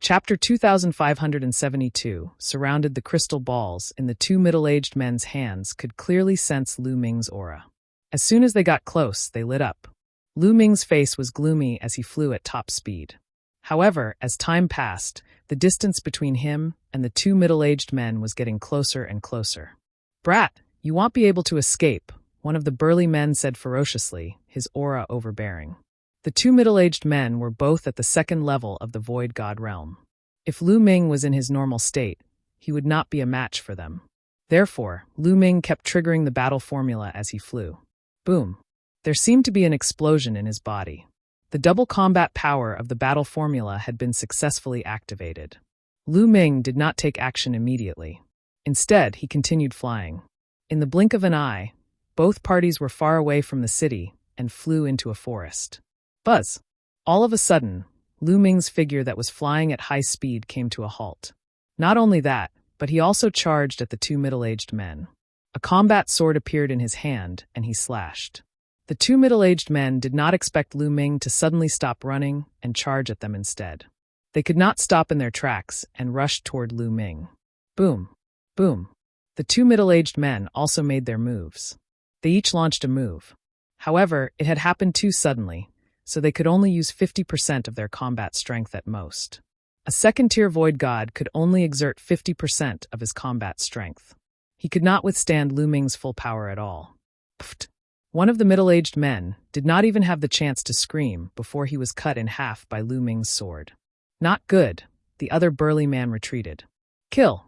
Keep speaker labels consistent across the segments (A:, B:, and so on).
A: Chapter 2572 surrounded the crystal balls in the two middle-aged men's hands could clearly sense Lu Ming's aura. As soon as they got close, they lit up. Lu Ming's face was gloomy as he flew at top speed. However, as time passed, the distance between him and the two middle-aged men was getting closer and closer. "Brat, you won't be able to escape," one of the burly men said ferociously, his aura overbearing. The two middle-aged men were both at the second level of the Void God realm. If Lu Ming was in his normal state, he would not be a match for them. Therefore, Lu Ming kept triggering the battle formula as he flew. Boom. There seemed to be an explosion in his body. The double combat power of the battle formula had been successfully activated. Lu Ming did not take action immediately. Instead, he continued flying. In the blink of an eye, both parties were far away from the city and flew into a forest. Buzz! All of a sudden, Lu Ming's figure that was flying at high speed came to a halt. Not only that, but he also charged at the two middle-aged men. A combat sword appeared in his hand, and he slashed. The two middle-aged men did not expect Lu Ming to suddenly stop running and charge at them instead. They could not stop in their tracks and rushed toward Lu Ming. Boom! Boom! The two middle-aged men also made their moves. They each launched a move. However, it had happened too suddenly, so they could only use 50% of their combat strength at most. A second-tier Void God could only exert 50% of his combat strength. He could not withstand Lu Ming's full power at all. Pfft! One of the middle-aged men did not even have the chance to scream before he was cut in half by Lu Ming's sword. Not good, the other burly man retreated. Kill!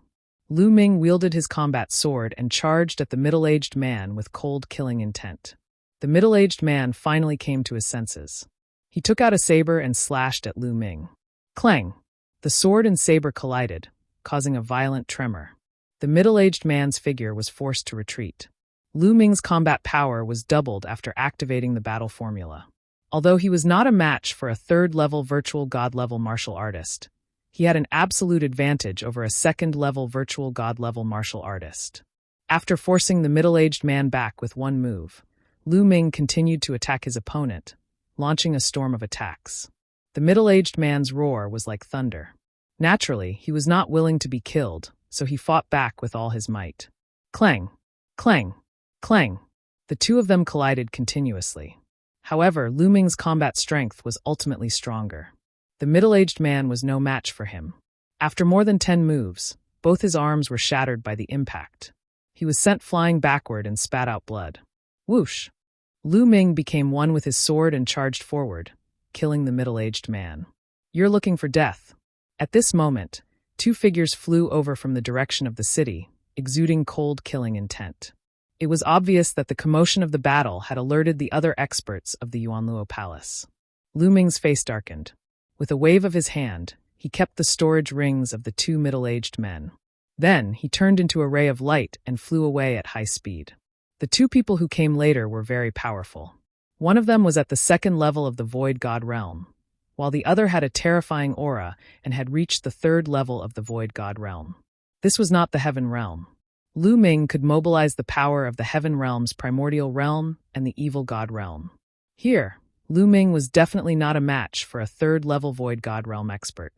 A: Lu Ming wielded his combat sword and charged at the middle-aged man with cold killing intent. The middle-aged man finally came to his senses. He took out a saber and slashed at Lu Ming. Clang! The sword and saber collided, causing a violent tremor. The middle-aged man's figure was forced to retreat. Lu Ming's combat power was doubled after activating the battle formula. Although he was not a match for a third-level virtual god-level martial artist, he had an absolute advantage over a second-level virtual god-level martial artist. After forcing the middle-aged man back with one move, Lu Ming continued to attack his opponent, launching a storm of attacks. The middle-aged man's roar was like thunder. Naturally, he was not willing to be killed, so he fought back with all his might. Clang! Clang! Clang! The two of them collided continuously. However, Lu Ming's combat strength was ultimately stronger. The middle-aged man was no match for him. After more than 10 moves, both his arms were shattered by the impact. He was sent flying backward and spat out blood. Whoosh! Lu Ming became one with his sword and charged forward, killing the middle-aged man. You're looking for death. At this moment, two figures flew over from the direction of the city, exuding cold killing intent. It was obvious that the commotion of the battle had alerted the other experts of the Yuanluo Palace. Lu Ming's face darkened. With a wave of his hand, he kept the storage rings of the two middle-aged men. Then, he turned into a ray of light and flew away at high speed. The two people who came later were very powerful. One of them was at the second level of the Void God realm, while the other had a terrifying aura and had reached the third level of the Void God realm. This was not the Heaven realm. Lu Ming could mobilize the power of the Heaven realm's primordial realm and the Evil God realm. Here, Lu Ming was definitely not a match for a third-level Void God realm expert.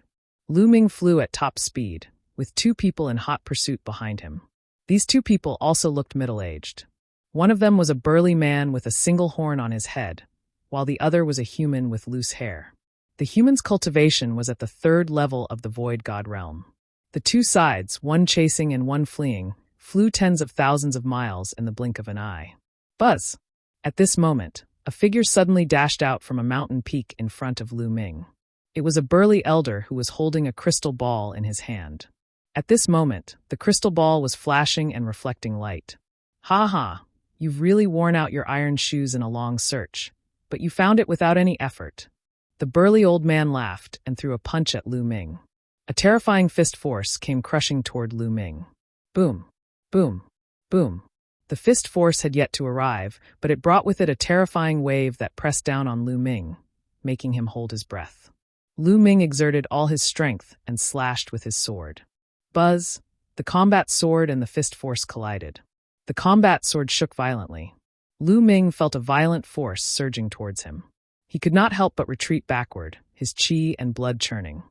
A: Lu Ming flew at top speed, with two people in hot pursuit behind him. These two people also looked middle-aged. One of them was a burly man with a single horn on his head, while the other was a human with loose hair. The human's cultivation was at the third level of the Void God realm. The two sides, one chasing and one fleeing, flew tens of thousands of miles in the blink of an eye. Buzz! At this moment, a figure suddenly dashed out from a mountain peak in front of Lu Ming. It was a burly elder who was holding a crystal ball in his hand. At this moment, the crystal ball was flashing and reflecting light. Ha ha! You've really worn out your iron shoes in a long search, but you found it without any effort. The burly old man laughed and threw a punch at Lu Ming. A terrifying fist force came crushing toward Lu Ming. Boom! Boom! Boom! The fist force had yet to arrive, but it brought with it a terrifying wave that pressed down on Lu Ming, making him hold his breath. Lu Ming exerted all his strength and slashed with his sword. Buzz! The combat sword and the fist force collided. The combat sword shook violently. Lu Ming felt a violent force surging towards him. He could not help but retreat backward, his qi and blood churning.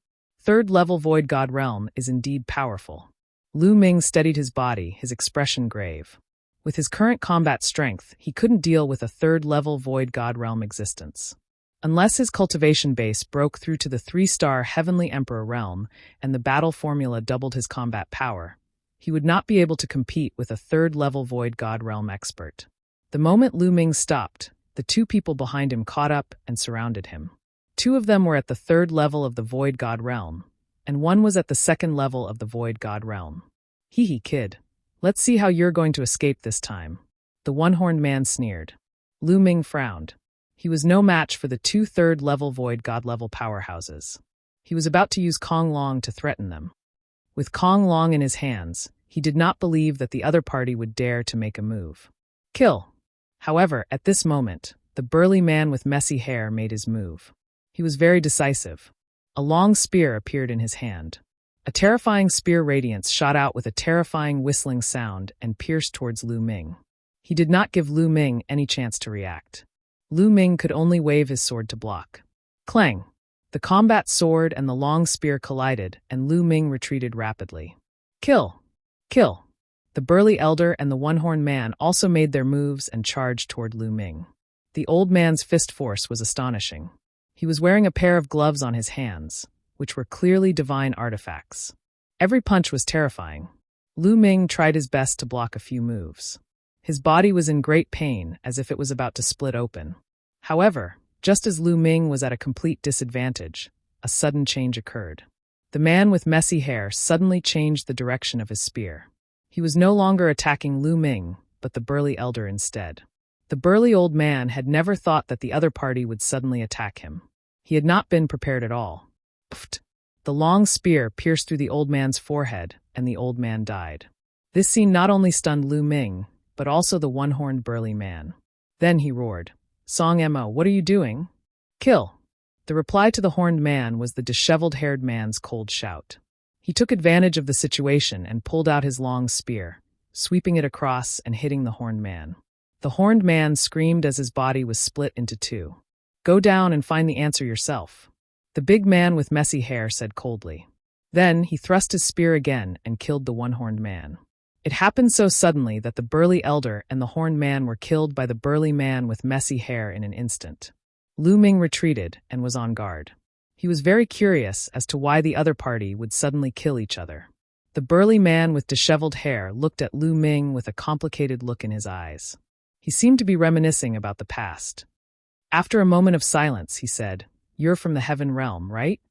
A: third-level void god realm is indeed powerful. Lu Ming steadied his body, his expression grave. With his current combat strength, he couldn't deal with a third-level void god realm existence. Unless his cultivation base broke through to the 3-star Heavenly Emperor realm and the battle formula doubled his combat power, he would not be able to compete with a third-level void god realm expert. The moment Lu Ming stopped, the 2 people behind him caught up and surrounded him. 2 of them were at the 3rd level of the void god realm, and 1 was at the 2nd level of the void god realm. Hee hee, kid. Let's see how you're going to escape this time. The one-horned man sneered. Lu Ming frowned. He was no match for the 2 third-level void god-level powerhouses. He was about to use Kong Long to threaten them. With Kong Long in his hands, he did not believe that the other party would dare to make a move. Kill. However, at this moment, the burly man with messy hair made his move. He was very decisive. A long spear appeared in his hand. A terrifying spear radiance shot out with a terrifying whistling sound and pierced towards Lu Ming. He did not give Lu Ming any chance to react. Lu Ming could only wave his sword to block. Clang! The combat sword and the long spear collided, and Lu Ming retreated rapidly. Kill! Kill! The burly elder and the one-horned man also made their moves and charged toward Lu Ming. The old man's fist force was astonishing. He was wearing a pair of gloves on his hands, which were clearly divine artifacts. Every punch was terrifying. Lu Ming tried his best to block a few moves. His body was in great pain, as if it was about to split open. However, just as Lu Ming was at a complete disadvantage, a sudden change occurred. The man with messy hair suddenly changed the direction of his spear. He was no longer attacking Lu Ming, but the burly elder instead. The burly old man had never thought that the other party would suddenly attack him. He had not been prepared at all. Pfft! The long spear pierced through the old man's forehead, and the old man died. This scene not only stunned Lu Ming, but also the one-horned burly man. Then he roared, Song Mo, what are you doing? Kill! The reply to the horned man was the disheveled-haired man's cold shout. He took advantage of the situation and pulled out his long spear, sweeping it across and hitting the horned man. The horned man screamed as his body was split into 2. Go down and find the answer yourself. The big man with messy hair said coldly. Then he thrust his spear again and killed the one-horned man. It happened so suddenly that the burly elder and the horned man were killed by the burly man with messy hair in an instant. Lu Ming retreated and was on guard. He was very curious as to why the other party would suddenly kill each other. The burly man with disheveled hair looked at Lu Ming with a complicated look in his eyes. He seemed to be reminiscing about the past. After a moment of silence, he said, You're from the Heaven Realm, right?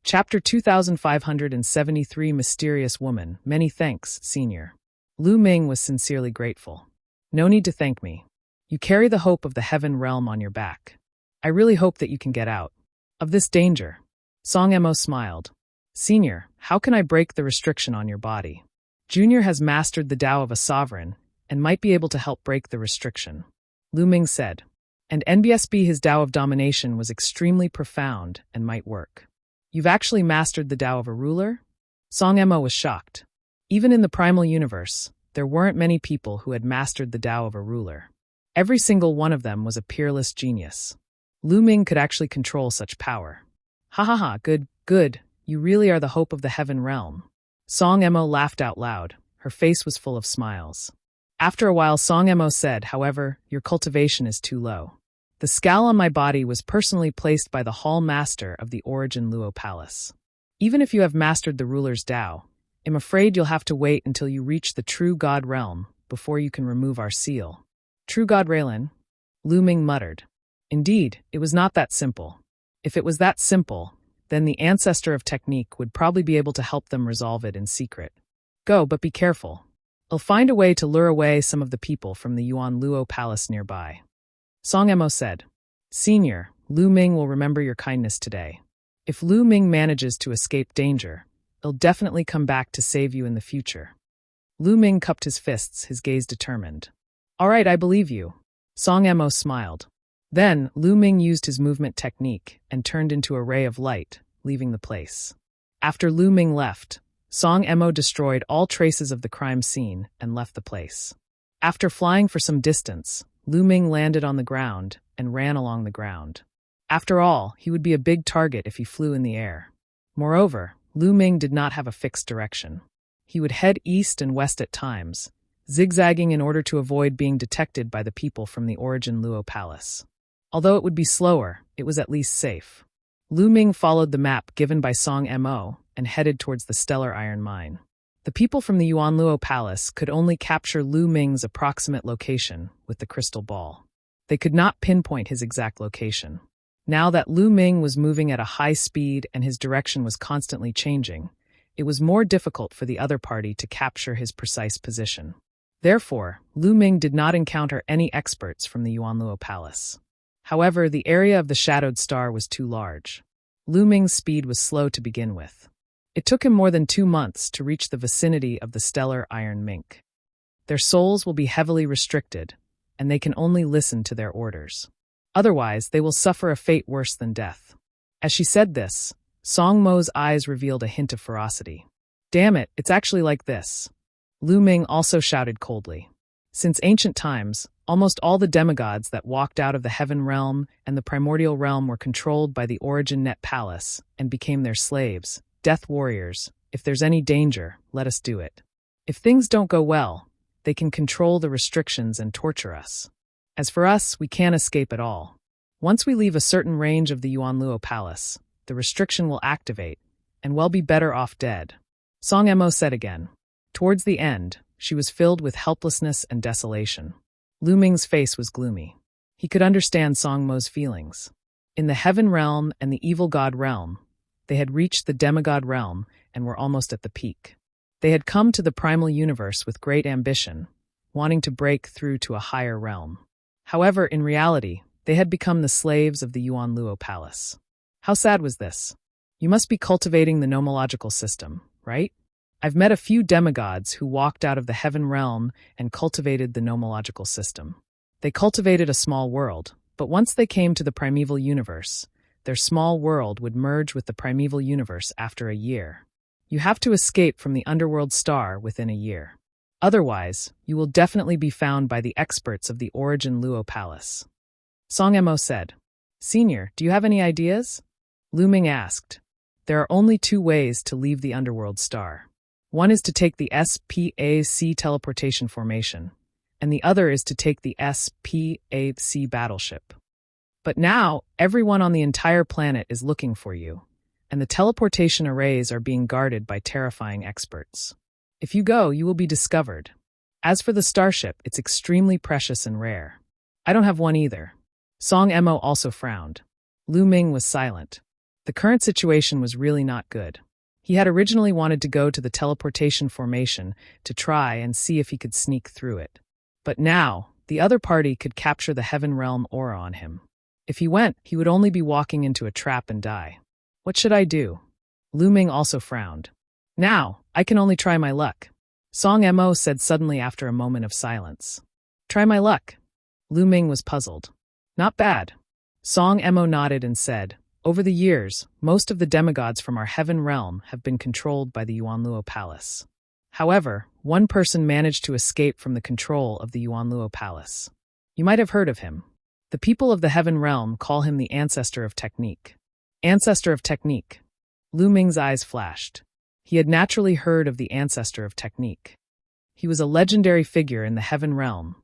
A: Chapter 2573 Mysterious Woman. Many thanks, Senior. Lu Ming was sincerely grateful. No need to thank me. You carry the hope of the Heaven Realm on your back. I really hope that you can get out of this danger. Song Mo smiled. Senior, how can I break the restriction on your body? Junior has mastered the Tao of a sovereign and might be able to help break the restriction. Lu Ming said. And NBSB his Tao of domination was extremely profound and might work. You've actually mastered the Tao of a ruler? Song Mo was shocked. Even in the primal universe, there weren't many people who had mastered the Tao of a ruler. Every single one of them was a peerless genius. Lu Ming could actually control such power. Ha ha ha, good, good, you really are the hope of the Heaven Realm. Song Mo laughed out loud. Her face was full of smiles. After a while, Song Mo said, however, your cultivation is too low. The scowl on my body was personally placed by the Hall Master of the Origin Luo Palace. Even if you have mastered the ruler's Tao, I'm afraid you'll have to wait until you reach the true God realm before you can remove our seal. True God Raylan? Lu Ming muttered. Indeed, it was not that simple. If it was that simple, then the ancestor of technique would probably be able to help them resolve it in secret. Go, but be careful. I'll find a way to lure away some of the people from the Yuan Luo Palace nearby. Song Mo said, Senior, Lu Ming will remember your kindness today. If Lu Ming manages to escape danger, he'll definitely come back to save you in the future. Lu Ming cupped his fists, his gaze determined. All right, I believe you. Song Mo smiled. Then, Lu Ming used his movement technique and turned into a ray of light, leaving the place. After Lu Ming left, Song Mo destroyed all traces of the crime scene and left the place. After flying for some distance, Lu Ming landed on the ground and ran along the ground. After all, he would be a big target if he flew in the air. Moreover, Lu Ming did not have a fixed direction. He would head east and west at times, zigzagging in order to avoid being detected by the people from the Origin Luo Palace. Although it would be slower, it was at least safe. Lu Ming followed the map given by Song Mo and headed towards the stellar iron mine. The people from the Yuan Luo Palace could only capture Lu Ming's approximate location with the crystal ball. They could not pinpoint his exact location. Now that Lu Ming was moving at a high speed and his direction was constantly changing, it was more difficult for the other party to capture his precise position. Therefore, Lu Ming did not encounter any experts from the Yuan Luo Palace. However, the area of the shadowed star was too large. Lu Ming's speed was slow to begin with. It took him more than 2 months to reach the vicinity of the stellar iron mink. Their souls will be heavily restricted, and they can only listen to their orders. Otherwise, they will suffer a fate worse than death. As she said this, Song Mo's eyes revealed a hint of ferocity. Damn it, it's actually like this. Lu Ming also shouted coldly. Since ancient times, almost all the demigods that walked out of the Heaven Realm and the Primordial Realm were controlled by the Origin Net Palace and became their slaves, death warriors. If there's any danger, let us do it. If things don't go well, they can control the restrictions and torture us. As for us, we can't escape at all. Once we leave a certain range of the Yuan Luo Palace, the restriction will activate, and we'll be better off dead. Song Mo said again. Towards the end, she was filled with helplessness and desolation. Lu Ming's face was gloomy. He could understand Song Mo's feelings. In the Heaven Realm and the Evil God Realm, they had reached the Demigod Realm and were almost at the peak. They had come to the primal universe with great ambition, wanting to break through to a higher realm. However, in reality, they had become the slaves of the Yuan Luo Palace. How sad was this? You must be cultivating the nomological system, right? I've met a few demigods who walked out of the Heaven Realm and cultivated the nomological system. They cultivated a small world, but once they came to the primeval universe, their small world would merge with the primeval universe after a year. You have to escape from the underworld star within a year. Otherwise, you will definitely be found by the experts of the Origin Luo Palace. Song Mo said. Senior, do you have any ideas? Lu Ming asked. There are only 2 ways to leave the underworld star. One is to take the SPAC teleportation formation, and the other is to take the SPAC battleship. But now, everyone on the entire planet is looking for you, and the teleportation arrays are being guarded by terrifying experts. If you go, you will be discovered. As for the starship, it's extremely precious and rare. I don't have one either. Song Mo also frowned. Lu Ming was silent. The current situation was really not good. He had originally wanted to go to the teleportation formation to try and see if he could sneak through it. But now, the other party could capture the Heaven Realm aura on him. If he went, he would only be walking into a trap and die. What should I do? Lu Ming also frowned. Now, I can only try my luck. Song Mo said suddenly after a moment of silence. Try my luck. Lu Ming was puzzled. Not bad. Song Mo nodded and said, over the years, most of the demigods from our Heaven Realm have been controlled by the Yuan Luo Palace. However, one person managed to escape from the control of the Yuan Luo Palace. You might have heard of him. The people of the Heaven Realm call him the Ancestor of Technique. Ancestor of Technique. Lu Ming's eyes flashed. He had naturally heard of the Ancestor of Technique. He was a legendary figure in the Heaven Realm.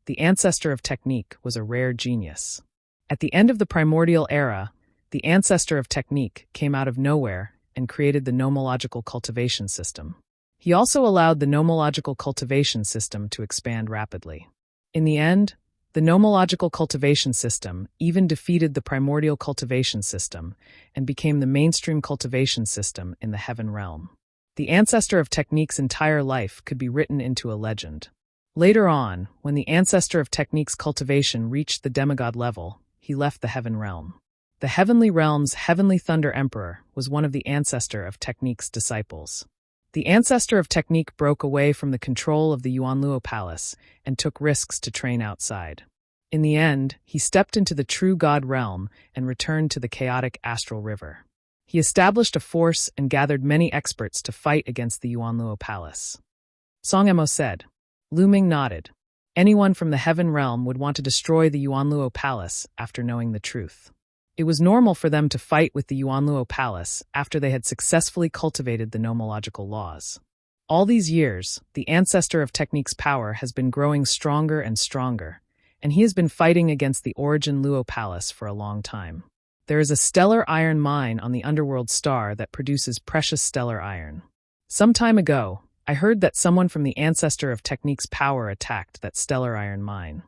A: The Ancestor of Technique was a rare genius. At the end of the Primordial Era, the Ancestor of Technique came out of nowhere and created the nomological cultivation system. He also allowed the nomological cultivation system to expand rapidly. In the end, the nomological cultivation system even defeated the primordial cultivation system and became the mainstream cultivation system in the Heaven Realm. The Ancestor of Technique's entire life could be written into a legend. Later on, when the Ancestor of Technique's cultivation reached the demigod level, he left the Heaven Realm. The Heavenly Realm's Heavenly Thunder Emperor was one of the Ancestor of Technique's disciples. The Ancestor of Technique broke away from the control of the Yuan Luo Palace and took risks to train outside. In the end, he stepped into the true God realm and returned to the chaotic astral river. He established a force and gathered many experts to fight against the Yuan Luo Palace. Song Mo said. Lu Ming nodded. Anyone from the Heaven Realm would want to destroy the Yuan Luo Palace after knowing the truth. It was normal for them to fight with the Yuanluo Palace after they had successfully cultivated the nomological laws. All these years, the ancestor of technique's power has been growing stronger and stronger, and he has been fighting against the Origin Luo Palace for a long time. There is a stellar iron mine on the underworld star that produces precious stellar iron. Some time ago, I heard that someone from the ancestor of technique's power attacked that stellar iron mine.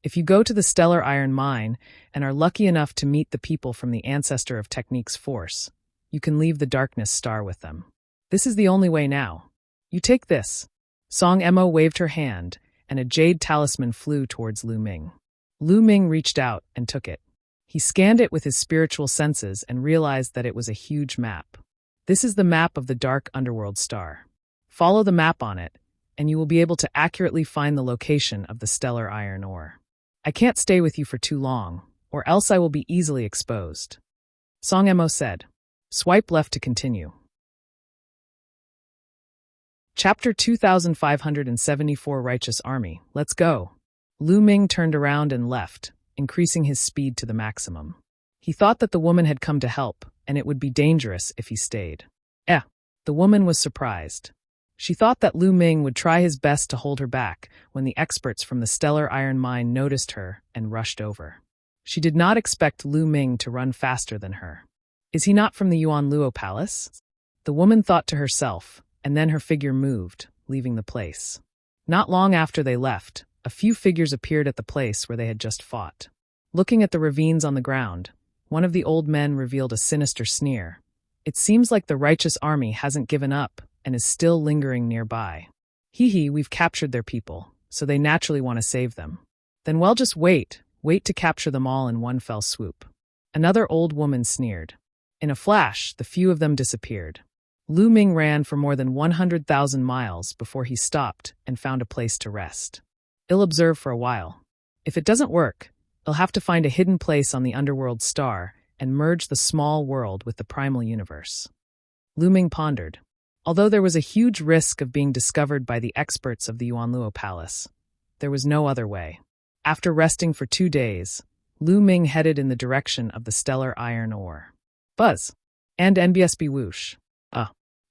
A: If you go to the stellar iron mine and are lucky enough to meet the people from the ancestor of technique's force, you can leave the darkness star with them. This is the only way now. You take this. Song Emo waved her hand, and a jade talisman flew towards Lu Ming. Lu Ming reached out and took it. He scanned it with his spiritual senses and realized that it was a huge map. This is the map of the dark underworld star. Follow the map on it, and you will be able to accurately find the location of the stellar iron ore. I can't stay with you for too long, or else I will be easily exposed. Song Emo said. Swipe left to continue. Chapter 2574 Righteous Army, let's go. Lu Ming turned around and left, increasing his speed to the maximum. He thought that the woman had come to help, and it would be dangerous if he stayed. The woman was surprised. She thought that Lu Ming would try his best to hold her back when the experts from the stellar iron mine noticed her and rushed over. She did not expect Lu Ming to run faster than her. Is he not from the Yuan Luo Palace? The woman thought to herself, and then her figure moved, leaving the place. Not long after they left, a few figures appeared at the place where they had just fought. Looking at the ravines on the ground, one of the old men revealed a sinister sneer. It seems like the righteous army hasn't given up and is still lingering nearby. We've captured their people, so they naturally want to save them. Then well, just wait to capture them all in one fell swoop. Another old woman sneered. In a flash, the few of them disappeared. Lu Ming ran for more than 100,000 miles before he stopped and found a place to rest. He'll observe for a while. If it doesn't work, he'll have to find a hidden place on the underworld star and merge the small world with the primal universe. Lu Ming pondered. Although there was a huge risk of being discovered by the experts of the Yuan Luo Palace, there was no other way. After resting for 2 days, Lu Ming headed in the direction of the stellar iron ore. Buzz! And NBSB whoosh.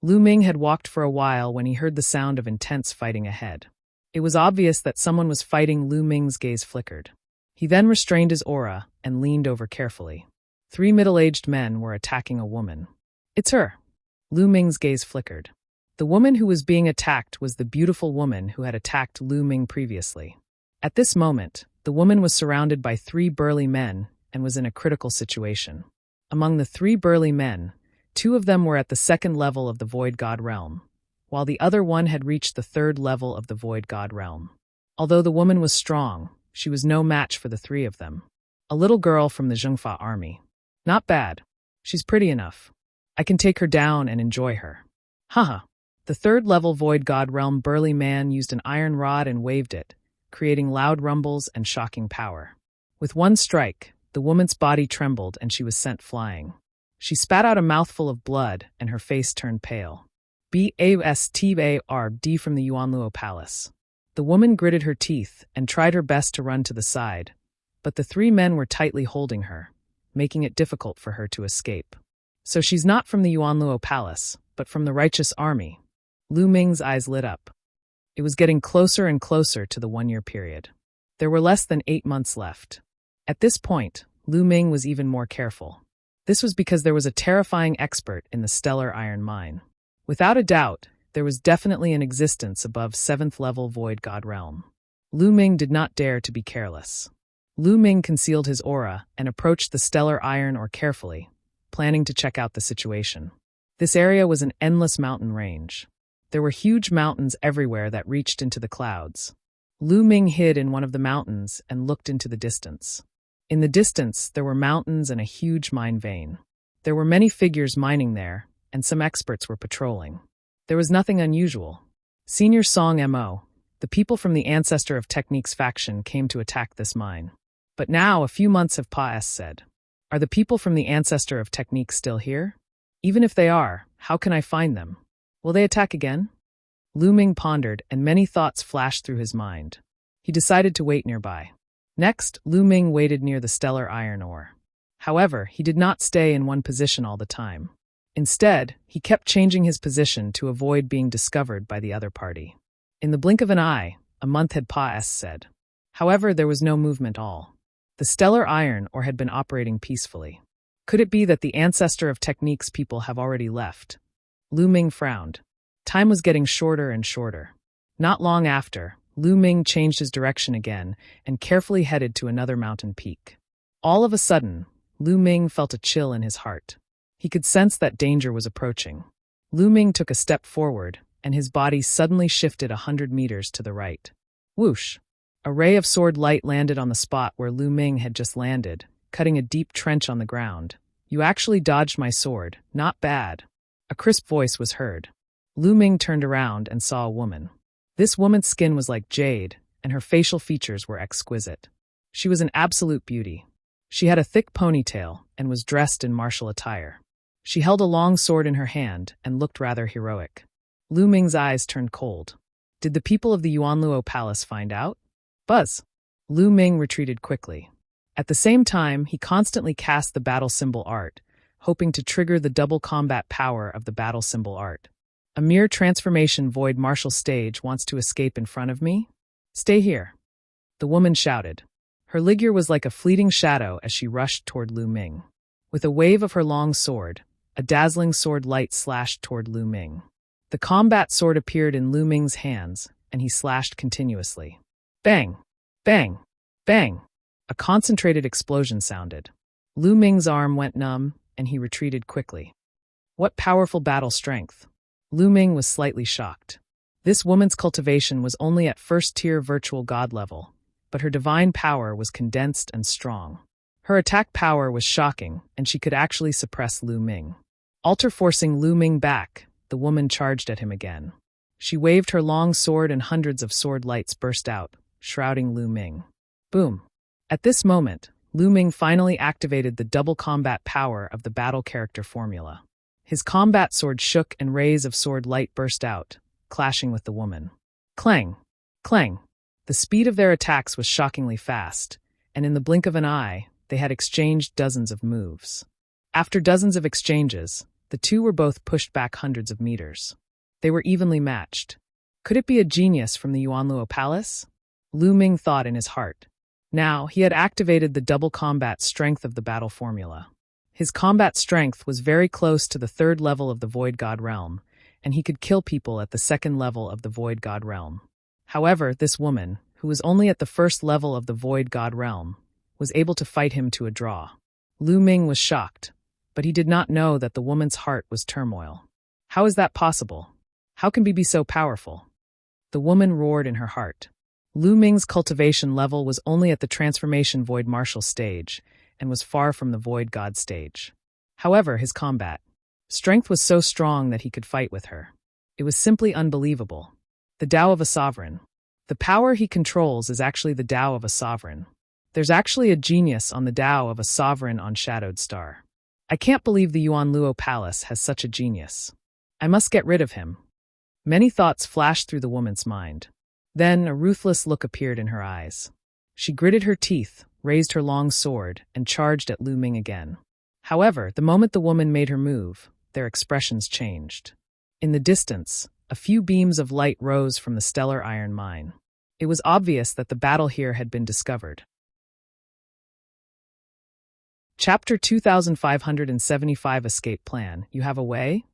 A: Lu Ming had walked for a while when he heard the sound of intense fighting ahead. It was obvious that someone was fighting. Lu Ming's gaze flickered. He then restrained his aura and leaned over carefully. 3 middle-aged men were attacking a woman. It's her. Lu Ming's gaze flickered. The woman who was being attacked was the beautiful woman who had attacked Lu Ming previously. At this moment, the woman was surrounded by 3 burly men and was in a critical situation. Among the 3 burly men, 2 of them were at the 2nd level of the Void God Realm, while the other one had reached the 3rd level of the Void God Realm. Although the woman was strong, she was no match for the 3 of them. A little girl from the Zhengfa army. Not bad. She's pretty enough. I can take her down and enjoy her. Haha. The 3rd level Void God Realm burly man used an iron rod and waved it, creating loud rumbles and shocking power. With one strike, the woman's body trembled and she was sent flying. She spat out a mouthful of blood and her face turned pale. BASTARD from the Yuan Luo Palace. The woman gritted her teeth and tried her best to run to the side, but the 3 men were tightly holding her, making it difficult for her to escape. So she's not from the Yuan Luo Palace, but from the Righteous Army. Lu Ming's eyes lit up. It was getting closer and closer to the 1-year period. There were less than 8 months left. At this point, Lu Ming was even more careful. This was because there was a terrifying expert in the stellar iron mine. Without a doubt, there was definitely an existence above 7th level Void God Realm. Lu Ming did not dare to be careless. Lu Ming concealed his aura and approached the stellar iron ore carefully, planning to check out the situation. This area was an endless mountain range. There were huge mountains everywhere that reached into the clouds. Lu Ming hid in one of the mountains and looked into the distance. In the distance, there were mountains and a huge mine vein. There were many figures mining there, and some experts were patrolling. There was nothing unusual. Senior Song Mo, the people from the ancestor of Technique's faction came to attack this mine. But now, a few months have passed. Are the people from the ancestor of Technique still here? Even if they are, how can I find them? Will they attack again? Lu Ming pondered, and many thoughts flashed through his mind. He decided to wait nearby. Next, Lu Ming waited near the stellar iron ore. However, he did not stay in one position all the time. Instead, he kept changing his position to avoid being discovered by the other party. In the blink of an eye, a month had passed. However, there was no movement all. The stellar iron ore had been operating peacefully. Could it be that the ancestor of techniques people have already left? Lu Ming frowned. Time was getting shorter and shorter. Not long after, Lu Ming changed his direction again and carefully headed to another mountain peak. All of a sudden, Lu Ming felt a chill in his heart. He could sense that danger was approaching. Lu Ming took a step forward, and his body suddenly shifted 100 meters to the right. Whoosh! A ray of sword light landed on the spot where Lu Ming had just landed, cutting a deep trench on the ground. "You actually dodged my sword. Not bad." A crisp voice was heard. Lu Ming turned around and saw a woman. This woman's skin was like jade, and her facial features were exquisite. She was an absolute beauty. She had a thick ponytail and was dressed in martial attire. She held a long sword in her hand and looked rather heroic. Lu Ming's eyes turned cold. Did the people of the Yuanluo Palace find out? Buzz! Lu Ming retreated quickly. At the same time, he constantly cast the battle symbol art, hoping to trigger the double combat power of the battle symbol art. A mere transformation void martial stage wants to escape in front of me? Stay here. The woman shouted. Her figure was like a fleeting shadow as she rushed toward Lu Ming. With a wave of her long sword, a dazzling sword light slashed toward Lu Ming. The combat sword appeared in Lu Ming's hands, and he slashed continuously. Bang! Bang! Bang! A concentrated explosion sounded. Lu Ming's arm went numb, and he retreated quickly. What powerful battle strength! Lu Ming was slightly shocked. This woman's cultivation was only at first-tier virtual god level, but her divine power was condensed and strong. Her attack power was shocking, and she could actually suppress Lu Ming. Forcing Lu Ming back, the woman charged at him again. She waved her long sword and hundreds of sword lights burst out, shrouding Lu Ming. Boom! At this moment, Lu Ming finally activated the double combat power of the battle character formula. His combat sword shook and rays of sword light burst out, clashing with the woman. Clang! Clang! The speed of their attacks was shockingly fast, and in the blink of an eye, they had exchanged dozens of moves. After dozens of exchanges, the two were both pushed back hundreds of meters. They were evenly matched. Could it be a genius from the Yuanluo Palace? Lu Ming thought in his heart. Now, he had activated the double combat strength of the battle formula. His combat strength was very close to the third level of the Void God realm, and he could kill people at the second level of the Void God realm. However, this woman, who was only at the first level of the Void God realm, was able to fight him to a draw. Lu Ming was shocked, but he did not know that the woman's heart was turmoil. How is that possible? How can he be so powerful? The woman roared in her heart. Lu Ming's cultivation level was only at the transformation Void Martial stage, and was far from the Void God stage. However, his combat strength was so strong that he could fight with her. It was simply unbelievable. The Tao of a sovereign. The power he controls is actually the Tao of a sovereign. There's actually a genius on the Tao of a sovereign on Shadowed Star. I can't believe the Yuanluo Palace has such a genius. I must get rid of him. Many thoughts flashed through the woman's mind. Then a ruthless look appeared in her eyes. She gritted her teeth, raised her long sword, and charged at Lu Ming again. However, the moment the woman made her move, their expressions changed. In the distance, a few beams of light rose from the stellar iron mine. It was obvious that the battle here had been discovered. Chapter 2575 Escape Plan. You have a way?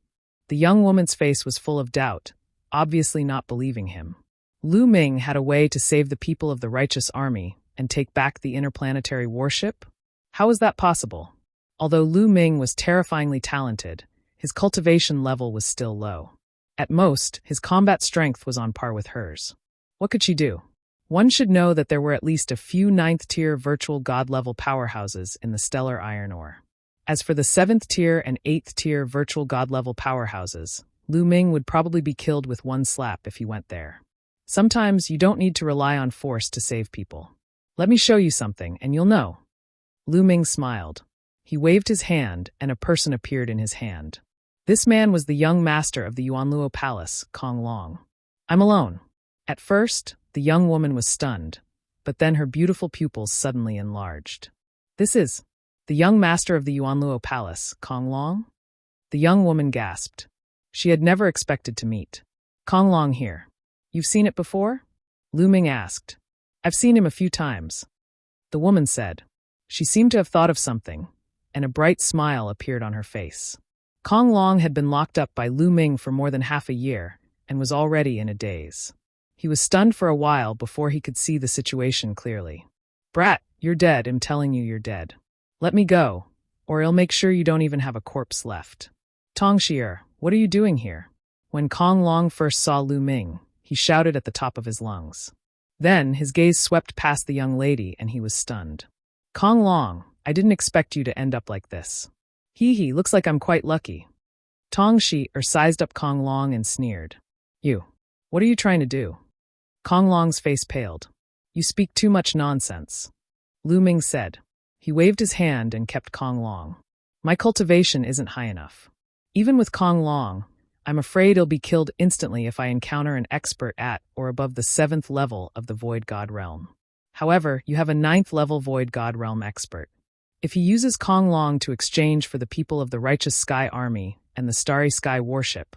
A: The young woman's face was full of doubt, obviously not believing him. Lu Ming had a way to save the people of the righteous army and take back the interplanetary warship? How was that possible? Although Lu Ming was terrifyingly talented, his cultivation level was still low. At most, his combat strength was on par with hers. What could she do? One should know that there were at least a few 9th-tier virtual god-level powerhouses in the stellar iron ore. As for the 7th-tier and 8th-tier virtual god-level powerhouses, Lu Ming would probably be killed with one slap if he went there. Sometimes you don't need to rely on force to save people. Let me show you something, and you'll know. Lu Ming smiled. He waved his hand, and a person appeared in his hand. This man was the young master of the Yuanluo Palace, Kong Long. I'm alone. At first, the young woman was stunned, but then her beautiful pupils suddenly enlarged. This is The young master of the Yuanluo Palace, Kong Long? The young woman gasped. She had never expected to meet Kong Long here. You've seen it before? Lu Ming asked. I've seen him a few times. The woman said. She seemed to have thought of something, and a bright smile appeared on her face. Kong Long had been locked up by Lu Ming for more than half a year and was already in a daze. He was stunned for a while before he could see the situation clearly. Brat, you're dead. I'm telling you you're dead. Let me go, or I'll make sure you don't even have a corpse left. Tong Shi'er, what are you doing here? When Kong Long first saw Lu Ming, he shouted at the top of his lungs. Then his gaze swept past the young lady and he was stunned. Kong Long, I didn't expect you to end up like this. Hee, looks like I'm quite lucky. Tong Shi'er sized up Kong Long and sneered. You, what are you trying to do? Kong Long's face paled. You speak too much nonsense. Lu Ming said. He waved his hand and kept Kong Long. My cultivation isn't high enough. Even with Kong Long, I'm afraid he'll be killed instantly if I encounter an expert at or above the 7th level of the Void God Realm. However, you have a 9th level Void God Realm expert. If he uses Kong Long to exchange for the people of the Righteous Sky Army and the Starry Sky Warship,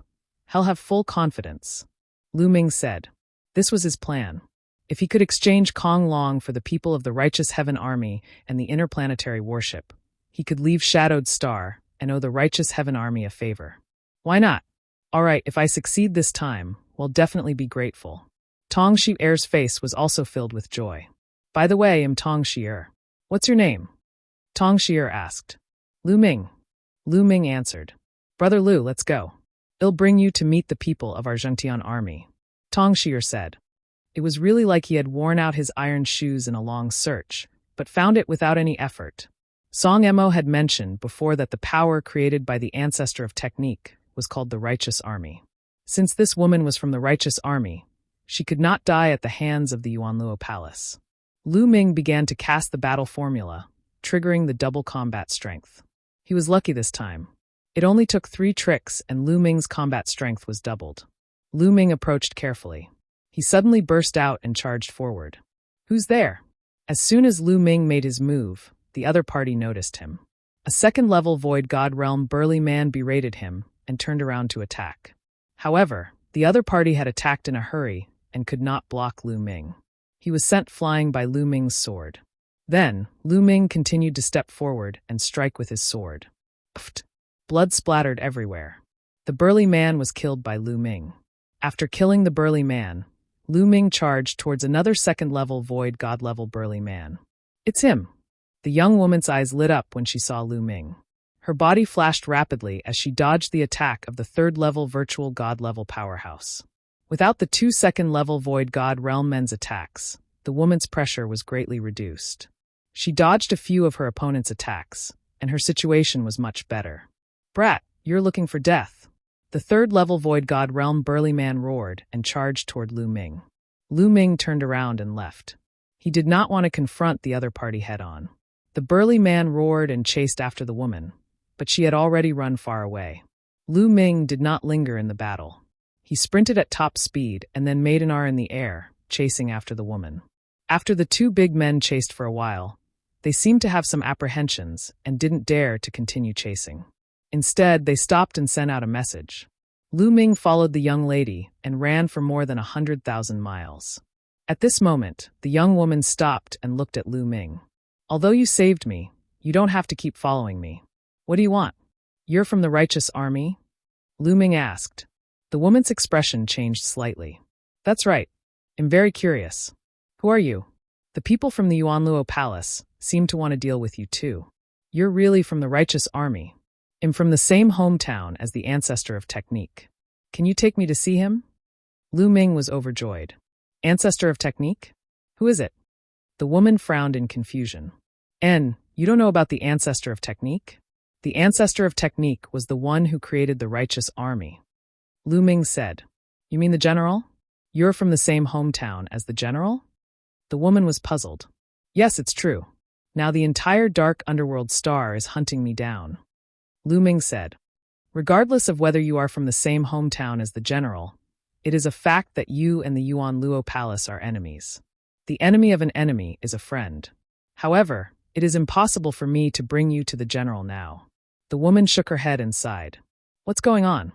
A: he'll have full confidence. Lu Ming said. This was his plan. If he could exchange Kong Long for the people of the Righteous Heaven Army and the Interplanetary Warship, he could leave Shadowed Star and owe the Righteous Heaven Army a favor. Why not? All right, if I succeed this time, we'll definitely be grateful. Tong Shi'er's face was also filled with joy. By the way, I'm Tong Shi'er. What's your name? Tong Shi'er asked. Lu Ming. Lu Ming answered. Brother Lu, let's go. It'll bring you to meet the people of our Zhengtian army. Tong Shi'er said. It was really like he had worn out his iron shoes in a long search, but found it without any effort. Song Emo had mentioned before that the power created by the ancestor of technique was called the Righteous Army. Since this woman was from the Righteous Army, she could not die at the hands of the Yuanluo Palace. Lu Ming began to cast the battle formula, triggering the double combat strength. He was lucky this time. It only took 3 tricks and Lu Ming's combat strength was doubled. Lu Ming approached carefully. He suddenly burst out and charged forward. Who's there? As soon as Lu Ming made his move, the other party noticed him. A 2nd-level Void God Realm burly man berated him and turned around to attack. However, the other party had attacked in a hurry and could not block Lu Ming. He was sent flying by Lu Ming's sword. Then, Lu Ming continued to step forward and strike with his sword. Pfft! Blood splattered everywhere. The burly man was killed by Lu Ming. After killing the burly man, Lu Ming charged towards another 2nd-level Void God-level burly man. It's him. The young woman's eyes lit up when she saw Lu Ming. Her body flashed rapidly as she dodged the attack of the 3rd-level Virtual God-level powerhouse. Without the 2 2nd-level Void God Realm men's attacks, the woman's pressure was greatly reduced. She dodged a few of her opponent's attacks, and her situation was much better. Brat, you're looking for death. The 3rd-level Void God Realm burly man roared and charged toward Lu Ming. Lu Ming turned around and left. He did not want to confront the other party head-on. The burly man roared and chased after the woman, but she had already run far away. Lu Ming did not linger in the battle. He sprinted at top speed and then made an R in the air, chasing after the woman. After the 2 big men chased for a while, they seemed to have some apprehensions and didn't dare to continue chasing. Instead, they stopped and sent out a message. Lu Ming followed the young lady and ran for more than 100,000 miles. At this moment, the young woman stopped and looked at Lu Ming. Although you saved me, you don't have to keep following me. What do you want? You're from the Righteous Army? Lu Ming asked. The woman's expression changed slightly. That's right. I'm very curious. Who are you? The people from the Yuanluo Palace seem to want to deal with you too. You're really from the Righteous Army. I'm from the same hometown as the ancestor of technique. Can you take me to see him? Lu Ming was overjoyed. Ancestor of technique? Who is it? The woman frowned in confusion. You don't know about the ancestor of technique? The ancestor of technique was the one who created the Righteous Army. Lu Ming said. You mean the general? You're from the same hometown as the general? The woman was puzzled. Yes, it's true. Now the entire dark underworld star is hunting me down. Lu Ming said. Regardless of whether you are from the same hometown as the general, it is a fact that you and the Yuan Luo Palace are enemies. The enemy of an enemy is a friend. However, It is impossible for me to bring you to the general now. The woman shook her head and sighed. What's going on?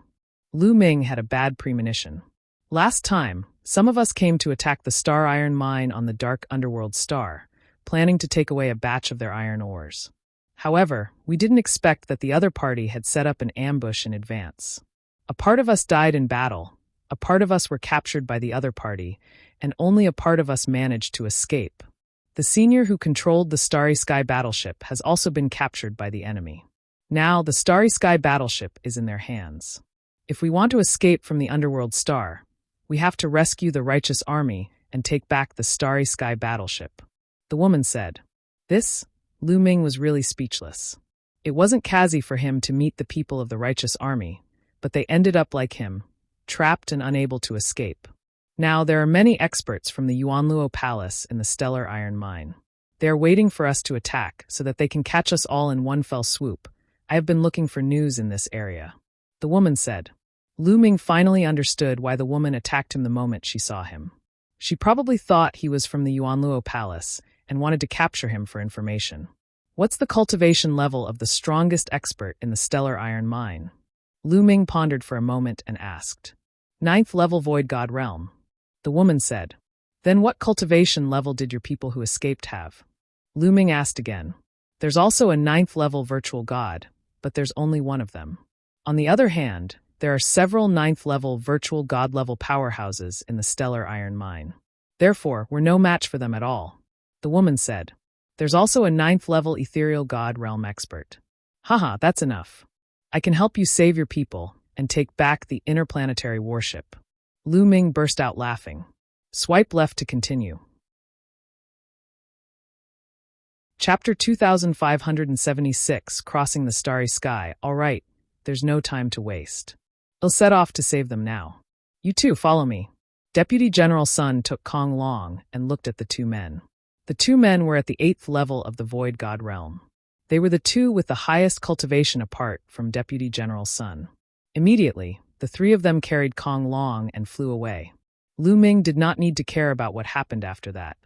A: Lu Ming had a bad premonition. Last time, some of us came to attack the star iron mine on the dark underworld star, planning to take away a batch of their iron ores. However, we didn't expect that the other party had set up an ambush in advance. A part of us died in battle, a part of us were captured by the other party, and only a part of us managed to escape. The senior who controlled the Starry Sky battleship has also been captured by the enemy. Now, the Starry Sky battleship is in their hands. If we want to escape from the underworld star, we have to rescue the righteous army and take back the Starry Sky battleship. The woman said. This, Lu Ming was really speechless. It wasn't Kazi for him to meet the people of the righteous army, but they ended up like him, trapped and unable to escape. Now, there are many experts from the Yuanluo Palace in the stellar iron mine. They are waiting for us to attack so that they can catch us all in one fell swoop. I have been looking for news in this area. The woman said. Lu Ming finally understood why the woman attacked him the moment she saw him. She probably thought he was from the Yuanluo Palace and wanted to capture him for information. What's the cultivation level of the strongest expert in the stellar iron mine? Lu Ming pondered for a moment and asked. 9th level Void God Realm. The woman said. Then what cultivation level did your people who escaped have? Lu Ming asked again. There's also a 9th level virtual god, but there's only one of them. On the other hand, there are several 9th level virtual god level powerhouses in the stellar iron mine. Therefore, we're no match for them at all. The woman said. There's also a 9th level ethereal god realm expert. Haha, that's enough. I can help you save your people and take back the interplanetary warship. Lu Ming burst out laughing. Swipe left to continue. Chapter 2576, Crossing the Starry Sky. All right, there's no time to waste. I'll set off to save them now. You two, follow me. Deputy General Sun took Kong Long and looked at the two men. The two men were at the 8th level of the Void God Realm. They were the two with the highest cultivation apart from Deputy General Sun. Immediately, the three of them carried Kong Long and flew away. Lu Ming did not need to care about what happened after that.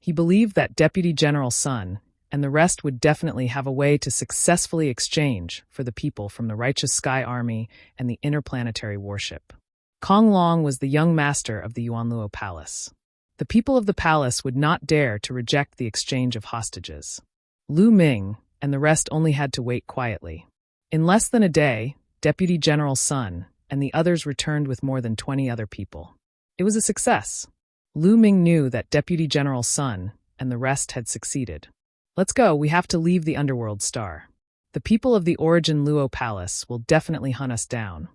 A: He believed that Deputy General Sun and the rest would definitely have a way to successfully exchange for the people from the Righteous Sky Army and the interplanetary warship. Kong Long was the young master of the Yuanluo Palace. The people of the palace would not dare to reject the exchange of hostages. Lu Ming and the rest only had to wait quietly. In less than a day, Deputy General Sun and the others returned with more than 20 other people. It was a success. Lu Ming knew that Deputy General Sun and the rest had succeeded. Let's go, we have to leave the underworld star. The people of the Origin Luo Palace will definitely hunt us down.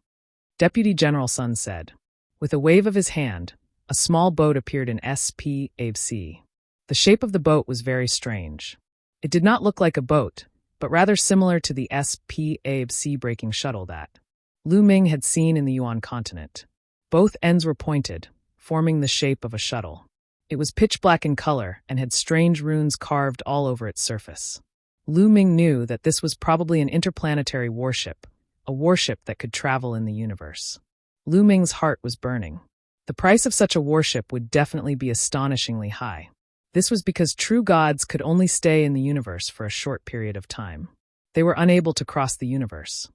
A: Deputy General Sun said. With a wave of his hand, a small boat appeared in SPAC. The shape of the boat was very strange. It did not look like a boat, but rather similar to the SPAC braking shuttle that Lu Ming had seen in the Yuan continent. Both ends were pointed, forming the shape of a shuttle. It was pitch black in color and had strange runes carved all over its surface. Lu Ming knew that this was probably an interplanetary warship, a warship that could travel in the universe. Lu Ming's heart was burning. The price of such a warship would definitely be astonishingly high. This was because true gods could only stay in the universe for a short period of time. They were unable to cross the universe.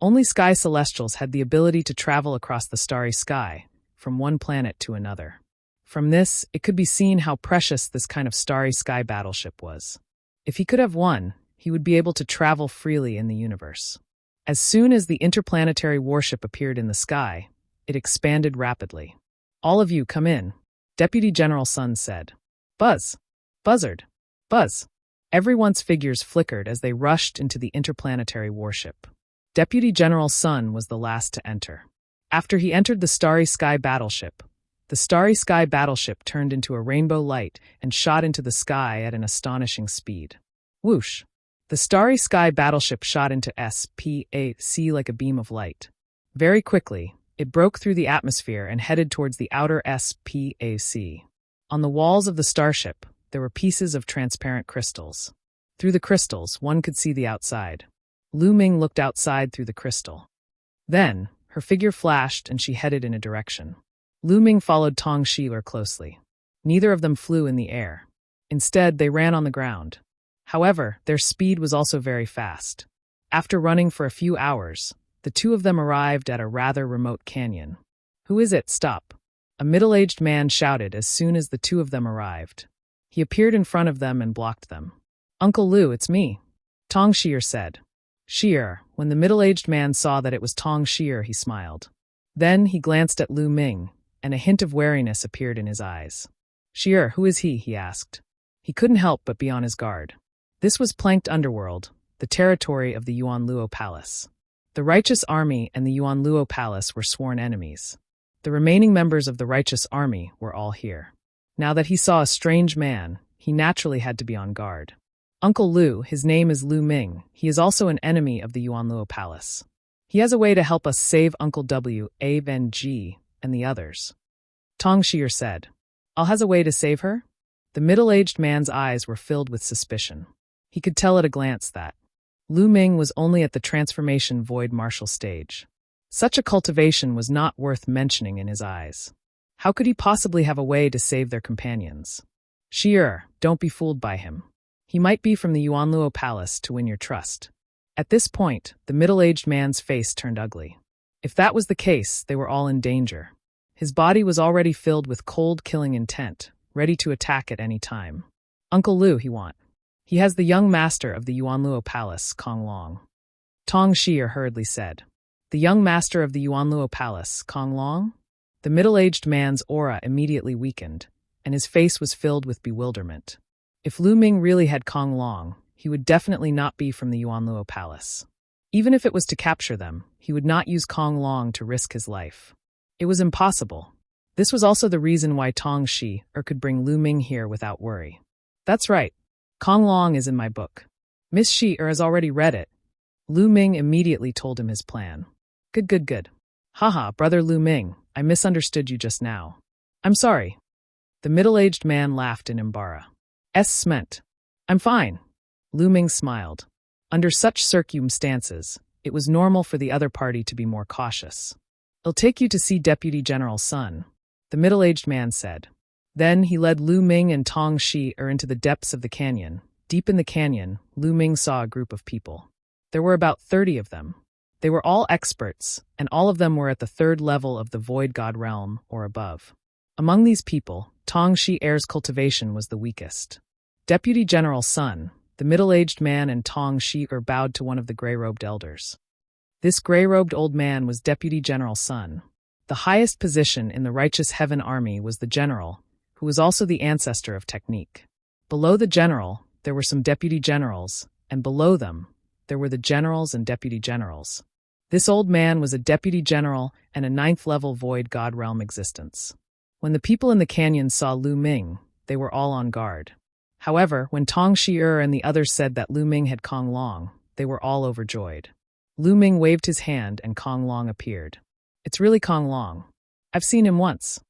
A: Only sky celestials had the ability to travel across the starry sky, from one planet to another. From this, it could be seen how precious this kind of starry sky battleship was. If he could have won, he would be able to travel freely in the universe. As soon as the interplanetary warship appeared in the sky, it expanded rapidly. All of you come in, Deputy General Sun said. Buzz! Buzzard! Buzz! Everyone's figures flickered as they rushed into the interplanetary warship. Deputy General Sun was the last to enter. After he entered the Starry Sky battleship, the Starry Sky battleship turned into a rainbow light and shot into the sky at an astonishing speed. Whoosh! The Starry Sky battleship shot into SPAC like a beam of light. Very quickly, it broke through the atmosphere and headed towards the outer SPAC. On the walls of the starship, there were pieces of transparent crystals. Through the crystals, one could see the outside. Lu Ming looked outside through the crystal. Then, her figure flashed and she headed in a direction. Lu Ming followed Tong Shiler closely. Neither of them flew in the air. Instead, they ran on the ground. However, their speed was also very fast. After running for a few hours, the two of them arrived at a rather remote canyon. "Who is it? Stop!" A middle-aged man shouted as soon as the two of them arrived. He appeared in front of them and blocked them. "Uncle Lu, it's me," Tong Shi'er said. Shi'er, when the middle-aged man saw that it was Tong Shi'er, he smiled. Then he glanced at Lu Ming, and a hint of wariness appeared in his eyes. "Shi'er, who is he?" he asked. He couldn't help but be on his guard. This was Planked Underworld, the territory of the Yuanluo Palace. The Righteous Army and the Yuanluo Palace were sworn enemies. The remaining members of the Righteous Army were all here. Now that he saw a strange man, he naturally had to be on guard. "Uncle Lu, his name is Lu Ming. He is also an enemy of the Yuanluo Palace. He has a way to help us save Uncle W, Abe and G, and the others," Tong Shi'er said. "Al has a way to save her?" The middle-aged man's eyes were filled with suspicion. He could tell at a glance that Lu Ming was only at the transformation void martial stage. Such a cultivation was not worth mentioning in his eyes. How could he possibly have a way to save their companions? "Shi'er, don't be fooled by him. He might be from the Yuanluo Palace to win your trust." At this point, the middle-aged man's face turned ugly. If that was the case, they were all in danger. His body was already filled with cold, killing intent, ready to attack at any time. "Uncle Lu, he want. He has the young master of the Yuanluo Palace, Kong Long," Tong Shi'er hurriedly said. "The young master of the Yuanluo Palace, Kong Long?" The middle-aged man's aura immediately weakened, and his face was filled with bewilderment. If Lu Ming really had Kong Long, he would definitely not be from the Yuanluo Palace. Even if it was to capture them, he would not use Kong Long to risk his life. It was impossible. This was also the reason why Tong Shi'er could bring Lu Ming here without worry. "That's right. Kong Long is in my book. Miss Shi'er has already read it." Lu Ming immediately told him his plan. Good. Haha, brother Lu Ming, I misunderstood you just now. I'm sorry." The middle-aged man laughed in Imbara. Sment. "I'm fine." Lu Ming smiled. Under such circumstances, it was normal for the other party to be more cautious. "I'll take you to see Deputy General Sun," the middle-aged man said. Then he led Lu Ming and Tong Shi'er into the depths of the canyon. Deep in the canyon, Lu Ming saw a group of people. There were about 30 of them. They were all experts, and all of them were at the 3rd level of the Void God realm or above. Among these people, Tong Shi'er's cultivation was the weakest. Deputy General Sun, the middle-aged man, and Tong Shi'er bowed to one of the gray-robed elders. This gray-robed old man was Deputy General Sun. The highest position in the Righteous Heaven Army was the general, who was also the ancestor of technique. Below the general, there were some deputy generals, and below them, there were the generals and deputy generals. This old man was a deputy general and a 9th-level Void God realm existence. When the people in the canyon saw Lu Ming, they were all on guard. However, when Tong Shi'er and the others said that Lu Ming had Kong Long, they were all overjoyed. Lu Ming waved his hand and Kong Long appeared. "It's really Kong Long. I've seen him once."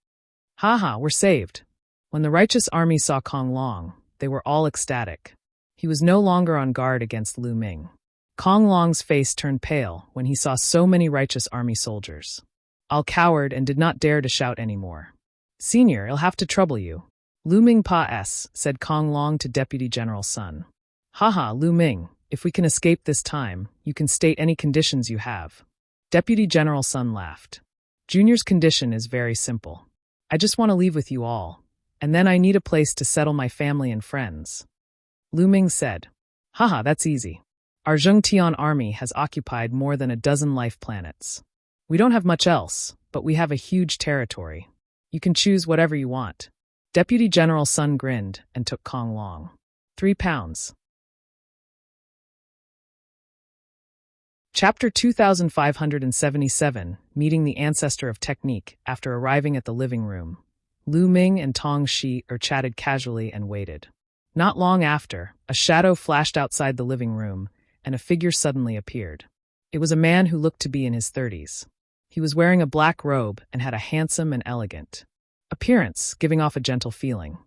A: "Haha, we're saved." When the Righteous Army saw Kong Long, they were all ecstatic. He was no longer on guard against Lu Ming. Kong Long's face turned pale when he saw so many Righteous Army soldiers. Al cowered and did not dare to shout anymore. "Senior, I'll have to trouble you." "Lu Ming Pa S," said Kong Long to Deputy General Sun. "Haha, Lu Ming, if we can escape this time, you can state any conditions you have." Deputy General Sun laughed. "Junior's condition is very simple. I just want to leave with you all, and then I need a place to settle my family and friends." Lu Ming said, "Haha, that's easy. Our Zhengtian army has occupied more than a dozen life planets. We don't have much else, but we have a huge territory. You can choose whatever you want." Deputy General Sun grinned and took Kong Long. £3. Chapter 2577, Meeting the Ancestor of Technique. After arriving at the living room, Lu Ming and Tong Shi'er chatted casually and waited. Not long after, a shadow flashed outside the living room, and a figure suddenly appeared. It was a man who looked to be in his 30s. He was wearing a black robe and had a handsome and elegant appearance, giving off a gentle feeling.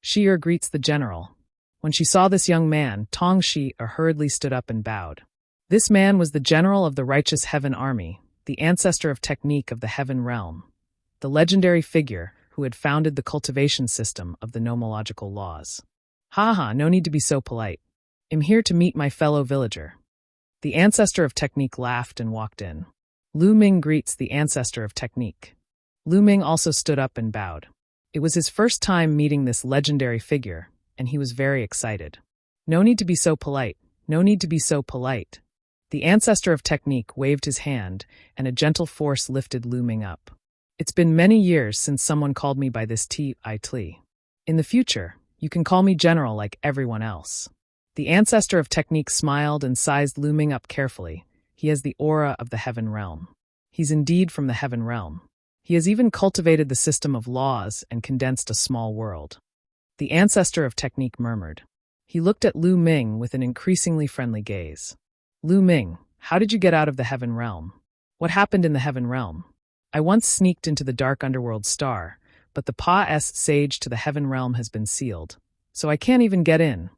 A: Shi'er greets the general. When she saw this young man, Tong Shi'er hurriedly stood up and bowed. This man was the general of the Righteous Heaven Army, the ancestor of technique of the Heaven Realm, the legendary figure who had founded the cultivation system of the nomological laws. "Haha, no need to be so polite. "I'm here to meet my fellow villager." The ancestor of technique laughed and walked in. Lu Ming greets the ancestor of technique. Lu Ming also stood up and bowed. It was his first time meeting this legendary figure, and he was very excited. "No need to be so polite. No need to be so polite." The ancestor of technique waved his hand, and a gentle force lifted Lu Ming up. "It's been many years since someone called me by this title. In the future, you can call me General like everyone else." The ancestor of technique smiled and sized Lu Ming up carefully. He has the aura of the heaven realm. He's indeed from the heaven realm. He has even cultivated the system of laws and condensed a small world. The ancestor of technique murmured. He looked at Lu Ming with an increasingly friendly gaze. "Lu Ming, how did you get out of the heaven realm? What happened in the heaven realm?" "I once sneaked into the dark underworld star, but the passage to the heaven realm has been sealed, so I can't even get in."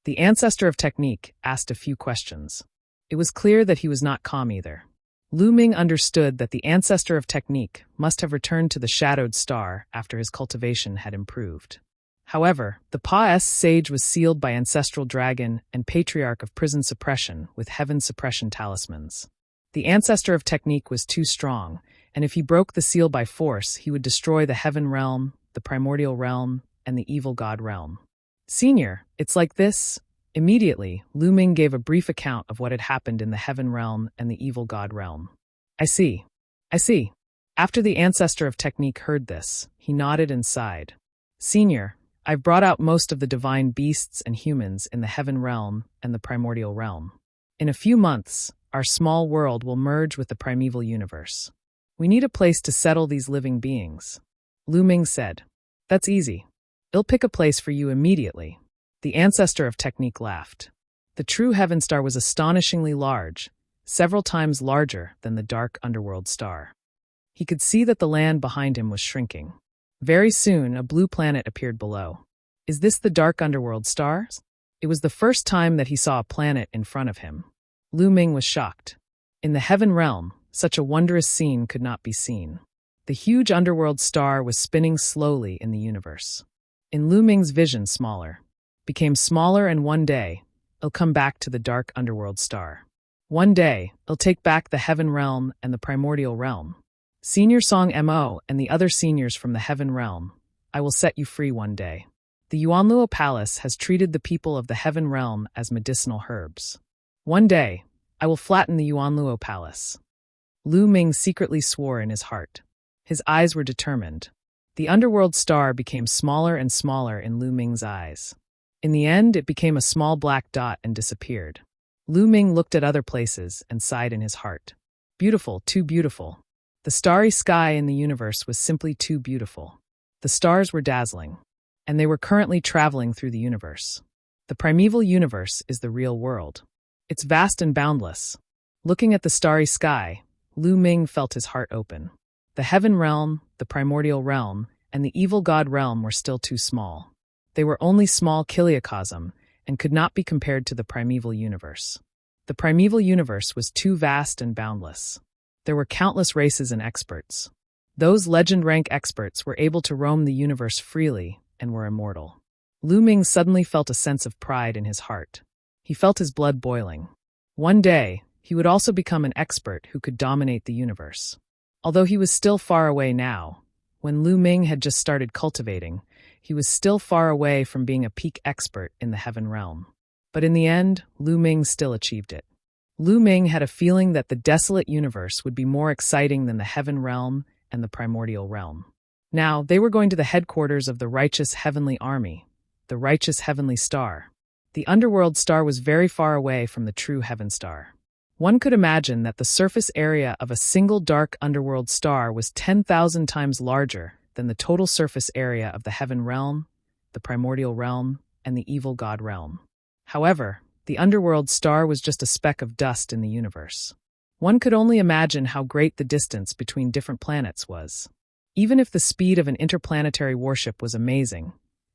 A: The ancestor of technique asked a few questions. It was clear that he was not calm either. Lu Ming understood that the ancestor of technique must have returned to the shadowed star after his cultivation had improved. However, the passage was sealed by ancestral dragon and patriarch of prison suppression with heaven suppression talismans. The ancestor of technique was too strong, and if he broke the seal by force, he would destroy the heaven realm, the primordial realm, and the evil god realm. "Senior, it's like this." Immediately, Lu Ming gave a brief account of what had happened in the heaven realm and the evil god realm. I see. After the ancestor of technique heard this, he nodded and sighed. "Senior, I've brought out most of the divine beasts and humans in the heaven realm and the primordial realm. In a few months, our small world will merge with the primeval universe. We need a place to settle these living beings." Lu Ming said. "That's easy. I'll pick a place for you immediately." The ancestor of technique laughed. The true heaven star was astonishingly large, several times larger than the dark underworld star. He could see that the land behind him was shrinking. Very soon, a blue planet appeared below. "Is this the dark underworld star?" It was the first time that he saw a planet in front of him. Lu Ming was shocked. In the heaven realm, such a wondrous scene could not be seen. The huge underworld star was spinning slowly in the universe. In Lu Ming's vision, became smaller, and one day, it'll come back to the dark underworld star. One day, it'll take back the heaven realm and the primordial realm. Senior Song Mo and the other seniors from the heaven realm, I will set you free one day. The Yuanluo Palace has treated the people of the heaven realm as medicinal herbs. One day, I will flatten the Yuanluo Palace." Lu Ming secretly swore in his heart. His eyes were determined. The underworld star became smaller and smaller in Lu Ming's eyes. In the end, it became a small black dot and disappeared. Lu Ming looked at other places and sighed in his heart. Beautiful, too beautiful. The starry sky in the universe was simply too beautiful. The stars were dazzling, and they were currently traveling through the universe. The primeval universe is the real world. It's vast and boundless. Looking at the starry sky, Lu Ming felt his heart open. The heaven realm, the primordial realm, and the evil god realm were still too small. They were only small chiliocosm and could not be compared to the primeval universe. The primeval universe was too vast and boundless. There were countless races and experts. Those legend-rank experts were able to roam the universe freely and were immortal. Lu Ming suddenly felt a sense of pride in his heart. He felt his blood boiling. One day, he would also become an expert who could dominate the universe. Although he was still far away now, when Lu Ming had just started cultivating, he was still far away from being a peak expert in the heaven realm. But in the end, Lu Ming still achieved it. Lu Ming had a feeling that the desolate universe would be more exciting than the heaven realm and the primordial realm. Now, they were going to the headquarters of the righteous heavenly army, the righteous heavenly star. The underworld star was very far away from the true heaven star. One could imagine that the surface area of a single dark underworld star was 10,000 times larger than the total surface area of the heaven realm, the primordial realm, and the evil god realm. However, the underworld star was just a speck of dust in the universe. One could only imagine how great the distance between different planets was. Even if the speed of an interplanetary warship was amazing,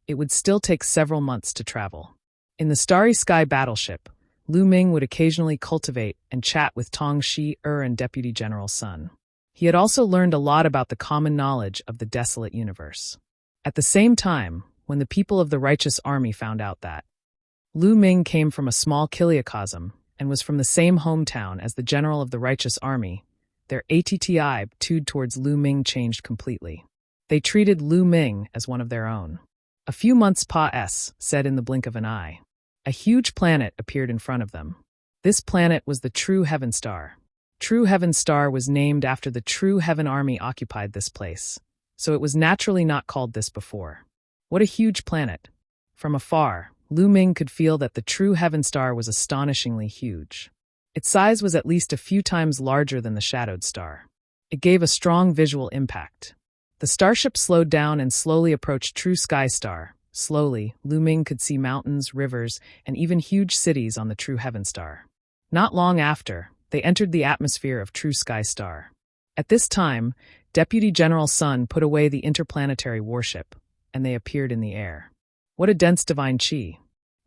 A: it would still take several months to travel. In the Starry Sky battleship, Lu Ming would occasionally cultivate and chat with Tong Shi-er and Deputy General Sun. He had also learned a lot about the common knowledge of the desolate universe. At the same time, when the people of the righteous army found out that Lu Ming came from a small kiliacosm and was from the same hometown as the general of the righteous army. Their attitude towards Lu Ming changed completely. They treated Lu Ming as one of their own. A few months said in the blink of an eye. A huge planet appeared in front of them. This planet was the True Heaven Star. True Heaven Star was named after the True Heaven Army occupied this place, so it was naturally not called this before. What a huge planet! From afar, Lu Ming could feel that the True Heaven Star was astonishingly huge. Its size was at least a few times larger than the Shadowed Star. It gave a strong visual impact. The starship slowed down and slowly approached True Sky Star. Slowly, Lu Ming could see mountains, rivers, and even huge cities on the True Heaven Star. Not long after, they entered the atmosphere of True Sky Star. At this time, Deputy General Sun put away the interplanetary warship, and they appeared in the air. What a dense divine qi!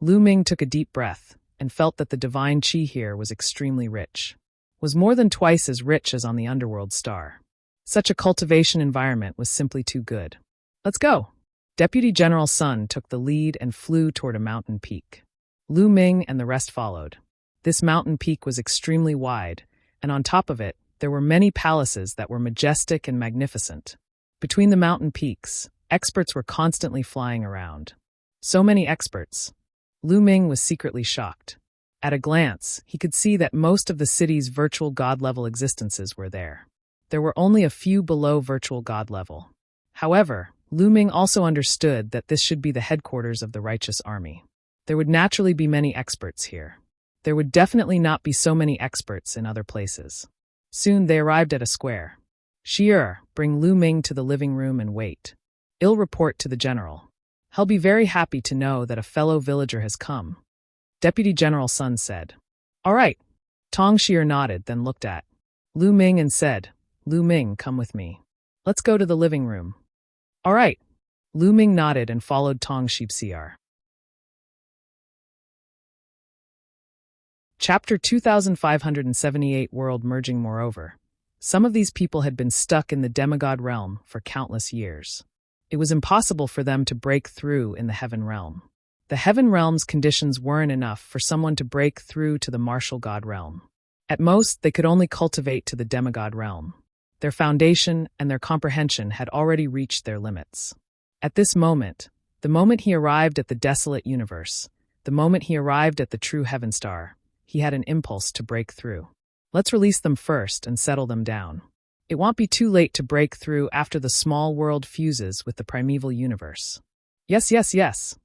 A: Lu Ming took a deep breath and felt that the divine qi here was extremely rich. Was more than twice as rich as on the underworld star. Such a cultivation environment was simply too good. Let's go! Deputy General Sun took the lead and flew toward a mountain peak. Lu Ming and the rest followed. This mountain peak was extremely wide, and on top of it, there were many palaces that were majestic and magnificent. Between the mountain peaks, experts were constantly flying around. So many experts. Lu Ming was secretly shocked. At a glance, he could see that most of the city's virtual god-level existences were there. There were only a few below virtual god level. However, Lu Ming also understood that this should be the headquarters of the righteous army. There would naturally be many experts here. There would definitely not be so many experts in other places. Soon they arrived at a square. Shi'er, bring Lu Ming to the living room and wait. I'll report to the general. He'll be very happy to know that a fellow villager has come. Deputy General Sun said. All right. Tong Shi'er nodded, then looked at Lu Ming and said, Lu Ming, come with me. Let's go to the living room. All right. Lu Ming nodded and followed Tong Shi'er. Chapter 2578 World Merging. Moreover, some of these people had been stuck in the demigod realm for countless years. It was impossible for them to break through in the heaven realm. The heaven realm's conditions weren't enough for someone to break through to the martial god realm. At most, they could only cultivate to the demigod realm. Their foundation and their comprehension had already reached their limits. At this moment, the moment he arrived at the desolate universe, the moment he arrived at the true heaven star, he had an impulse to break through. Let's release them first and settle them down. It won't be too late to break through after the small world fuses with the primeval universe. Yes.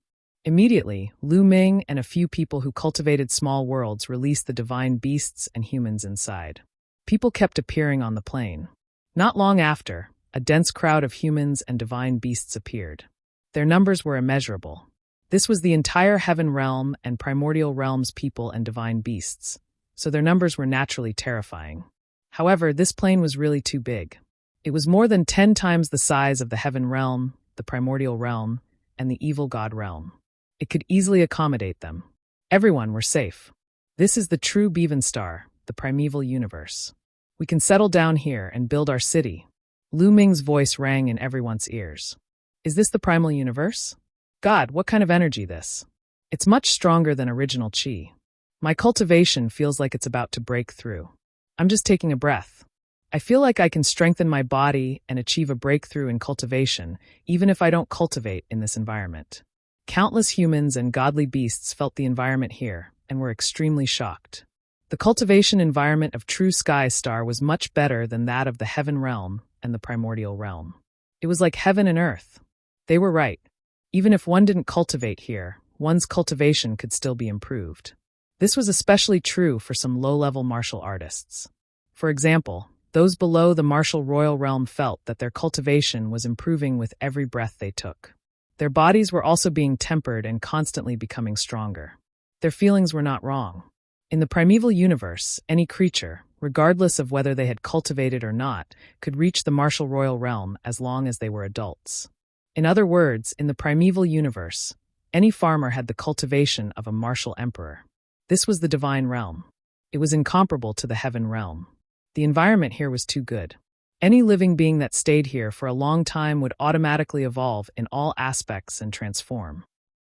A: Immediately, Lu Ming and a few people who cultivated small worlds released the divine beasts and humans inside. People kept appearing on the plain. Not long after, a dense crowd of humans and divine beasts appeared. Their numbers were immeasurable. This was the entire heaven realm and primordial realm's people and divine beasts, so their numbers were naturally terrifying. However, this plane was really too big. It was more than 10 times the size of the heaven realm, the primordial realm, and the evil god realm. It could easily accommodate them. Everyone were safe. This is the true Bevan Star, the primeval universe. We can settle down here and build our city. Lu Ming's voice rang in everyone's ears. Is this the primal universe? God, what kind of energy this? It's much stronger than original qi. My cultivation feels like it's about to break through. I'm just taking a breath. I feel like I can strengthen my body and achieve a breakthrough in cultivation, even if I don't cultivate in this environment. Countless humans and godly beasts felt the environment here and were extremely shocked. The cultivation environment of True Sky Star was much better than that of the heaven realm and the primordial realm. It was like heaven and earth. They were right. Even if one didn't cultivate here, one's cultivation could still be improved. This was especially true for some low-level martial artists. For example, those below the martial royal realm felt that their cultivation was improving with every breath they took. Their bodies were also being tempered and constantly becoming stronger. Their feelings were not wrong. In the primeval universe, any creature, regardless of whether they had cultivated or not, could reach the martial royal realm as long as they were adults. In other words, in the primeval universe, any farmer had the cultivation of a martial emperor. This was the divine realm. It was incomparable to the heaven realm. The environment here was too good. Any living being that stayed here for a long time would automatically evolve in all aspects and transform.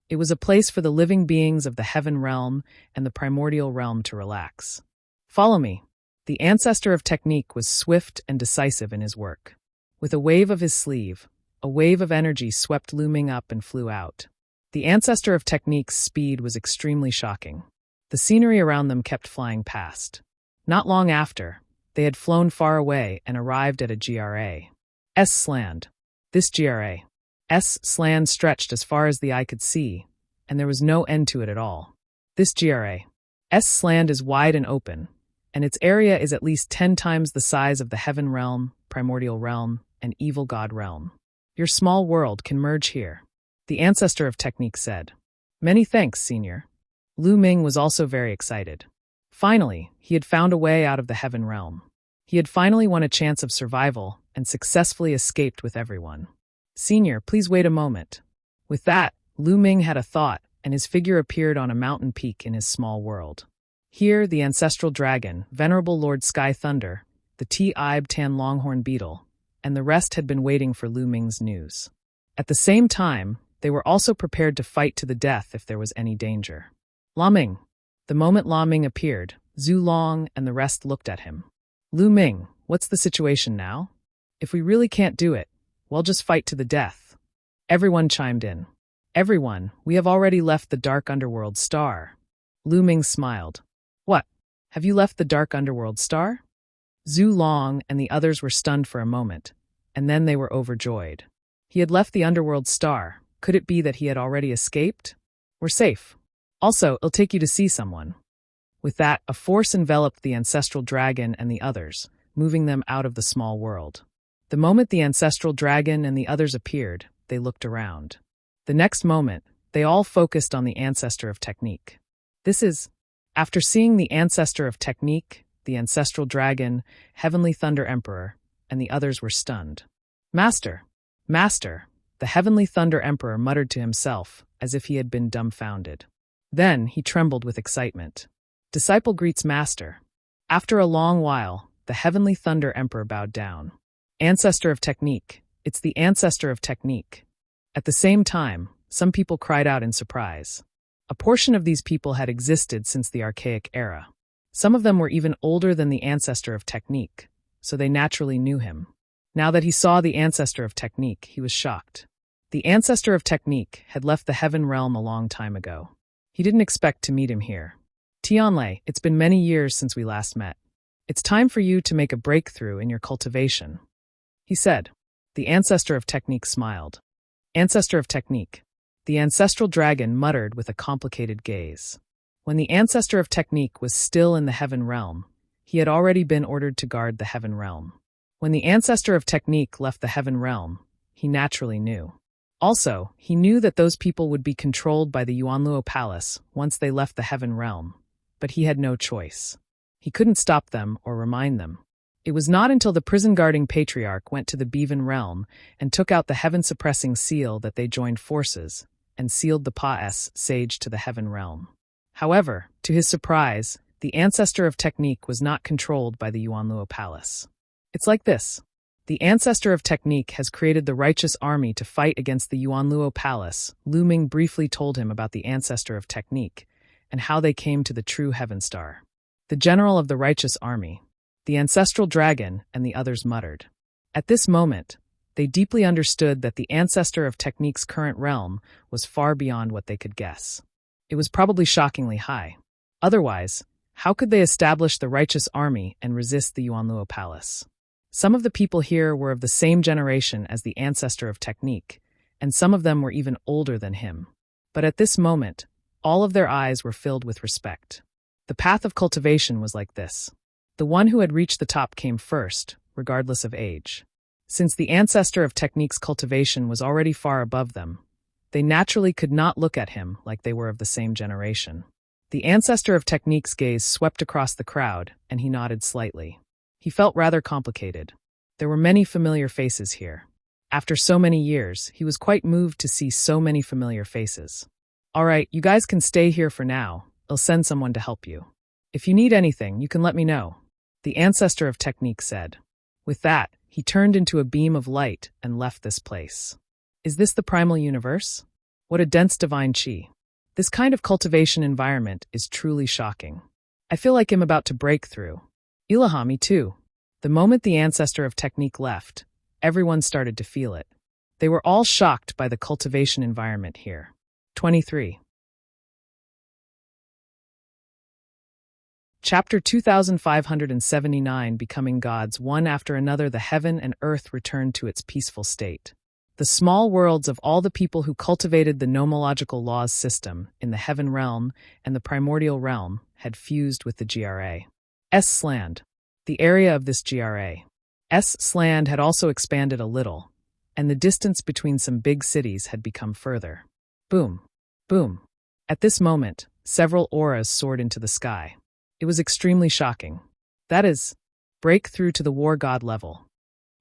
A: It was a place for the living beings of the heaven realm and the primordial realm to relax. Follow me. The ancestor of technique was swift and decisive in his work. With a wave of his sleeve, a wave of energy swept Looming up and flew out. The ancestor of technique's speed was extremely shocking. The scenery around them kept flying past. Not long after, they had flown far away and arrived at a GRA's sland. This GRA's sland stretched as far as the eye could see, and there was no end to it at all. This GRA's sland is wide and open, and its area is at least 10 times the size of the heaven realm, primordial realm, and evil god realm. Your small world can merge here, the ancestor of technique said. Many thanks, senior. Looming was also very excited. Finally, he had found a way out of the heaven realm. He had finally won a chance of survival and successfully escaped with everyone. Senior, please wait a moment. With that, Looming had a thought, and his figure appeared on a mountain peak in his small world. Here, the ancestral dragon, venerable Lord Sky Thunder, the T-Ibe Tan Longhorn Beetle, and the rest had been waiting for Looming's news. At the same time, they were also prepared to fight to the death if there was any danger. Looming. The moment Looming appeared, Zhu Long and the rest looked at him. Looming, what's the situation now? If we really can't do it, we'll just fight to the death. Everyone chimed in. Everyone, we have already left the dark underworld star. Looming smiled. What? Have you left the dark underworld star? Zhu Long and the others were stunned for a moment, and then they were overjoyed. He had left the underworld star. Could it be that he had already escaped? We're safe. Also, it'll take you to see someone. With that, a force enveloped the ancestral dragon and the others, moving them out of the small world. The moment the ancestral dragon and the others appeared, they looked around. The next moment, they all focused on the ancestor of technique. After seeing the ancestor of technique, the ancestral dragon, Heavenly Thunder Emperor, and the others were stunned. Master! Master! The Heavenly Thunder Emperor muttered to himself, as if he had been dumbfounded. Then he trembled with excitement. Disciple greets Master. After a long while, the Heavenly Thunder Emperor bowed down. Ancestor of technique. It's the ancestor of technique. At the same time, some people cried out in surprise. A portion of these people had existed since the archaic era. Some of them were even older than the ancestor of technique, so they naturally knew him. Now that he saw the ancestor of technique, he was shocked. The ancestor of technique had left the heaven realm a long time ago. He didn't expect to meet him here. Tianlei, it's been many years since we last met. It's time for you to make a breakthrough in your cultivation, he said. The ancestor of technique smiled. Ancestor of technique. The ancestral dragon muttered with a complicated gaze. When the ancestor of technique was still in the heaven realm, he had already been ordered to guard the heaven realm. When the ancestor of technique left the heaven realm, he naturally knew. Also, he knew that those people would be controlled by the Yuanluo Palace once they left the heaven realm, but he had no choice. He couldn't stop them or remind them. It was not until the prison-guarding patriarch went to the Bevan realm and took out the heaven-suppressing seal that they joined forces and sealed the Pa-S sage to the heaven realm. However, to his surprise, the ancestor of technique was not controlled by the Yuanluo Palace. It's like this. The ancestor of technique has created the righteous army to fight against the Yuanluo Palace. Looming briefly told him about the ancestor of technique and how they came to the true heaven star. The general of the righteous army, the ancestral dragon, and the others muttered. At this moment, they deeply understood that the ancestor of technique's current realm was far beyond what they could guess. It was probably shockingly high. Otherwise, how could they establish the righteous army and resist the Yuanluo Palace? Some of the people here were of the same generation as the ancestor of technique, and some of them were even older than him. But at this moment, all of their eyes were filled with respect. The path of cultivation was like this. The one who had reached the top came first, regardless of age. Since the ancestor of technique's cultivation was already far above them, they naturally could not look at him like they were of the same generation. The ancestor of technique's gaze swept across the crowd, and he nodded slightly. He felt rather complicated. There were many familiar faces here. After so many years, he was quite moved to see so many familiar faces. All right, you guys can stay here for now. I'll send someone to help you. If you need anything, you can let me know, the ancestor of technique said. With that, he turned into a beam of light and left this place. Is this the primal universe? What a dense divine chi. This kind of cultivation environment is truly shocking. I feel like I'm about to break through. Ilahami too. The moment the ancestor of technique left, everyone started to feel it. They were all shocked by the cultivation environment here. 23. Chapter 2579 Becoming Gods. One after another, the heaven and earth returned to its peaceful state. The small worlds of all the people who cultivated the nomological laws system in the heaven realm and the primordial realm had fused with the GRA. S-Sland. The area of this GRA. S-Sland had also expanded a little, and the distance between some big cities had become further. Boom. Boom. At this moment, several auras soared into the sky. It was extremely shocking. That is, break through to the war god level.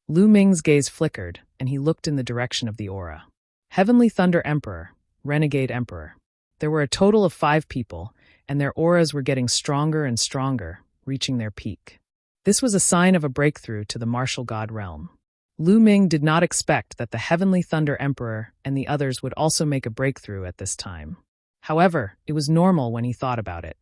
A: Lu Ming's gaze flickered, and he looked in the direction of the aura. Heavenly Thunder Emperor, Renegade Emperor. There were a total of 5 people, and their auras were getting stronger and stronger, reaching their peak. This was a sign of a breakthrough to the martial god realm. Lu Ming did not expect that the Heavenly Thunder Emperor and the others would also make a breakthrough at this time. However, it was normal when he thought about it.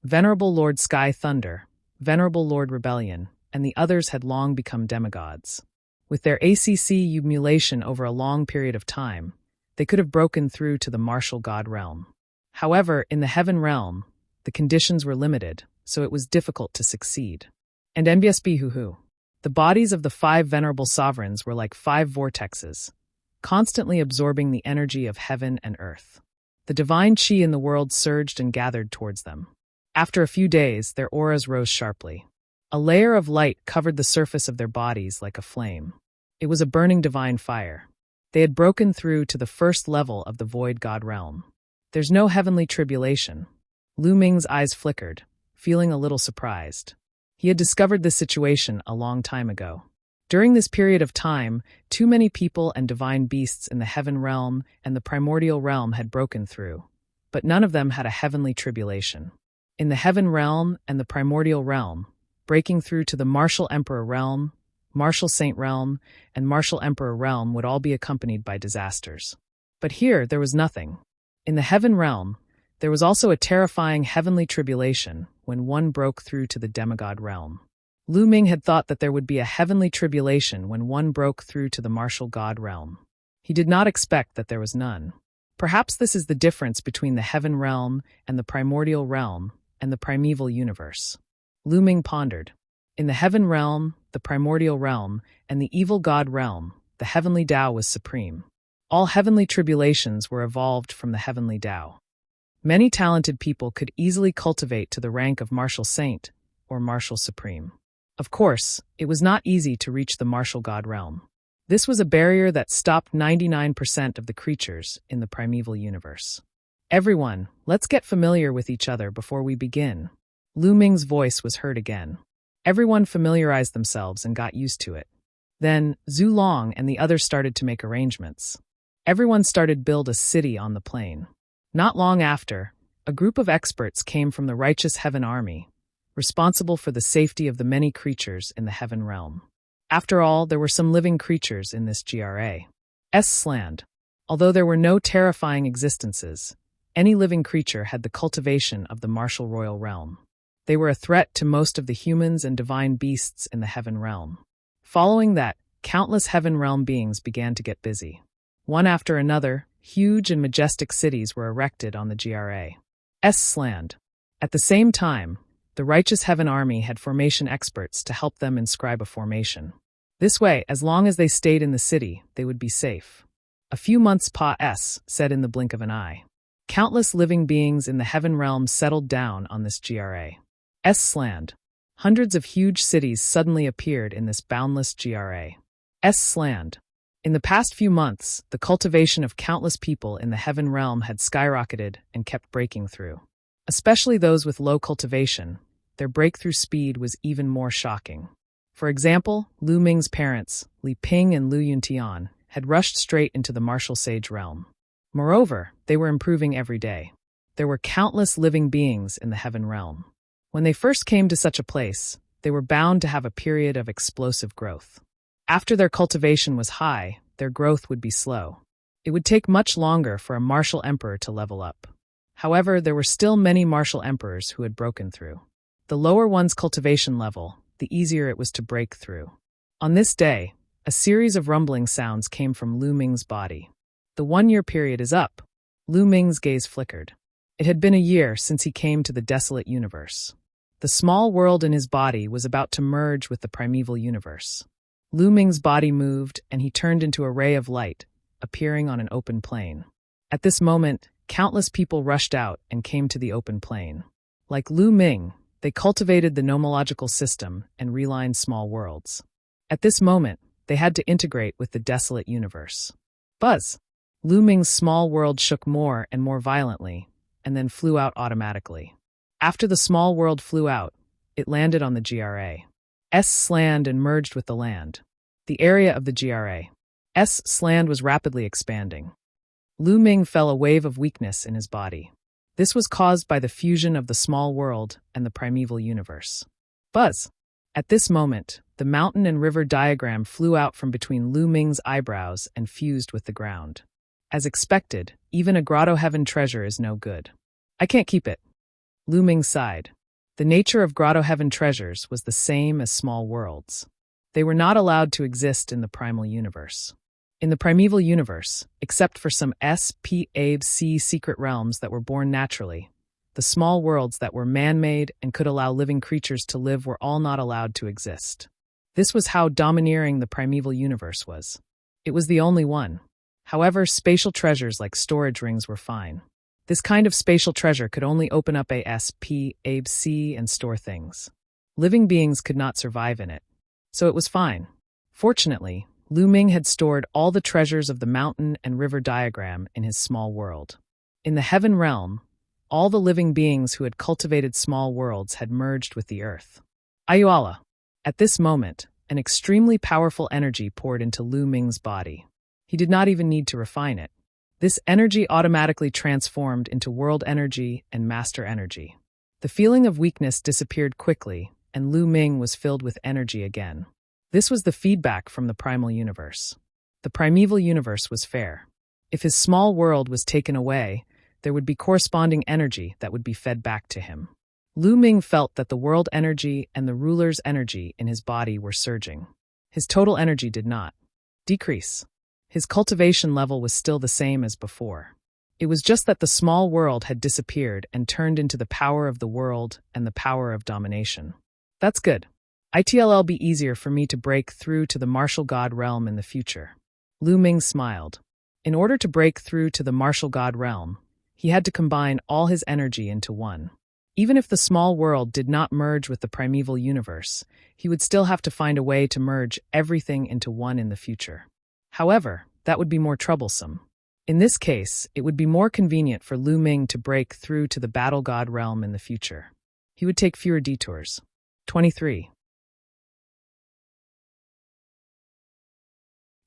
A: Venerable Lord Sky Thunder, Venerable Lord Rebellion, and the others had long become demigods. With their ACC accumulation over a long period of time, they could have broken through to the martial god realm. However, in the heaven realm, the conditions were limited, so it was difficult to succeed. And MBSB hoo-hoo. The bodies of the 5 venerable sovereigns were like 5 vortexes, constantly absorbing the energy of heaven and earth. The divine chi in the world surged and gathered towards them. After a few days, their auras rose sharply. A layer of light covered the surface of their bodies like a flame. It was a burning divine fire. They had broken through to the first level of the void god realm. There's no heavenly tribulation. Lu Ming's eyes flickered, feeling a little surprised. He had discovered this situation a long time ago. During this period of time, too many people and divine beasts in the heaven realm and the primordial realm had broken through, but none of them had a heavenly tribulation. In the heaven realm and the primordial realm, breaking through to the martial emperor realm, martial saint realm, and martial emperor realm would all be accompanied by disasters. But here there was nothing. In the heaven realm, there was also a terrifying heavenly tribulation when one broke through to the demigod realm. Lu Ming had thought that there would be a heavenly tribulation when one broke through to the martial god realm. He did not expect that there was none. Perhaps this is the difference between the heaven realm and the primordial realm and the primeval universe. Lu Ming pondered. In the heaven realm, the primordial realm, and the evil god realm, the heavenly Tao was supreme. All heavenly tribulations were evolved from the heavenly Tao. Many talented people could easily cultivate to the rank of martial saint or martial supreme. Of course, it was not easy to reach the martial god realm. This was a barrier that stopped 99% of the creatures in the primeval universe. Everyone, let's get familiar with each other before we begin. Lu Ming's voice was heard again. Everyone familiarized themselves and got used to it. Then, Zhu Long and the others started to make arrangements. Everyone started build a city on the plain. Not long after, a group of experts came from the righteous heaven army, responsible for the safety of the many creatures in the heaven realm. After all, there were some living creatures in this GRA. S-Sland. Although there were no terrifying existences, any living creature had the cultivation of the martial royal realm. They were a threat to most of the humans and divine beasts in the heaven realm. Following that, countless heaven realm beings began to get busy. One after another, huge and majestic cities were erected on the GRA. S-Sland. At the same time, the righteous heaven army had formation experts to help them inscribe a formation. This way, as long as they stayed in the city, they would be safe. A few months said in the blink of an eye. Countless living beings in the heaven realm settled down on this GRA. S-Sland. Hundreds of huge cities suddenly appeared in this boundless GRA. S-Sland. In the past few months, the cultivation of countless people in the heaven realm had skyrocketed and kept breaking through. Especially those with low cultivation, their breakthrough speed was even more shocking. For example, Lu Ming's parents, Li Ping and Lu Yuntian, had rushed straight into the martial sage realm. Moreover, they were improving every day. There were countless living beings in the heaven realm. When they first came to such a place, they were bound to have a period of explosive growth. After their cultivation was high, their growth would be slow. It would take much longer for a martial emperor to level up. However, there were still many martial emperors who had broken through. The lower one's cultivation level, the easier it was to break through. On this day, a series of rumbling sounds came from Lu Ming's body. The 1-year period is up. Lu Ming's gaze flickered. It had been a year since he came to the desolate universe. The small world in his body was about to merge with the primeval universe. Lu Ming's body moved, and he turned into a ray of light, appearing on an open plain. At this moment, countless people rushed out and came to the open plain. Like Lu Ming, they cultivated the nomological system and relined small worlds. At this moment, they had to integrate with the desolate universe. Buzz! Lu Ming's small world shook more and more violently, and then flew out automatically. After the small world flew out, it landed on the GRA's land and merged with the land. The area of the GRA's land was rapidly expanding. Lu Ming felt a wave of weakness in his body. This was caused by the fusion of the small world and the primeval universe. Buzz! At this moment, the mountain and river diagram flew out from between Lu Ming's eyebrows and fused with the ground. As expected, even a grotto heaven treasure is no good. I can't keep it. Lu Ming sighed. The nature of grotto heaven treasures was the same as small worlds. They were not allowed to exist in the primal universe. In the primeval universe, except for some SPAC secret realms that were born naturally, the small worlds that were man-made and could allow living creatures to live were all not allowed to exist. This was how domineering the primeval universe was. It was the only one. However, spatial treasures like storage rings were fine. This kind of spatial treasure could only open up a SPAC and store things. Living beings could not survive in it. So it was fine. Fortunately, Lu Ming had stored all the treasures of the mountain and river diagram in his small world. In the heaven realm, all the living beings who had cultivated small worlds had merged with the earth. Ayuala. At this moment, an extremely powerful energy poured into Lu Ming's body. He did not even need to refine it. This energy automatically transformed into world energy and master energy. The feeling of weakness disappeared quickly, and Lu Ming was filled with energy again. This was the feedback from the primal universe. The primeval universe was fair. If his small world was taken away, there would be corresponding energy that would be fed back to him. Lu Ming felt that the world energy and the ruler's energy in his body were surging. His total energy did not decrease. His cultivation level was still the same as before. It was just that the small world had disappeared and turned into the power of the world and the power of domination. That's good. It'll be easier for me to break through to the martial god realm in the future. Lu Ming smiled. In order to break through to the martial god realm, he had to combine all his energy into one. Even if the small world did not merge with the primeval universe, he would still have to find a way to merge everything into one in the future. However, that would be more troublesome. In this case, it would be more convenient for Lu Ming to break through to the battle god realm in the future. He would take fewer detours. 23.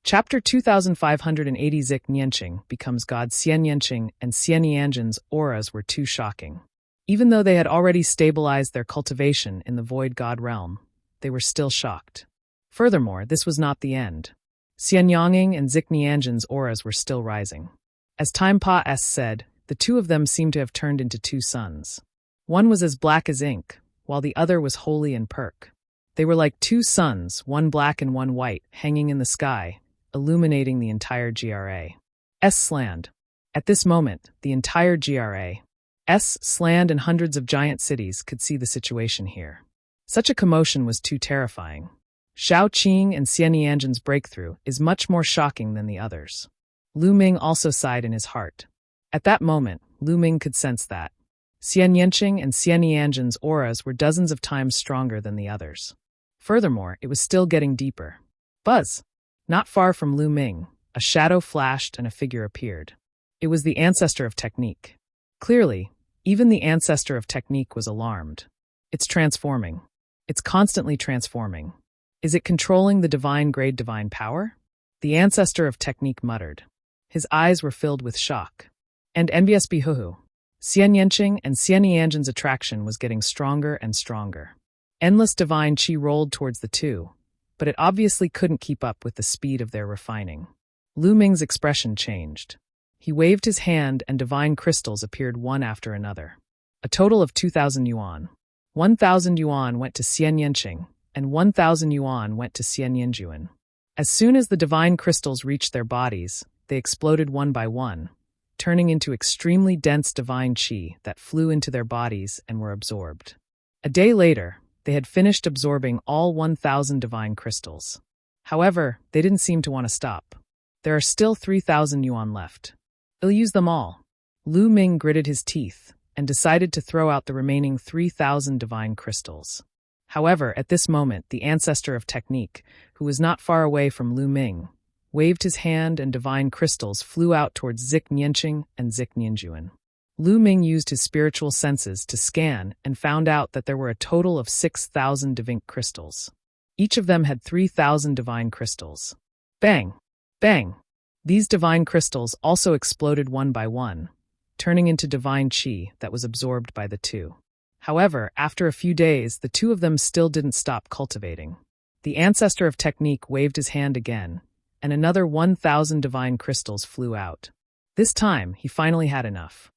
A: Chapter 2580 Zik Nianqing becomes God. Xian Yanqing and Xian Yanjin's auras were too shocking. Even though they had already stabilized their cultivation in the void god realm, they were still shocked. Furthermore, this was not the end. Xian Yanging and Zik Nianjin's auras were still rising. As Time Pa S said, the two of them seemed to have turned into two suns. One was as black as ink, while the other was holy and perk. They were like two suns, one black and one white, hanging in the sky, illuminating the entire GRA's land. At this moment, the entire GRA's land and hundreds of giant cities could see the situation here. Such a commotion was too terrifying. Shao Qing and Xian Yanjin's breakthrough is much more shocking than the others. Lu Ming also sighed in his heart. At that moment, Lu Ming could sense that Xian Yanqing and Xian Yanjin's auras were dozens of times stronger than the others. Furthermore, it was still getting deeper. Buzz! Not far from Lu Ming, a shadow flashed and a figure appeared. It was the ancestor of technique. Clearly, even the ancestor of technique was alarmed. It's transforming. It's constantly transforming. Is it controlling the divine grade divine power? The ancestor of technique muttered. His eyes were filled with shock. And MBSB Huhu. Xian Yanqing and Xian Yanjin's attraction was getting stronger and stronger. Endless divine qi rolled towards the two, but it obviously couldn't keep up with the speed of their refining. Lu Ming's expression changed. He waved his hand and divine crystals appeared one after another. A total of 2,000 yuan. 1,000 yuan went to Xian Yanqing, and 1,000 yuan went to Xian Yanjuan. As soon as the divine crystals reached their bodies, they exploded one by one, turning into extremely dense divine qi that flew into their bodies and were absorbed. A day later, they had finished absorbing all 1,000 divine crystals. However, they didn't seem to want to stop. There are still 3,000 yuan left. I'll use them all. Lu Ming gritted his teeth and decided to throw out the remaining 3,000 divine crystals. However, at this moment, the ancestor of technique, who was not far away from Lu Ming, waved his hand and divine crystals flew out towards Zik Nianqing and Zik Nianjuan. Lu Ming used his spiritual senses to scan and found out that there were a total of 6,000 divine crystals. Each of them had 3,000 divine crystals. Bang! Bang! These divine crystals also exploded one by one, turning into divine qi that was absorbed by the two. However, after a few days, the two of them still didn't stop cultivating. The ancestor of technique waved his hand again, and another 1,000 divine crystals flew out. This time, he finally had enough.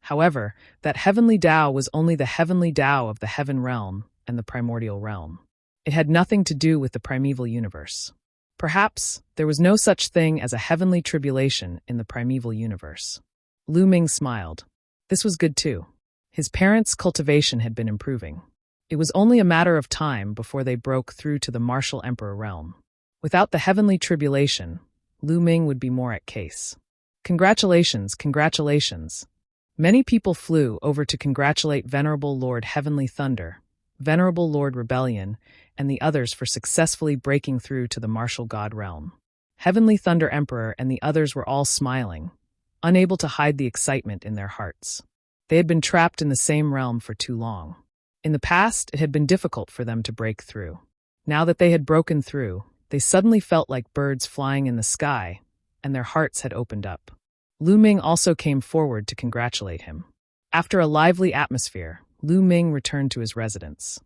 A: However, that heavenly Tao was only the heavenly Tao of the heaven realm and the primordial realm. It had nothing to do with the primeval universe. Perhaps there was no such thing as a heavenly tribulation in the primeval universe. Lu Ming smiled. This was good too. His parents' cultivation had been improving. It was only a matter of time before they broke through to the martial emperor realm. Without the heavenly tribulation, Lu Ming would be more at case. Congratulations, congratulations. Many people flew over to congratulate Venerable Lord Heavenly Thunder, Venerable Lord Rebellion, and the others for successfully breaking through to the martial god realm. Heavenly Thunder Emperor and the others were all smiling, unable to hide the excitement in their hearts. They had been trapped in the same realm for too long. In the past, it had been difficult for them to break through. Now that they had broken through, they suddenly felt like birds flying in the sky, and their hearts had opened up. Lu Ming also came forward to congratulate him. After a lively atmosphere, Lu Ming returned to his residence.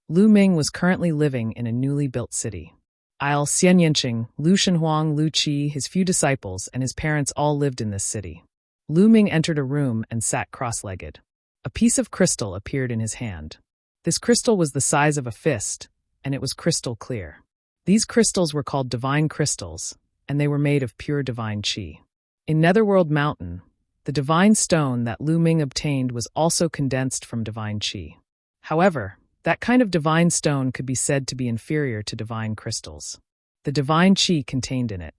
A: Lu Ming was currently living in a newly built city. Isle Xianyanqing, Lu Shenhuang, Lu Qi, his few disciples, and his parents all lived in this city. Lu Ming entered a room and sat cross-legged. A piece of crystal appeared in his hand. This crystal was the size of a fist, and it was crystal clear. These crystals were called divine crystals, and they were made of pure divine qi. In Netherworld Mountain, the divine stone that Lu Ming obtained was also condensed from divine qi. However, that kind of divine stone could be said to be inferior to divine crystals. The divine qi contained in it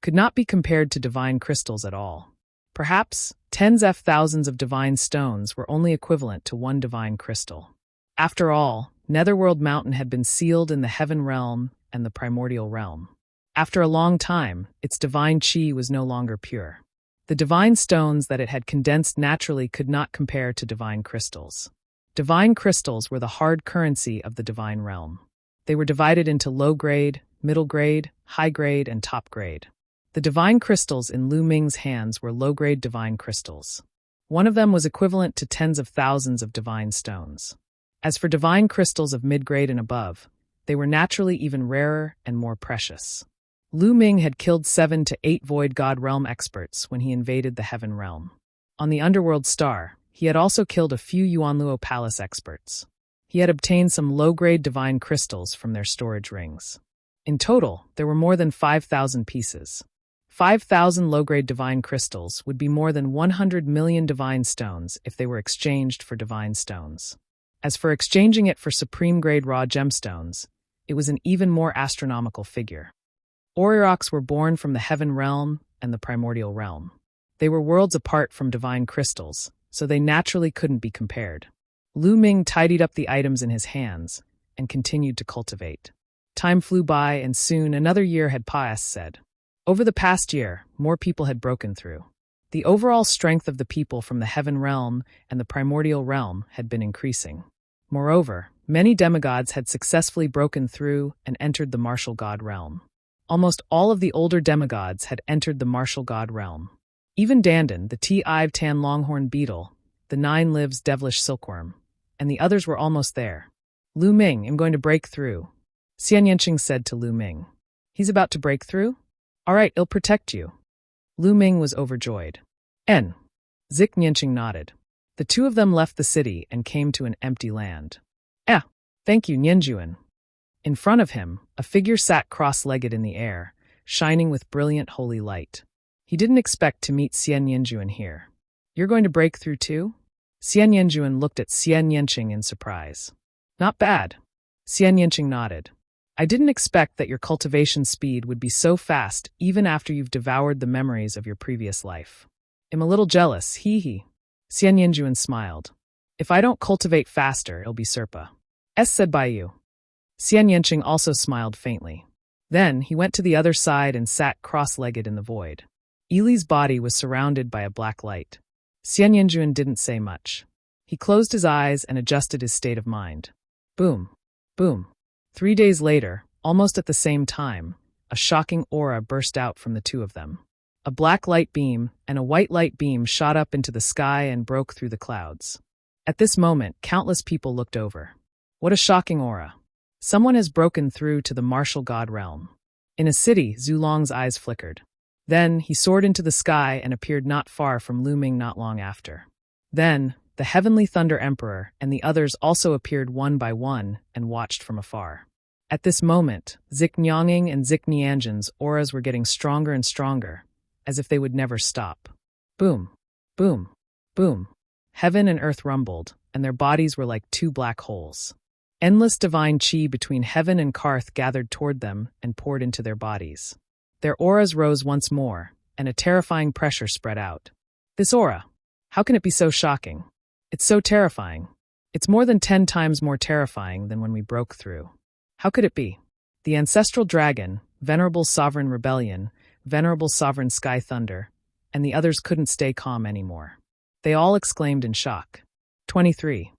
A: could not be compared to divine crystals at all. Perhaps tens of thousands of divine stones were only equivalent to one divine crystal. After all, Netherworld Mountain had been sealed in the heaven realm and the primordial realm. After a long time, its divine qi was no longer pure. The divine stones that it had condensed naturally could not compare to divine crystals. Divine crystals were the hard currency of the divine realm. They were divided into low grade, middle grade, high grade, and top grade. The divine crystals in Lu Ming's hands were low-grade divine crystals. One of them was equivalent to tens of thousands of divine stones. As for divine crystals of mid-grade and above, they were naturally even rarer and more precious. Lu Ming had killed 7 to 8 Void God Realm experts when he invaded the Heaven Realm. On the Underworld Star, he had also killed a few Yuanluo Palace experts. He had obtained some low-grade divine crystals from their storage rings. In total, there were more than 5,000 pieces. 5,000 low-grade divine crystals would be more than 100 million divine stones if they were exchanged for divine stones. As for exchanging it for supreme-grade raw gemstones, it was an even more astronomical figure. Oriroks were born from the Heaven Realm and the Primordial Realm. They were worlds apart from divine crystals, so they naturally couldn't be compared. Lu Ming tidied up the items in his hands and continued to cultivate. Time flew by and soon another year had passed. Over the past year, more people had broken through. The overall strength of the people from the Heaven Realm and the Primordial Realm had been increasing. Moreover, many demigods had successfully broken through and entered the Martial God Realm. Almost all of the older demigods had entered the Martial God Realm. Even Dandan, the T-Ive Tan Longhorn Beetle, the 9 Lives Devilish Silkworm, and the others were almost there. Lu Ming, I'm going to break through, Xian Yanqing said to Lu Ming. He's about to break through? All right, it'll protect you. Lu Ming was overjoyed. N. Zik Nianqing nodded. The two of them left the city and came to an empty land. Thank you, Nianjuan. In front of him, a figure sat cross-legged in the air, shining with brilliant holy light. He didn't expect to meet Xian Nianjuan here. You're going to break through too? Xian Nianjuan looked at Xian Nianqing in surprise. Not bad. Xian Nianqing nodded. I didn't expect that your cultivation speed would be so fast even after you've devoured the memories of your previous life. I'm a little jealous, hee. Xian Nianjuan smiled. If I don't cultivate faster, it'll be Serpa. Said by you. Xian Nianqing also smiled faintly. Then he went to the other side and sat cross-legged in the void. Ili's body was surrounded by a black light. Xian Nianjuan didn't say much. He closed his eyes and adjusted his state of mind. Boom. Boom. 3 days later, almost at the same time, a shocking aura burst out from the two of them. A black light beam and a white light beam shot up into the sky and broke through the clouds. At this moment, countless people looked over. What a shocking aura. Someone has broken through to the martial god realm. In a city, Zulong's eyes flickered. Then, he soared into the sky and appeared not far from Lu Ming not long after. Then, the Heavenly Thunder Emperor and the others also appeared one by one and watched from afar. At this moment, Zik Nianqing and Zik Nianjuan's auras were getting stronger and stronger, as if they would never stop. Boom, boom, boom. Heaven and earth rumbled, and their bodies were like two black holes. Endless divine chi between heaven and Karth gathered toward them and poured into their bodies. Their auras rose once more, and a terrifying pressure spread out. This aura, how can it be so shocking? It's so terrifying. It's more than 10 times more terrifying than when we broke through. How could it be? The ancestral dragon, Venerable Sovereign Rebellion, Venerable Sovereign Sky Thunder, and the others couldn't stay calm anymore. They all exclaimed in shock. 23.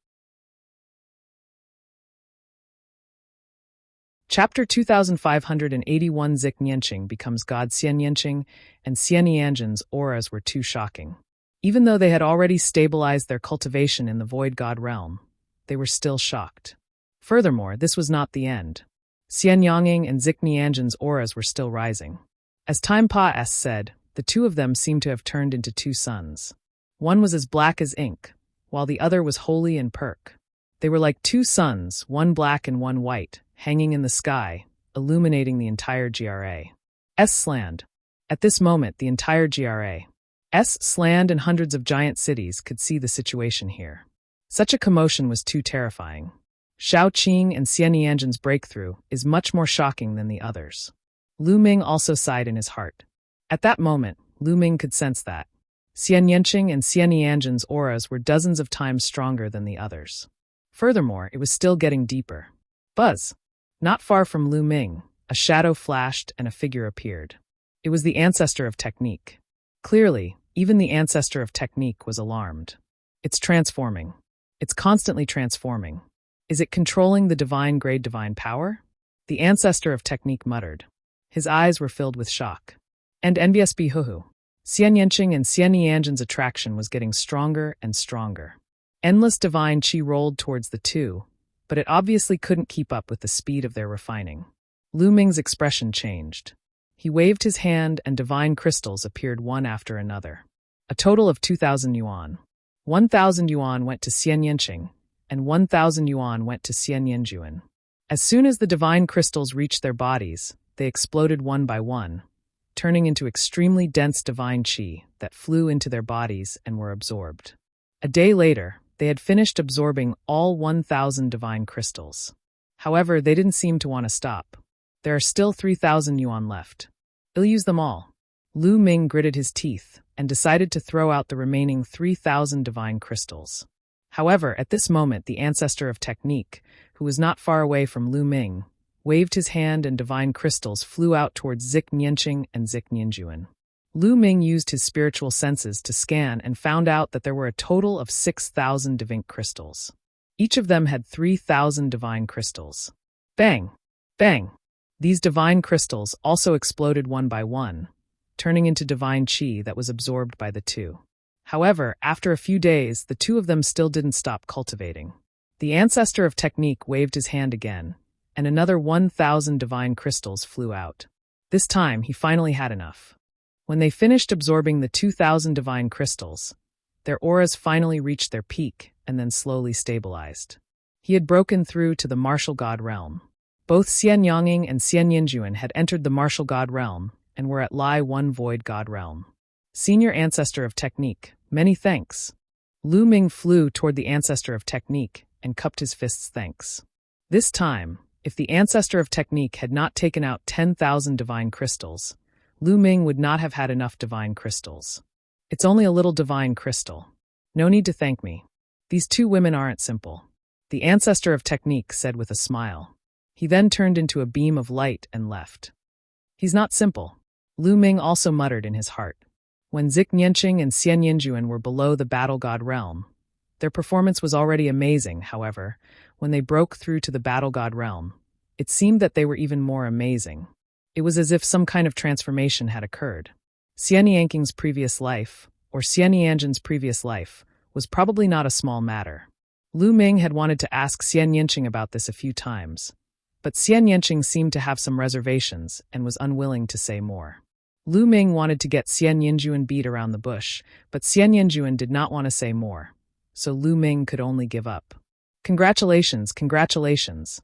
A: Chapter 2581 Zik Nianqing becomes God. Xian Nianqing and Xian Nianjuan's auras were too shocking. Even though they had already stabilized their cultivation in the void god realm, they were still shocked. Furthermore, this was not the end. Xian Nianqing and Zik Nianjuan's auras were still rising. As time said, the two of them seemed to have turned into two suns. One was as black as ink, while the other was holy and perk. They were like two suns, one black and one white, hanging in the sky, illuminating the entire GRA's land. At this moment, the entire GRA's land and hundreds of giant cities could see the situation here. Such a commotion was too terrifying. Shao Qing and Xian Nianjuan's breakthrough is much more shocking than the others. Lu Ming also sighed in his heart. At that moment, Lu Ming could sense that Xian Nianqing and Xian Nianjuan's auras were dozens of times stronger than the others. Furthermore, it was still getting deeper. Buzz! Not far from Lu Ming, a shadow flashed and a figure appeared. It was the ancestor of technique. Clearly, even the ancestor of technique was alarmed. It's transforming. It's constantly transforming. Is it controlling the divine grade divine power? The ancestor of technique muttered. His eyes were filled with shock. And NBSB Huhu. Xian Nianqing and Xian Nianjuan's attraction was getting stronger and stronger. Endless divine chi rolled towards the two, but it obviously couldn't keep up with the speed of their refining. Lu Ming's expression changed. He waved his hand and divine crystals appeared one after another. A total of 2,000 yuan. 1,000 yuan went to Xian Nianqing, and 1,000 yuan went to Xian Nianjuan. As soon as the divine crystals reached their bodies, they exploded one by one, turning into extremely dense divine chi that flew into their bodies and were absorbed. A day later, they had finished absorbing all 1,000 divine crystals. However, they didn't seem to want to stop. There are still 3,000 yuan left. I'll use them all. Lu Ming gritted his teeth and decided to throw out the remaining 3,000 divine crystals. However, at this moment, the ancestor of technique, who was not far away from Lu Ming, waved his hand and divine crystals flew out towards Zik Nianqing and Zik Nianjuan. Lu Ming used his spiritual senses to scan and found out that there were a total of 6,000 divine crystals. Each of them had 3,000 divine crystals. Bang! Bang! These divine crystals also exploded one by one, turning into divine chi that was absorbed by the two. However, after a few days, the two of them still didn't stop cultivating. The ancestor of technique waved his hand again, and another 1,000 divine crystals flew out. This time, he finally had enough. When they finished absorbing the 2,000 divine crystals, their auras finally reached their peak and then slowly stabilized. He had broken through to the martial god realm. Both Xian Yanging and Xian Yinjuan had entered the martial god realm and were at Lai One Void God realm. Senior Ancestor of Technique, many thanks. Lu Ming flew toward the Ancestor of Technique and cupped his fists thanks. This time, if the Ancestor of Technique had not taken out 10,000 divine crystals, Lu Ming would not have had enough divine crystals. It's only a little divine crystal. No need to thank me. These two women aren't simple. The Ancestor of Technique said with a smile. He then turned into a beam of light and left. He's not simple. Lu Ming also muttered in his heart. When Zik Nianqing and Xian Yinjuan were below the battle god realm, their performance was already amazing. However, when they broke through to the battle god realm, it seemed that they were even more amazing. It was as if some kind of transformation had occurred. Xian Yanqing's previous life, or Xian Yanjin's previous life, was probably not a small matter. Lu Ming had wanted to ask Xian Yinqing about this a few times, but Xian Yanqing seemed to have some reservations and was unwilling to say more. Lu Ming wanted to get Xian Yinjuan beat around the bush, but Xian Yinjuan did not want to say more, so Lu Ming could only give up. Congratulations, congratulations.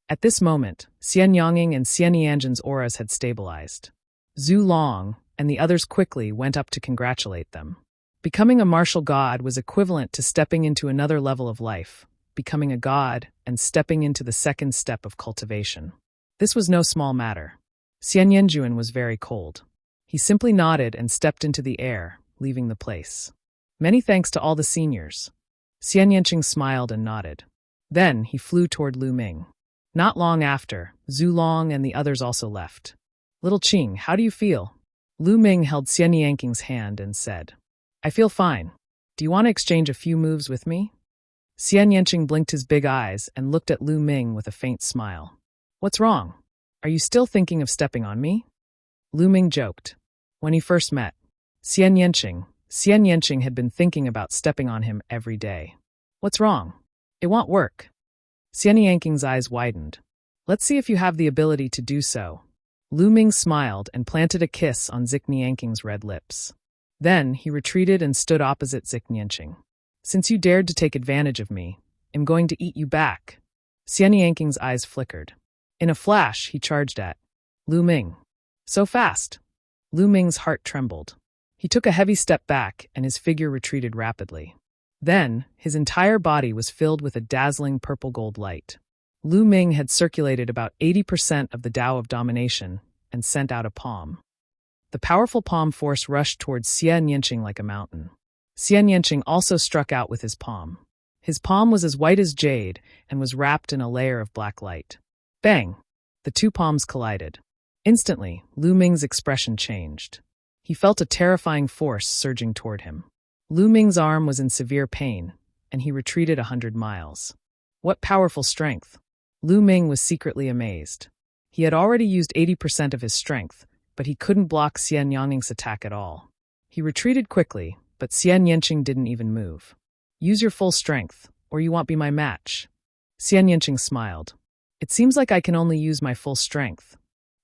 A: At this moment, Xian Yanging and Xian Yanjin's auras had stabilized. Zhu Long and the others quickly went up to congratulate them. Becoming a martial god was equivalent to stepping into another level of life, becoming a god and stepping into the second step of cultivation. This was no small matter. Xian Yinjuan was very cold. He simply nodded and stepped into the air, leaving the place. Many thanks to all the seniors. Xian Yanqing smiled and nodded. Then he flew toward Lu Ming. Not long after, Zhu Long and the others also left. Little Qing, how do you feel? Lu Ming held Xian Yanqing's hand and said, I feel fine. Do you want to exchange a few moves with me? Xian Yanqing blinked his big eyes and looked at Lu Ming with a faint smile. What's wrong? Are you still thinking of stepping on me? Lu Ming joked. When he first met Xian Yanqing had been thinking about stepping on him every day. What's wrong? It won't work. Xian Yanqing's eyes widened. Let's see if you have the ability to do so. Lu Ming smiled and planted a kiss on Zik Nianqing's red lips. Then he retreated and stood opposite Zik Nianqing. Since you dared to take advantage of me, I'm going to eat you back. Xian Yanqing's eyes flickered. In a flash, he charged at Lu Ming. So fast. Lu Ming's heart trembled. He took a heavy step back and his figure retreated rapidly. Then, his entire body was filled with a dazzling purple-gold light. Lu Ming had circulated about 80% of the Tao of Domination and sent out a palm. The powerful palm force rushed towards Xian Yanqing like a mountain. Xian Yanqing also struck out with his palm. His palm was as white as jade and was wrapped in a layer of black light. Bang! The two palms collided. Instantly, Lu Ming's expression changed. He felt a terrifying force surging toward him. Lu Ming's arm was in severe pain, and he retreated 100 miles. What powerful strength! Lu Ming was secretly amazed. He had already used 80% of his strength, but he couldn't block Xian Yanging's attack at all. He retreated quickly, but Xian Yanqing didn't even move. Use your full strength, or you won't be my match. Xian Yanqing smiled. It seems like I can only use my full strength.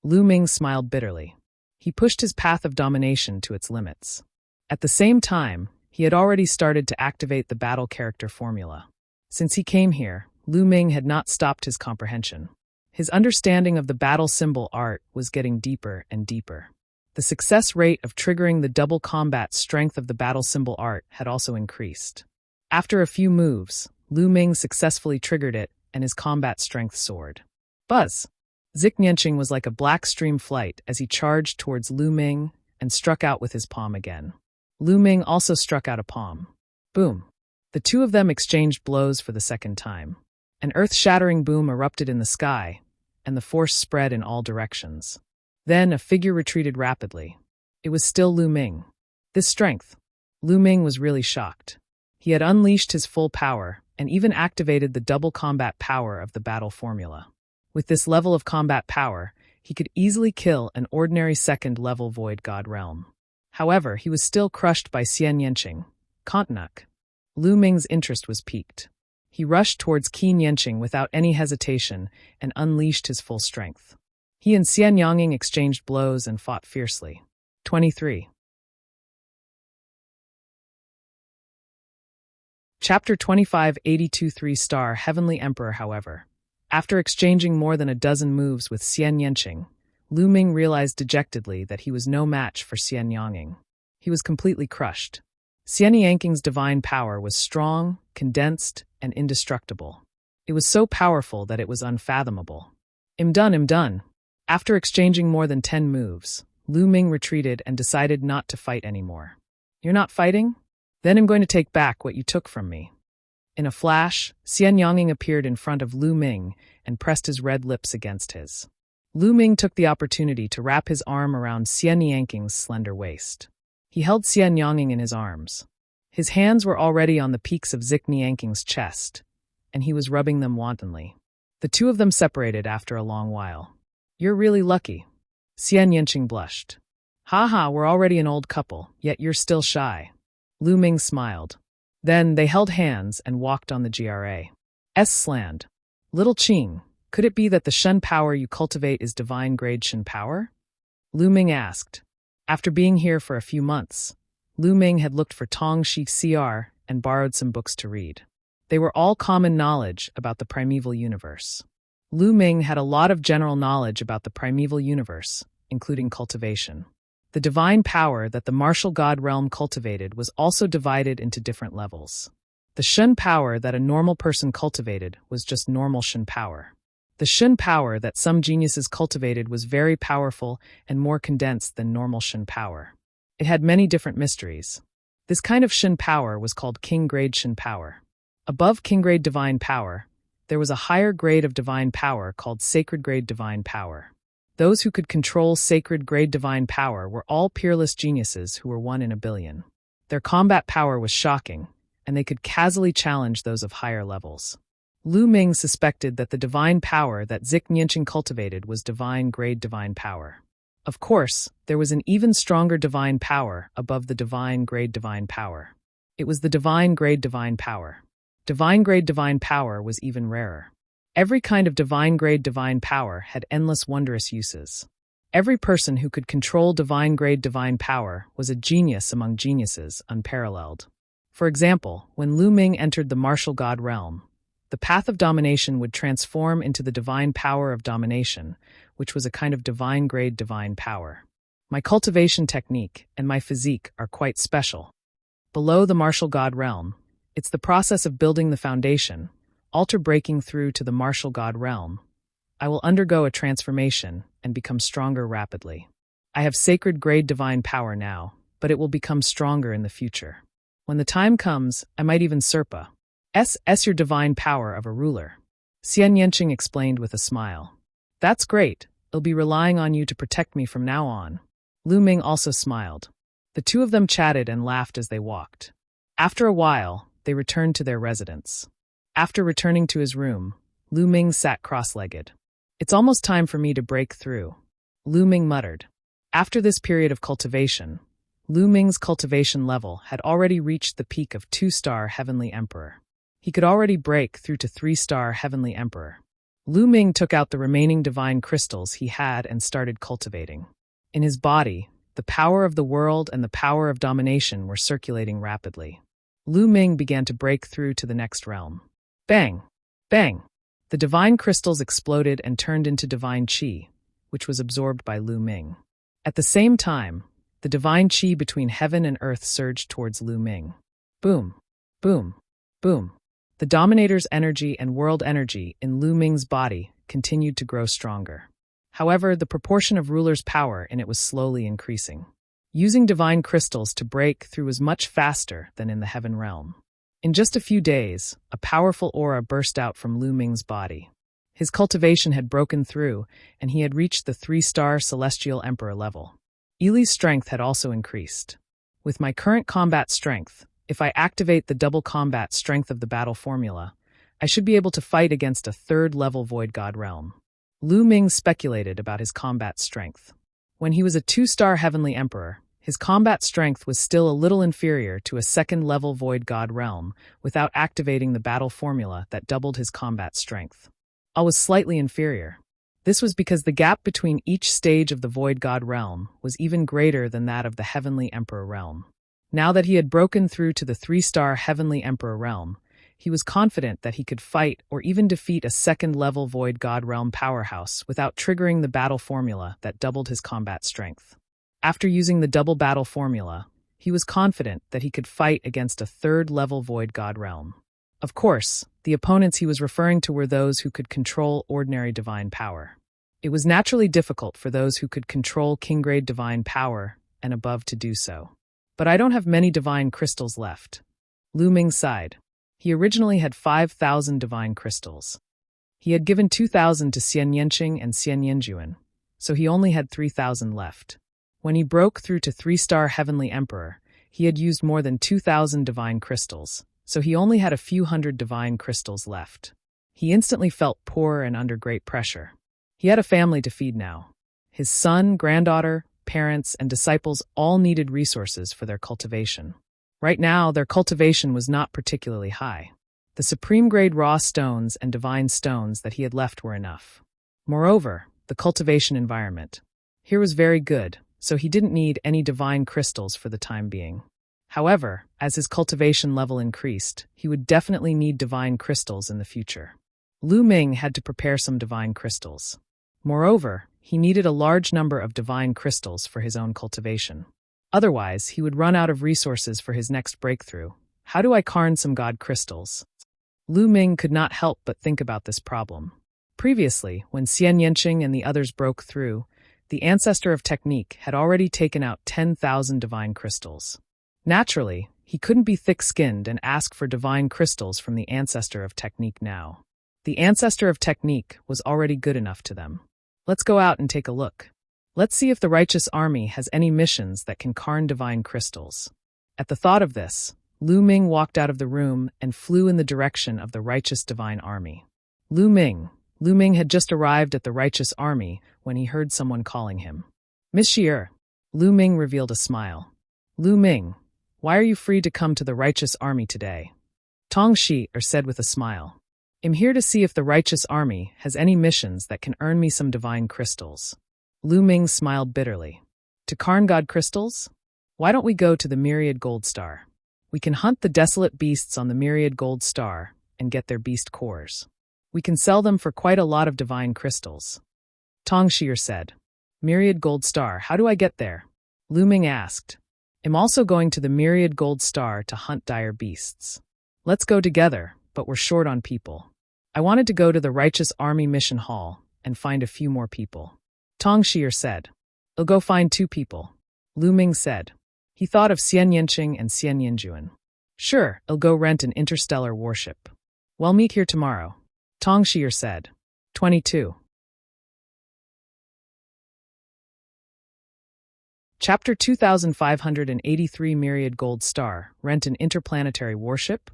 A: Lu Ming smiled bitterly. He pushed his path of domination to its limits. At the same time, he had already started to activate the battle character formula. Since he came here, Lu Ming had not stopped his comprehension. His understanding of the battle symbol art was getting deeper and deeper. The success rate of triggering the double combat strength of the battle symbol art had also increased. After a few moves, Lu Ming successfully triggered it, and his combat strength soared. Buzz! Zik Nianqing was like a black stream flight as he charged towards Lu Ming and struck out with his palm again. Lu Ming also struck out a palm. Boom! The two of them exchanged blows for the second time. An earth-shattering boom erupted in the sky, and the force spread in all directions. Then a figure retreated rapidly. It was still Lu Ming. This strength! Lu Ming was really shocked. He had unleashed his full power and even activated the double combat power of the battle formula. With this level of combat power, he could easily kill an ordinary second-level Void God realm. However, he was still crushed by Xian Yanqing. Kontinuk. Lu Ming's interest was piqued. He rushed towards Qin Yanqing without any hesitation and unleashed his full strength. He and Xian Yanging exchanged blows and fought fiercely. 23. Chapter 25, 82 3-star Heavenly Emperor. However, after exchanging more than a dozen moves with Xian Yanqing, Lu Ming realized dejectedly that he was no match for Xian Yanging. He was completely crushed. Xian Yanging's divine power was strong, condensed, and indestructible. It was so powerful that it was unfathomable. I'm done. After exchanging more than 10 moves, Lu Ming retreated and decided not to fight anymore. You're not fighting? Then I'm going to take back what you took from me. In a flash, Xian Yanging appeared in front of Lu Ming and pressed his red lips against his. Lu Ming took the opportunity to wrap his arm around Xian Yanging's slender waist. He held Xian Yanging in his arms. His hands were already on the peaks of Zik Yanging's chest, and he was rubbing them wantonly. The two of them separated after a long while. You're really lucky. Xian Yanqing blushed. Ha, we're already an old couple, yet you're still shy. Lu Ming smiled. Then they held hands and walked on the GRA's land. Little Qing, could it be that the Shen power you cultivate is divine-grade Shen power? Lu Ming asked. After being here for a few months, Lu Ming had looked for Tong Shi CR and borrowed some books to read. They were all common knowledge about the primeval universe. Lu Ming had a lot of general knowledge about the primeval universe, including cultivation. The divine power that the martial god realm cultivated was also divided into different levels. The Shen power that a normal person cultivated was just normal Shen power. The Shen power that some geniuses cultivated was very powerful and more condensed than normal Shen power. It had many different mysteries. This kind of Shen power was called king-grade Shen power. Above king-grade divine power, there was a higher grade of divine power called sacred-grade divine power. Those who could control sacred-grade divine power were all peerless geniuses who were 1 in a billion. Their combat power was shocking, and they could casually challenge those of higher levels. Lu Ming suspected that the divine power that Zik Yanqing cultivated was divine-grade divine power. Of course, there was an even stronger divine power above the divine-grade divine power. It was the divine-grade divine power. Divine-grade divine power was even rarer. Every kind of divine-grade divine power had endless wondrous uses. Every person who could control divine-grade divine power was a genius among geniuses, unparalleled. For example, when Lu Ming entered the martial god realm, the path of domination would transform into the divine power of domination, which was a kind of divine-grade divine power. My cultivation technique and my physique are quite special. Below the martial god realm, it's the process of building the foundation, altar breaking through to the martial god realm. I will undergo a transformation and become stronger rapidly. I have sacred grade divine power now, but it will become stronger in the future. When the time comes, I might even surpa your divine power of a ruler. Xian Yanqing explained with a smile. That's great. I'll be relying on you to protect me from now on. Lu Ming also smiled. The two of them chatted and laughed as they walked. After a while, they returned to their residence. After returning to his room, Lu Ming sat cross-legged. It's almost time for me to break through, Lu Ming muttered. After this period of cultivation, Lu Ming's cultivation level had already reached the peak of 2-star Heavenly Emperor. He could already break through to 3-star Heavenly Emperor. Lu Ming took out the remaining divine crystals he had and started cultivating. In his body, the power of the world and the power of domination were circulating rapidly. Lu Ming began to break through to the next realm. Bang! Bang! The divine crystals exploded and turned into divine qi, which was absorbed by Lu Ming. At the same time, the divine qi between heaven and earth surged towards Lu Ming. Boom! Boom! Boom! The Dominator's energy and world energy in Lu Ming's body continued to grow stronger. However, the proportion of ruler's power in it was slowly increasing. Using divine crystals to break through was much faster than in the heaven realm. In just a few days, a powerful aura burst out from Lu Ming's body. His cultivation had broken through, and he had reached the 3-star Celestial Emperor level. Ili's strength had also increased. With my current combat strength, if I activate the double combat strength of the battle formula, I should be able to fight against a 3rd-level Void God realm. Lu Ming speculated about his combat strength. When he was a 2-star Heavenly Emperor, his combat strength was still a little inferior to a 2nd-level Void God realm without activating the battle formula that doubled his combat strength. I was slightly inferior. This was because the gap between each stage of the Void God realm was even greater than that of the Heavenly Emperor realm. Now that he had broken through to the 3-star Heavenly Emperor realm, he was confident that he could fight or even defeat a second-level Void God realm powerhouse without triggering the battle formula that doubled his combat strength. After using the double battle formula, he was confident that he could fight against a third-level Void God realm. Of course, the opponents he was referring to were those who could control ordinary divine power. It was naturally difficult for those who could control king-grade divine power and above to do so. But I don't have many divine crystals left. Lu Ming sighed. He originally had 5,000 divine crystals. He had given 2,000 to Xian Yanqing and Xian Yanjuan, so he only had 3,000 left. When he broke through to 3-star Heavenly Emperor, he had used more than 2,000 divine crystals, so he only had a few hundred divine crystals left. He instantly felt poor and under great pressure. He had a family to feed now. His son, granddaughter, parents, and disciples all needed resources for their cultivation. Right now, their cultivation was not particularly high. The supreme-grade raw stones and divine stones that he had left were enough. Moreover, the cultivation environment here was very good, so he didn't need any divine crystals for the time being. However, as his cultivation level increased, he would definitely need divine crystals in the future. Lu Ming had to prepare some divine crystals. Moreover, he needed a large number of divine crystals for his own cultivation. Otherwise, he would run out of resources for his next breakthrough. How do I carn some god crystals? Lu Ming could not help but think about this problem. Previously, when Xian Yanqing and the others broke through, the ancestor of technique had already taken out 10,000 divine crystals. Naturally, he couldn't be thick-skinned and ask for divine crystals from the ancestor of technique now. The ancestor of technique was already good enough to them. Let's go out and take a look. Let's see if the righteous army has any missions that can carn divine crystals. At the thought of this, Lu Ming walked out of the room and flew in the direction of the righteous divine army. Lu Ming had just arrived at the righteous army when he heard someone calling him. Monsieur. Lu Ming revealed a smile. Lu Ming, why are you free to come to the righteous army today? Tong Shi said with a smile. I'm here to see if the righteous army has any missions that can earn me some divine crystals. Lu Ming smiled bitterly. To carn god crystals? Why don't we go to the Myriad Gold Star? We can hunt the desolate beasts on the Myriad Gold Star and get their beast cores. We can sell them for quite a lot of divine crystals. Tong Shi said. Myriad Gold Star, how do I get there? Lu Ming asked. I'm also going to the Myriad Gold Star to hunt dire beasts. Let's go together, but we're short on people. I wanted to go to the Righteous Army Mission Hall and find a few more people. Tong Shi said. I'll go find 2 people. Lu Ming said. He thought of Xian Yanqing and Xian Yanjuan. Sure, I'll go rent an interstellar warship. We'll meet here tomorrow. Tong Shi said. 22. Chapter 2583 Myriad Gold Star, Rent an Interplanetary Warship?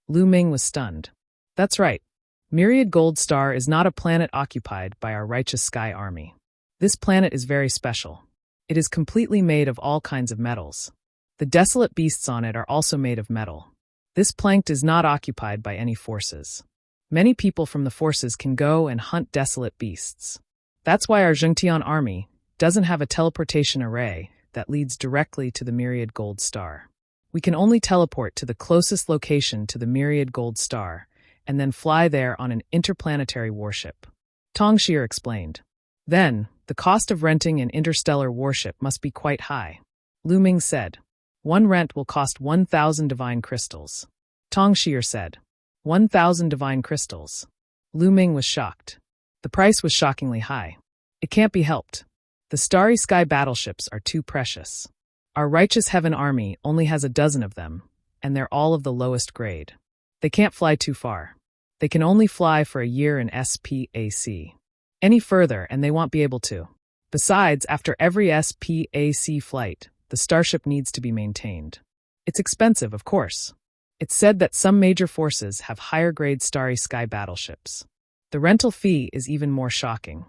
A: Lu Ming was stunned. That's right. Myriad Gold Star is not a planet occupied by our righteous sky army. This planet is very special. It is completely made of all kinds of metals. The desolate beasts on it are also made of metal. This planet is not occupied by any forces. Many people from the forces can go and hunt desolate beasts. That's why our Zhengtian army doesn't have a teleportation array that leads directly to the Myriad Gold Star. We can only teleport to the closest location to the Myriad Gold Star and then fly there on an interplanetary warship. Tong Shi explained. Then, the cost of renting an interstellar warship must be quite high. Lu Ming said. One rent will cost 1,000 divine crystals. Tong Shi said. 1,000 divine crystals. Lu Ming was shocked. The price was shockingly high. It can't be helped. The starry sky battleships are too precious. Our righteous heaven army only has a dozen of them, and they're all of the lowest grade. They can't fly too far. They can only fly for a year in SPAC. Any further and they won't be able to. Besides, after every SPAC flight, the starship needs to be maintained. It's expensive, of course. It's said that some major forces have higher-grade starry sky battleships. The rental fee is even more shocking.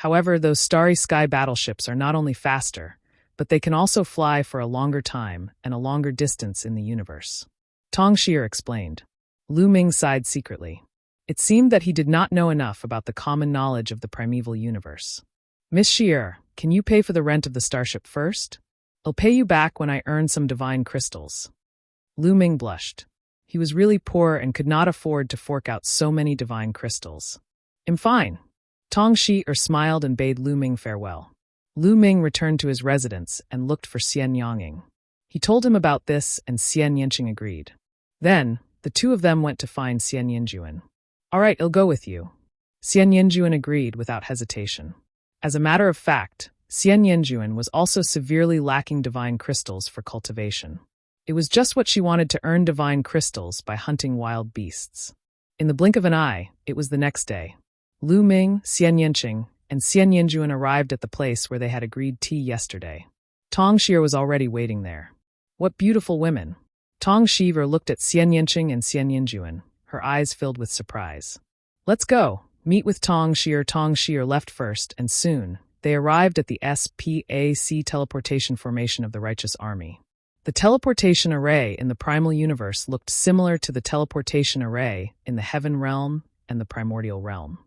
A: However, those starry sky battleships are not only faster, but they can also fly for a longer time and a longer distance in the universe. Tong Shi explained. Lu Ming sighed secretly. It seemed that he did not know enough about the common knowledge of the primeval universe. Miss Shier, can you pay for the rent of the starship first? I'll pay you back when I earn some divine crystals. Lu Ming blushed. He was really poor and could not afford to fork out so many divine crystals. I'm fine. Tong Shi smiled and bade Lu Ming farewell. Lu Ming returned to his residence and looked for Xian Yanging. He told him about this, and Xian Yanqing agreed. Then, the two of them went to find Xian Yinjuan. All right, I'll go with you. Xian Yinjuan agreed without hesitation. As a matter of fact, Xian Yinjuan was also severely lacking divine crystals for cultivation. It was just what she wanted to earn divine crystals by hunting wild beasts. In the blink of an eye, it was the next day. Lu Ming, Xian Yanqing, and Xian Yinjuan arrived at the place where they had agreed tea yesterday. Tong Shi was already waiting there. What beautiful women! Tong Shi looked at Xian Yanqing and Xian Yinjuan, her eyes filled with surprise. Let's go, meet with Tong Shi. Tong Shi left first, and soon, they arrived at the SPAC teleportation formation of the Righteous Army. The teleportation array in the primal universe looked similar to the teleportation array in the Heaven Realm and the Primordial Realm.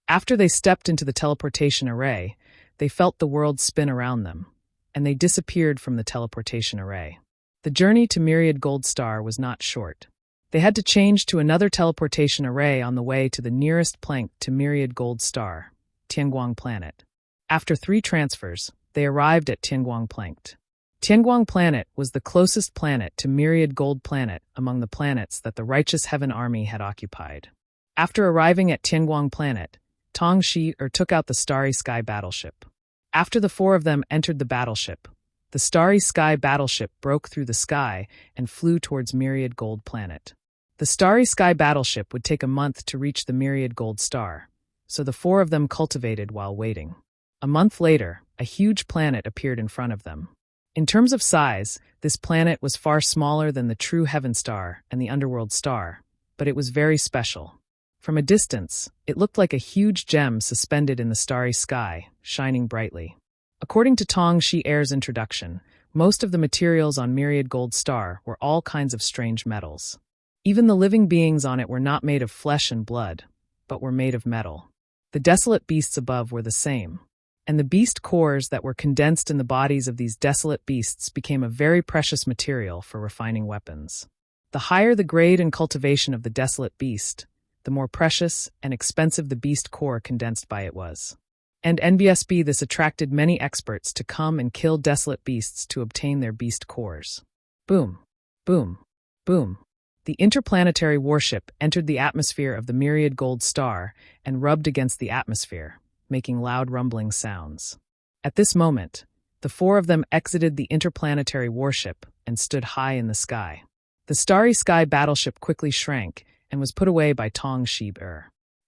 A: After they stepped into the teleportation array, they felt the world spin around them, and they disappeared from the teleportation array. The journey to Myriad Gold Star was not short. They had to change to another teleportation array on the way to the nearest plank to Myriad Gold Star, Tianguang Planet. After 3 transfers, they arrived at Tianguang Planet. Tianguang Planet was the closest planet to Myriad Gold Planet among the planets that the Righteous Heaven Army had occupied. After arriving at Tianguang Planet, Tong Shi took out the Starry Sky battleship. After the 4 of them entered the battleship, the Starry Sky battleship broke through the sky and flew towards Myriad Gold Planet. The Starry Sky battleship would take a month to reach the Myriad Gold Star, so the 4 of them cultivated while waiting. A month later, a huge planet appeared in front of them. In terms of size, this planet was far smaller than the true Heaven Star and the Underworld Star, but it was very special. From a distance, it looked like a huge gem suspended in the starry sky, shining brightly. According to Tong Shi's introduction, most of the materials on Myriad Gold Star were all kinds of strange metals. Even the living beings on it were not made of flesh and blood, but were made of metal. The desolate beasts above were the same, and the beast cores that were condensed in the bodies of these desolate beasts became a very precious material for refining weapons. The higher the grade and cultivation of the desolate beast, the more precious and expensive the beast core condensed by it was. And NBSB this attracted many experts to come and kill desolate beasts to obtain their beast cores. Boom, boom, boom. The interplanetary warship entered the atmosphere of the Myriad Gold Star and rubbed against the atmosphere, making loud rumbling sounds. At this moment, the 4 of them exited the interplanetary warship and stood high in the sky. The Starry Sky battleship quickly shrank and was put away by Tong Shi.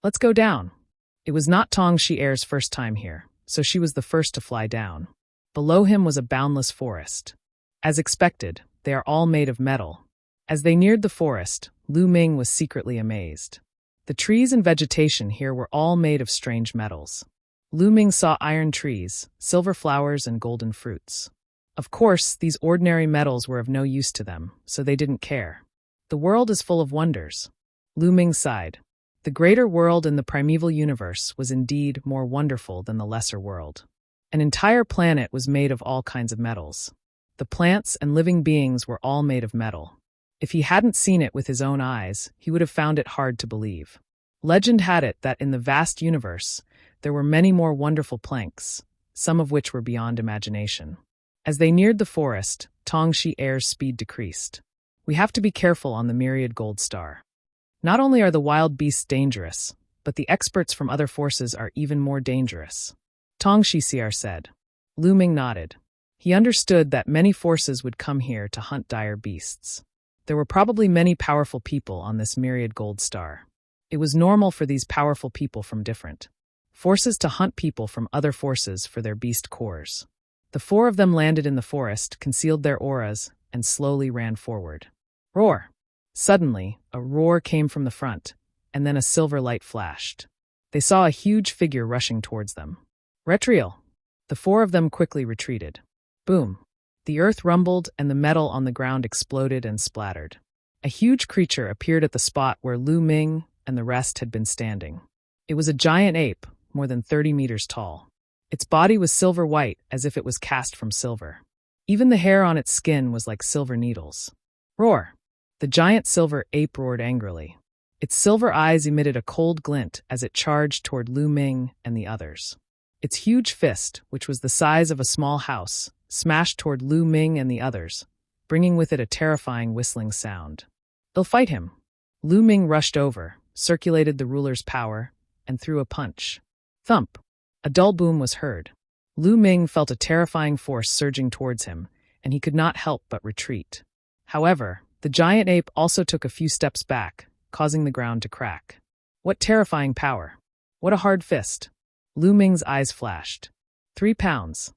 A: Let's go down. It was not Tong Shi's first time here, so she was the first to fly down. Below him was a boundless forest. As expected, they are all made of metal. As they neared the forest, Lu Ming was secretly amazed. The trees and vegetation here were all made of strange metals. Lu Ming saw iron trees, silver flowers, and golden fruits. Of course, these ordinary metals were of no use to them, so they didn't care. The world is full of wonders. Lu Ming sighed. The greater world in the primeval universe was indeed more wonderful than the lesser world. An entire planet was made of all kinds of metals. The plants and living beings were all made of metal. If he hadn't seen it with his own eyes, he would have found it hard to believe. Legend had it that in the vast universe, there were many more wonderful planks, some of which were beyond imagination. As they neared the forest, Tong Shi's speed decreased. We have to be careful on the Myriad Gold Star. Not only are the wild beasts dangerous, but the experts from other forces are even more dangerous. Tong Shi said. Lu Ming nodded. He understood that many forces would come here to hunt dire beasts. There were probably many powerful people on this Myriad Gold Star. It was normal for these powerful people from different forces to hunt people from other forces for their beast cores. The 4 of them landed in the forest, concealed their auras, and slowly ran forward. Roar! Suddenly, a roar came from the front, and then a silver light flashed. They saw a huge figure rushing towards them. Retriel! The 4 of them quickly retreated. Boom! The earth rumbled and the metal on the ground exploded and splattered. A huge creature appeared at the spot where Lu Ming, and the rest had been standing. It was a giant ape, more than 30 meters tall. Its body was silver white, as if it was cast from silver. Even the hair on its skin was like silver needles. Roar! The giant silver ape roared angrily. Its silver eyes emitted a cold glint as it charged toward Lu Ming and the others. Its huge fist, which was the size of a small house, smashed toward Lu Ming and the others, bringing with it a terrifying whistling sound. "They'll fight him." Lu Ming rushed over, circulated the ruler's power, and threw a punch. Thump! A dull boom was heard. Lu Ming felt a terrifying force surging towards him, and he could not help but retreat. However, the giant ape also took a few steps back, causing the ground to crack. What terrifying power! What a hard fist! Lu Ming's eyes flashed. 3 pounds.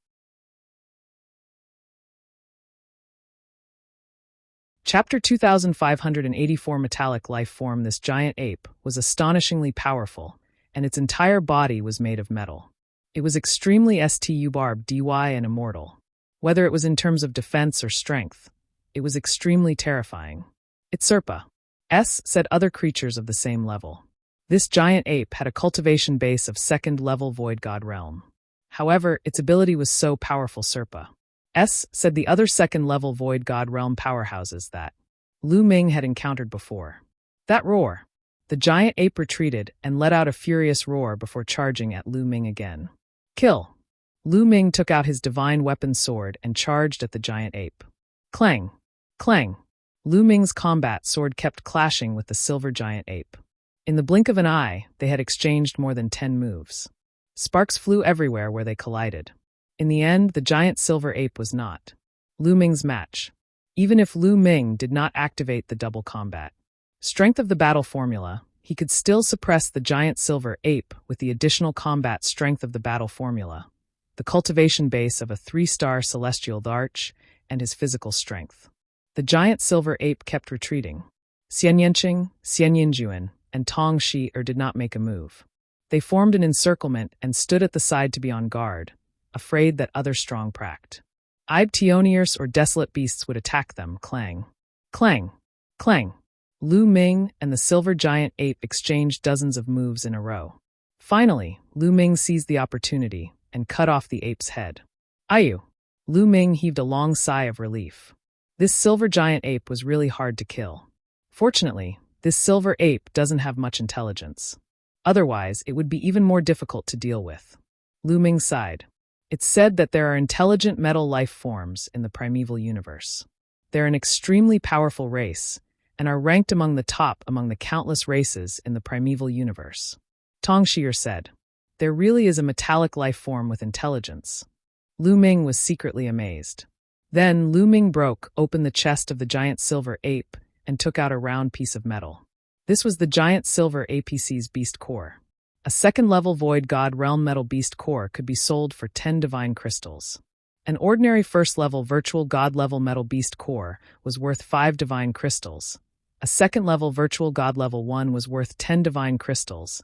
A: Chapter 2584 Metallic Life Form. This giant ape was astonishingly powerful, and its entire body was made of metal. It was extremely dy and immortal. Whether it was in terms of defense or strength, it was extremely terrifying. "It's Serpa," said other creatures of the same level. This giant ape had a cultivation base of 2nd level Void God Realm. However, its ability was so powerful. Serpa said the other 2nd level Void God Realm powerhouses that Lu Ming had encountered before. That roar! The giant ape retreated and let out a furious roar before charging at Lu Ming again. Kill! Lu Ming took out his divine weapon sword and charged at the giant ape. Clang! Clang! Lu Ming's combat sword kept clashing with the silver giant ape. In the blink of an eye, they had exchanged more than 10 moves. Sparks flew everywhere where they collided. In the end, the giant silver ape was not Lu Ming's match, even if Lu Ming did not activate the double combat. Strength of the battle formula, he could still suppress the giant silver ape with the additional combat strength of the battle formula, the cultivation base of a 3-star celestial arch, and his physical strength. The giant silver ape kept retreating. Xian Yanqing, Xian Yinjuan, and Tong Shi did not make a move. They formed an encirclement and stood at the side to be on guard, afraid that other strong pract Tioniers or desolate beasts would attack them. Clang! Clang! Clang! Lu Ming and the silver giant ape exchanged dozens of moves in a row. Finally, Lu Ming seized the opportunity and cut off the ape's head. Ayu! Lu Ming heaved a long sigh of relief. This silver giant ape was really hard to kill. Fortunately, this silver ape doesn't have much intelligence. Otherwise, it would be even more difficult to deal with. Lu Ming sighed. It's said that there are intelligent metal life forms in the primeval universe. They're an extremely powerful race, and are ranked among the top among the countless races in the primeval universe. Tong Shi said, "There really is a metallic life form with intelligence." Lu Ming was secretly amazed. Then Lu Ming broke open the chest of the giant silver ape and took out a round piece of metal. This was the giant silver APC's beast core. A 2nd-level Void God Realm metal beast core could be sold for 10 divine crystals. An ordinary 1st-level virtual God-level metal beast core was worth 5 divine crystals. A 2nd-level virtual God level 1 was worth 10 divine crystals,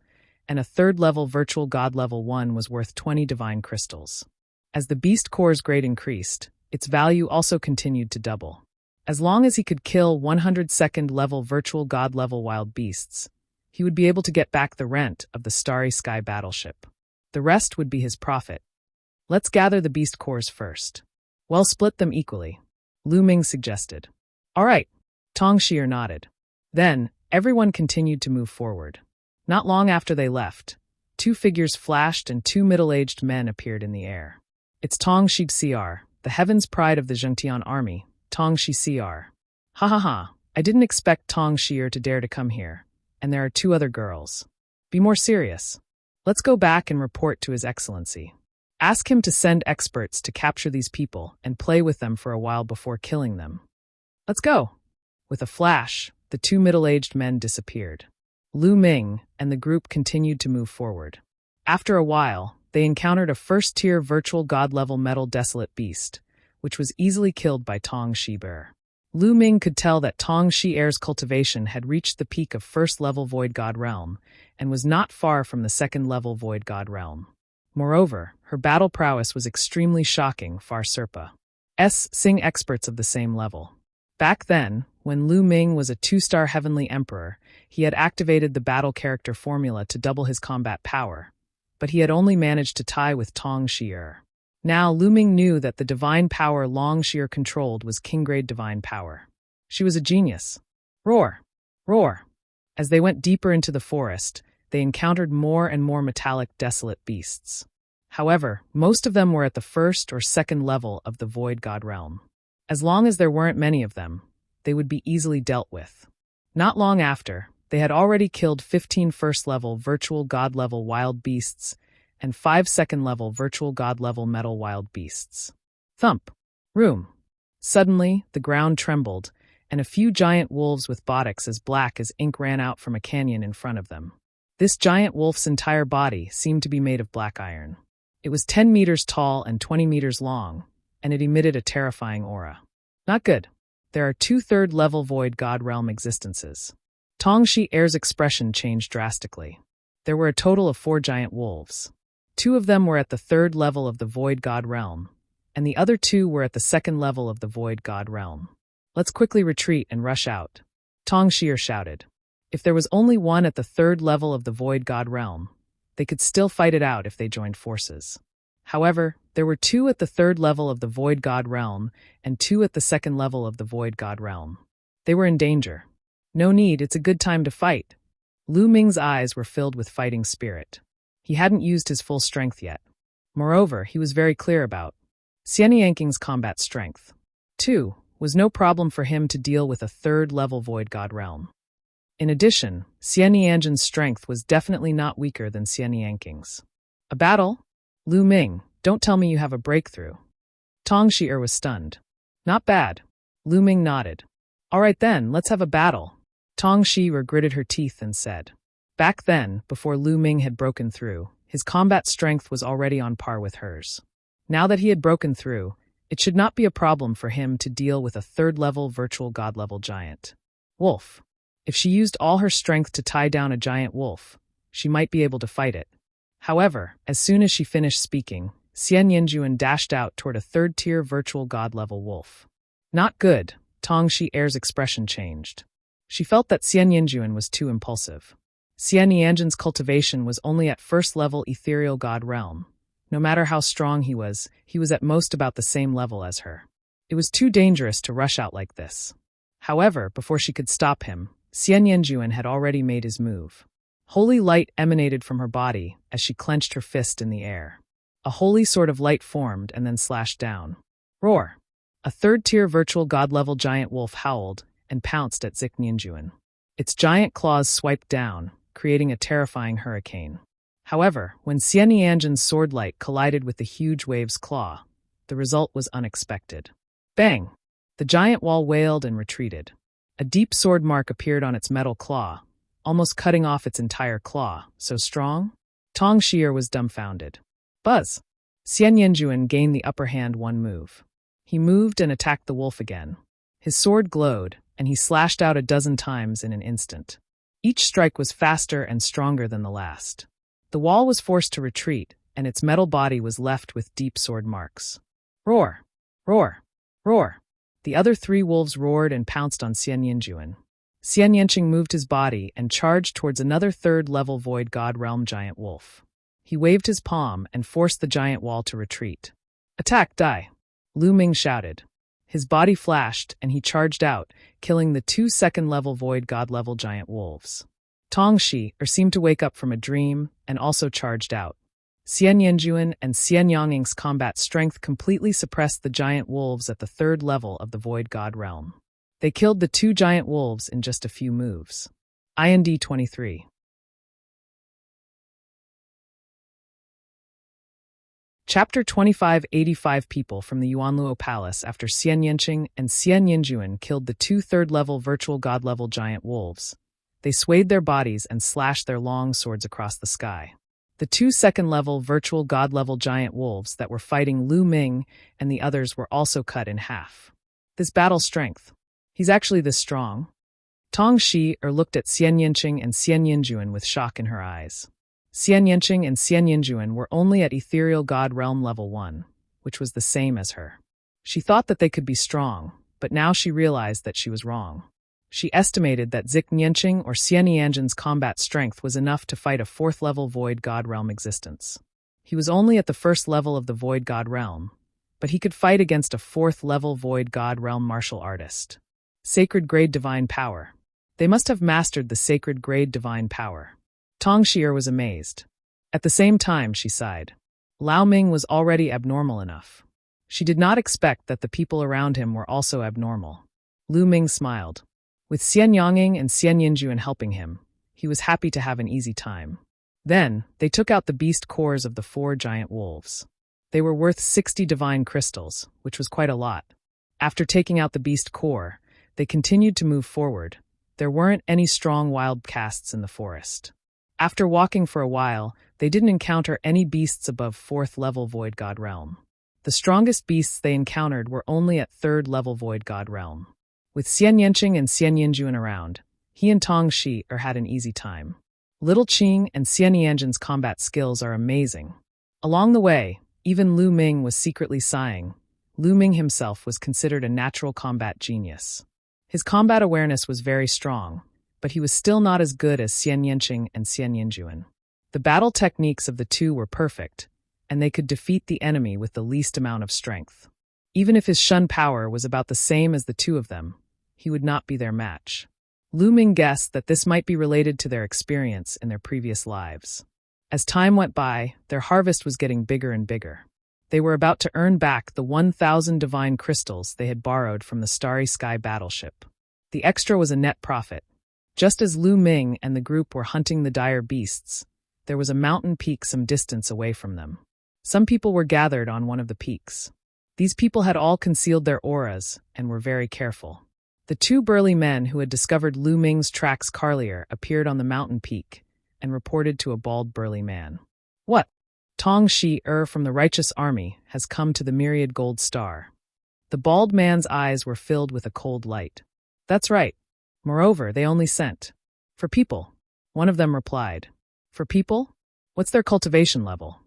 A: and a 3rd-level virtual God level 1 was worth 20 divine crystals. As the beast core's grade increased, its value also continued to double. As long as he could kill 102nd-level virtual God level wild beasts, he would be able to get back the rent of the Starry Sky battleship. The rest would be his profit. Let's gather the beast cores first. Well, split them equally, Lu Ming suggested. All right, Tong Shi nodded. Then, everyone continued to move forward. Not long after they left, 2 figures flashed and 2 middle-aged men appeared in the air. It's Tong Shi CR, the heaven's pride of the Zhengtian army, Tong Shi CR. Ha ha ha, I didn't expect Tong Shi to dare to come here. And there are 2 other girls. Be more serious. Let's go back and report to His Excellency. Ask him to send experts to capture these people and play with them for a while before killing them. Let's go. With a flash, the 2 middle-aged men disappeared. Lu Ming and the group continued to move forward. After a while, they encountered a 1st-tier virtual God-level metal desolate beast, which was easily killed by Tong Shi. Lu Ming could tell that Tong Shi's cultivation had reached the peak of 1st-level Void God Realm, and was not far from the 2nd-level Void God Realm. Moreover, her battle prowess was extremely shocking, far Serpa. Sing experts of the same level. Back then, when Lu Ming was a 2-star heavenly emperor, he had activated the battle character formula to double his combat power, but he had only managed to tie with Tong Shi'er. Now Lu Ming knew that the divine power Long Shi'er controlled was king-grade divine power. She was a genius. Roar! Roar! As they went deeper into the forest, they encountered more and more metallic, desolate beasts. However, most of them were at the first or second level of the Void God realm. As long as there weren't many of them, they would be easily dealt with. Not long after, they had already killed 15 first-level virtual god-level wild beasts and 5 second-level virtual god-level metal wild beasts. Thump! Room! Suddenly, the ground trembled, and a few giant wolves with buttocks as black as ink ran out from a canyon in front of them. This giant wolf's entire body seemed to be made of black iron. It was 10 meters tall and 20 meters long, and it emitted a terrifying aura. Not good. There are 2 third-level Void God Realm existences. Tong Shi'er's expression changed drastically. There were a total of 4 giant wolves. 2 of them were at the 3rd level of the Void God Realm, and the other 2 were at the 2nd level of the Void God Realm. Let's quickly retreat and rush out, Tong Shi'er shouted. If there was only one at the 3rd level of the Void God Realm, they could still fight it out if they joined forces. However, there were 2 at the 3rd level of the Void God Realm and 2 at the 2nd level of the Void God Realm. They were in danger. No need, it's a good time to fight. Lu Ming's eyes were filled with fighting spirit. He hadn't used his full strength yet. Moreover, he was very clear about Xian Yanking's combat strength. 2 was no problem for him to deal with a 3rd level Void God Realm. In addition, Xian Yanjin's strength was definitely not weaker than Xian Yanking's. A battle? Lu Ming, don't tell me you have a breakthrough. Tong Shi'er was stunned. Not bad. Lu Ming nodded. All right then, let's have a battle. Tong Shi'er gritted her teeth and said. Back then, before Lu Ming had broken through, his combat strength was already on par with hers. Now that he had broken through, it should not be a problem for him to deal with a 3rd level virtual god level giant. Wolf. If she used all her strength to tie down a giant wolf, she might be able to fight it. However, as soon as she finished speaking, Xian Yanjuan dashed out toward a 3rd-tier virtual god-level wolf. Not good, Tong Shi'er's expression changed. She felt that Xian Yanjuan was too impulsive. Xian Yanjin's cultivation was only at 1st-level ethereal god realm. No matter how strong he was at most about the same level as her. It was too dangerous to rush out like this. However, before she could stop him, Xian Yanjuan had already made his move. Holy light emanated from her body as she clenched her fist in the air. A holy sword of light formed and then slashed down. Roar! A 3rd-tier virtual god-level giant wolf howled and pounced at Xian Yanjuan. Its giant claws swiped down, creating a terrifying hurricane. However, when Xian Yanjin's sword light collided with the huge wave's claw, the result was unexpected. Bang! The giant wall wailed and retreated. A deep sword mark appeared on its metal claw, almost cutting off its entire claw. So strong? Tong Shi'er was dumbfounded. Buzz! Xian Yanjuan gained the upper hand one move. He moved and attacked the wolf again. His sword glowed, and he slashed out a dozen times in an instant. Each strike was faster and stronger than the last. The wall was forced to retreat, and its metal body was left with deep sword marks. Roar! Roar! Roar! The other 3 wolves roared and pounced on Xian Yanjuan. Xian Yanqing moved his body and charged towards another 3rd-level Void God Realm giant wolf. He waved his palm and forced the giant wall to retreat. Attack, die! Lu Ming shouted. His body flashed, and he charged out, killing the 2 2nd-level Void God-level giant wolves. Tong Shi'er seemed to wake up from a dream and also charged out. Xian Yanjuan and Xian Yanging's combat strength completely suppressed the giant wolves at the 3rd level of the Void God Realm. They killed the 2 giant wolves in just a few moves. IND 23. Chapter 25. 85 people from the Yuanluo Palace after Xian Yanqing and Xian Yanjuan killed the 2 3rd-level virtual god-level giant wolves. They swayed their bodies and slashed their long swords across the sky. The 2 2nd-level virtual god-level giant wolves that were fighting Lu Ming and the others were also cut in half. This battle strength. He's actually this strong. Tong Shi'er looked at Xian Yanqing and Xian Yanjuan with shock in her eyes. Xian Yanqing and Xian Yanjuan were only at ethereal god realm level 1, which was the same as her. She thought that they could be strong, but now she realized that she was wrong. She estimated that Zik Nianqing or Xian Yanjin's combat strength was enough to fight a 4th-level Void God Realm existence. He was only at the 1st level of the Void God Realm, but he could fight against a 4th-level Void God Realm martial artist. Sacred Grade Divine Power. They must have mastered the Sacred Grade Divine Power. Tong Shi'er was amazed. At the same time, she sighed. Lao Ming was already abnormal enough. She did not expect that the people around him were also abnormal. Lu Ming smiled. With Xian Yanging and Xian Yinjuan helping him, he was happy to have an easy time. Then, they took out the beast cores of the 4 giant wolves. They were worth 60 divine crystals, which was quite a lot. After taking out the beast core, they continued to move forward. There weren't any strong wild casts in the forest. After walking for a while, they didn't encounter any beasts above 4th level Void God Realm. The strongest beasts they encountered were only at 3rd level Void God Realm. With Xian Yanqing and Xian Yinjuan around, he and Tong Shi'er had an easy time. Little Qing and Xian Yanjin's combat skills are amazing. Along the way, even Lu Ming was secretly sighing. Lu Ming himself was considered a natural combat genius. His combat awareness was very strong, but he was still not as good as Xian Yanqing and Xian Yinjuan. The battle techniques of the two were perfect, and they could defeat the enemy with the least amount of strength. Even if his shun power was about the same as the two of them, he would not be their match. Lu Ming guessed that this might be related to their experience in their previous lives. As time went by, their harvest was getting bigger and bigger. They were about to earn back the 1,000 divine crystals they had borrowed from the Starry Sky battleship. The extra was a net profit. Just as Lu Ming and the group were hunting the dire beasts, there was a mountain peak some distance away from them. Some people were gathered on one of the peaks. These people had all concealed their auras and were very careful. The 2 burly men who had discovered Lu Ming's tracks Carlier appeared on the mountain peak and reported to a bald burly man. What? Tong Shi'er from the righteous army has come to the myriad gold star. The bald man's eyes were filled with a cold light. That's right. Moreover, they only sent. For people. One of them replied. For people? What's their cultivation level?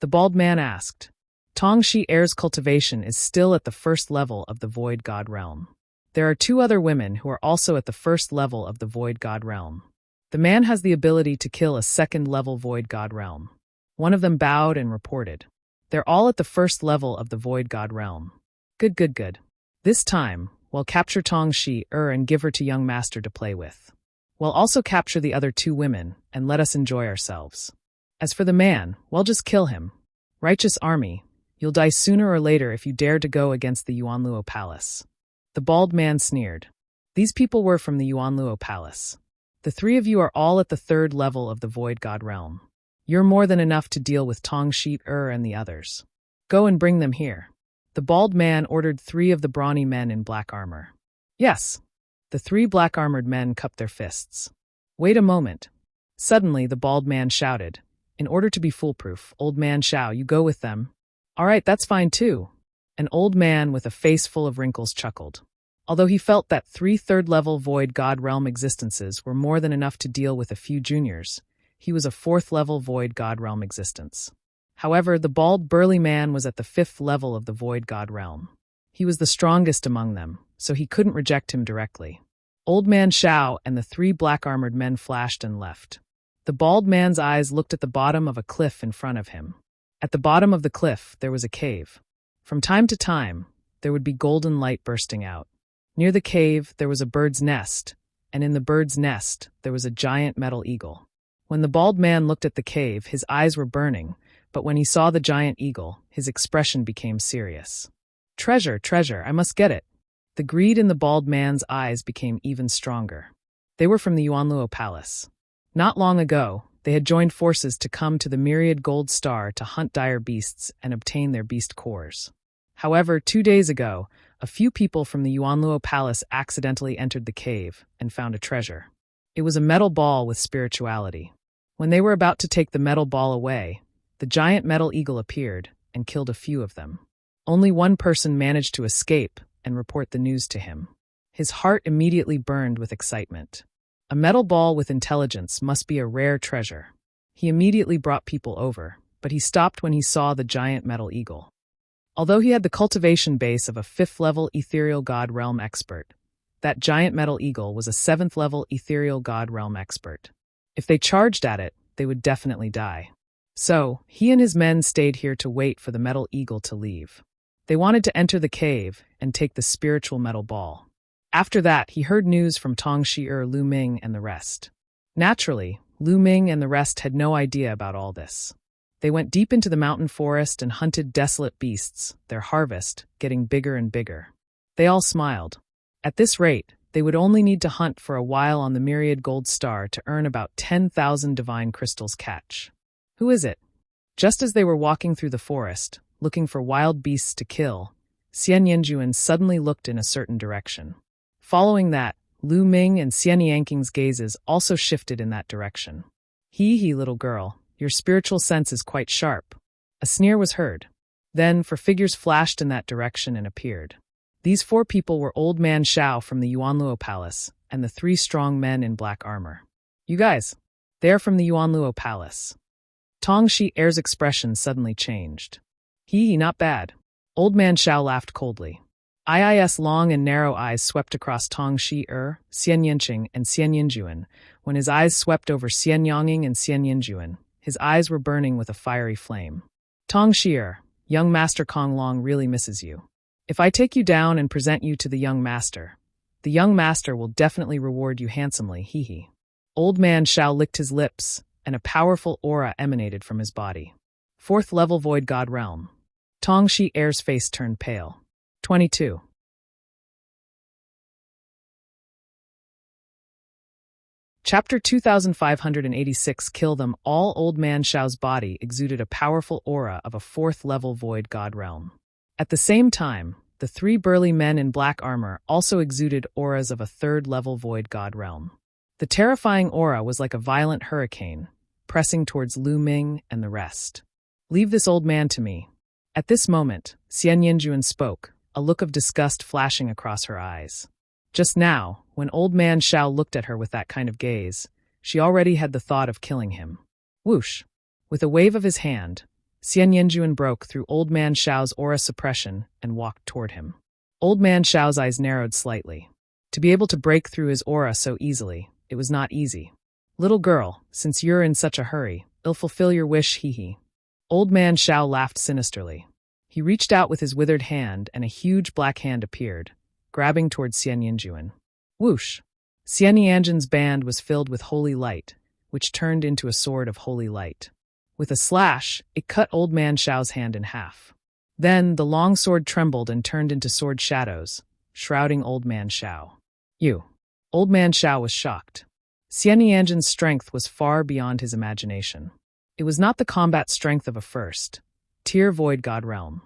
A: The bald man asked. Tong Shi'er's cultivation is still at the 1st level of the Void God Realm. There are 2 other women who are also at the 1st level of the Void God Realm. The man has the ability to kill a 2nd level Void God Realm. One of them bowed and reported. They're all at the 1st level of the Void God Realm. Good. This time, we'll capture Tong Shi'er and give her to young master to play with. We'll also capture the other 2 women and let us enjoy ourselves. As for the man, we'll just kill him. Righteous army, you'll die sooner or later if you dare to go against the Yuanluo Palace. The bald man sneered. These people were from the Yuanluo Palace. The 3 of you are all at the 3rd level of the Void God Realm. You're more than enough to deal with Tong Shi'er and the others. Go and bring them here. The bald man ordered 3 of the brawny men in black armor. Yes. The 3 black-armored men cupped their fists. Wait a moment. Suddenly, the bald man shouted. In order to be foolproof, Old Man Shao, you go with them. All right, that's fine too. An old man with a face full of wrinkles chuckled. Although he felt that 3 3rd-level Void God Realm existences were more than enough to deal with a few juniors, he was a 4th-level Void God Realm existence. However, the bald, burly man was at the 5th level of the Void God Realm. He was the strongest among them, so he couldn't reject him directly. Old Man Shao and the 3 black-armored men flashed and left. The bald man's eyes looked at the bottom of a cliff in front of him. At the bottom of the cliff, there was a cave. From time to time, there would be golden light bursting out. Near the cave, there was a bird's nest, and in the bird's nest, there was a giant metal eagle. When the bald man looked at the cave, his eyes were burning, but when he saw the giant eagle, his expression became serious. Treasure, I must get it. The greed in the bald man's eyes became even stronger. They were from the Yuanluo Palace. Not long ago, they had joined forces to come to the myriad gold star to hunt dire beasts and obtain their beast cores. However, 2 days ago, a few people from the Yuanluo Palace accidentally entered the cave and found a treasure. It was a metal ball with spirituality. When they were about to take the metal ball away, the giant metal eagle appeared and killed a few of them. Only one person managed to escape and report the news to him. His heart immediately burned with excitement. A metal ball with intelligence must be a rare treasure. He immediately brought people over, but he stopped when he saw the giant metal eagle. Although he had the cultivation base of a 5th-level ethereal god realm expert, that giant metal eagle was a 7th-level ethereal god realm expert. If they charged at it, they would definitely die. So, he and his men stayed here to wait for the metal eagle to leave. They wanted to enter the cave and take the spiritual metal ball. After that, he heard news from Tong Shi-er, Lu Ming, and the rest. Naturally, Lu Ming and the rest had no idea about all this. They went deep into the mountain forest and hunted desolate beasts, their harvest getting bigger and bigger. They all smiled. At this rate, they would only need to hunt for a while on the myriad gold star to earn about 10,000 divine crystals catch. Who is it? Just as they were walking through the forest, looking for wild beasts to kill, Xian Yanjuan suddenly looked in a certain direction. Following that, Lu Ming and Xian Yanking's gazes also shifted in that direction. Hee, little girl, your spiritual sense is quite sharp. A sneer was heard. Then, 4 figures flashed in that direction and appeared. These 4 people were Old Man Shao from the Yuanluo Palace and the 3 strong men in black armor. You guys, they're from the Yuanluo Palace. Tong Shi-er's expression suddenly changed. Hee, not bad. Old Man Shao laughed coldly. II's long and narrow eyes swept across Tong Shi-er, Xian Yanqing, and Xian Yanjuan. When his eyes swept over Xian Yonging and Xian Yanjuan, his eyes were burning with a fiery flame. Tong Shi-er, young Master Kong Long really misses you. If I take you down and present you to the young master will definitely reward you handsomely, hee. Old Man Shao licked his lips, and a powerful aura emanated from his body. 4th-level Void God Realm. Tong Shi-er's face turned pale. 22. Chapter 2586. Kill them all. Old Man Shao's body exuded a powerful aura of a 4th-level Void God Realm. At the same time, the 3 burly men in black armor also exuded auras of a 3rd-level Void God Realm. The terrifying aura was like a violent hurricane, pressing towards Lu Ming and the rest. Leave this old man to me. At this moment, Xian Yanjuan spoke, a look of disgust flashing across her eyes. Just now, when Old Man Shao looked at her with that kind of gaze, she already had the thought of killing him. Whoosh! With a wave of his hand, Xian Yanjuan broke through Old Man Shao's aura suppression and walked toward him. Old Man Shao's eyes narrowed slightly. To be able to break through his aura so easily, it was not easy. Little girl, since you're in such a hurry, I'll fulfill your wish, hee. Old Man Shao laughed sinisterly. He reached out with his withered hand and a huge black hand appeared, grabbing towards Xian Yanjuan. Whoosh! Xian Yanjuan's band was filled with holy light, which turned into a sword of holy light. With a slash, it cut Old Man Shao's hand in half. Then, the long sword trembled and turned into sword shadows, shrouding Old Man Shao. Old Man Shao was shocked. Xian Yanjuan's strength was far beyond his imagination. It was not the combat strength of a 1st-tier Void God Realm.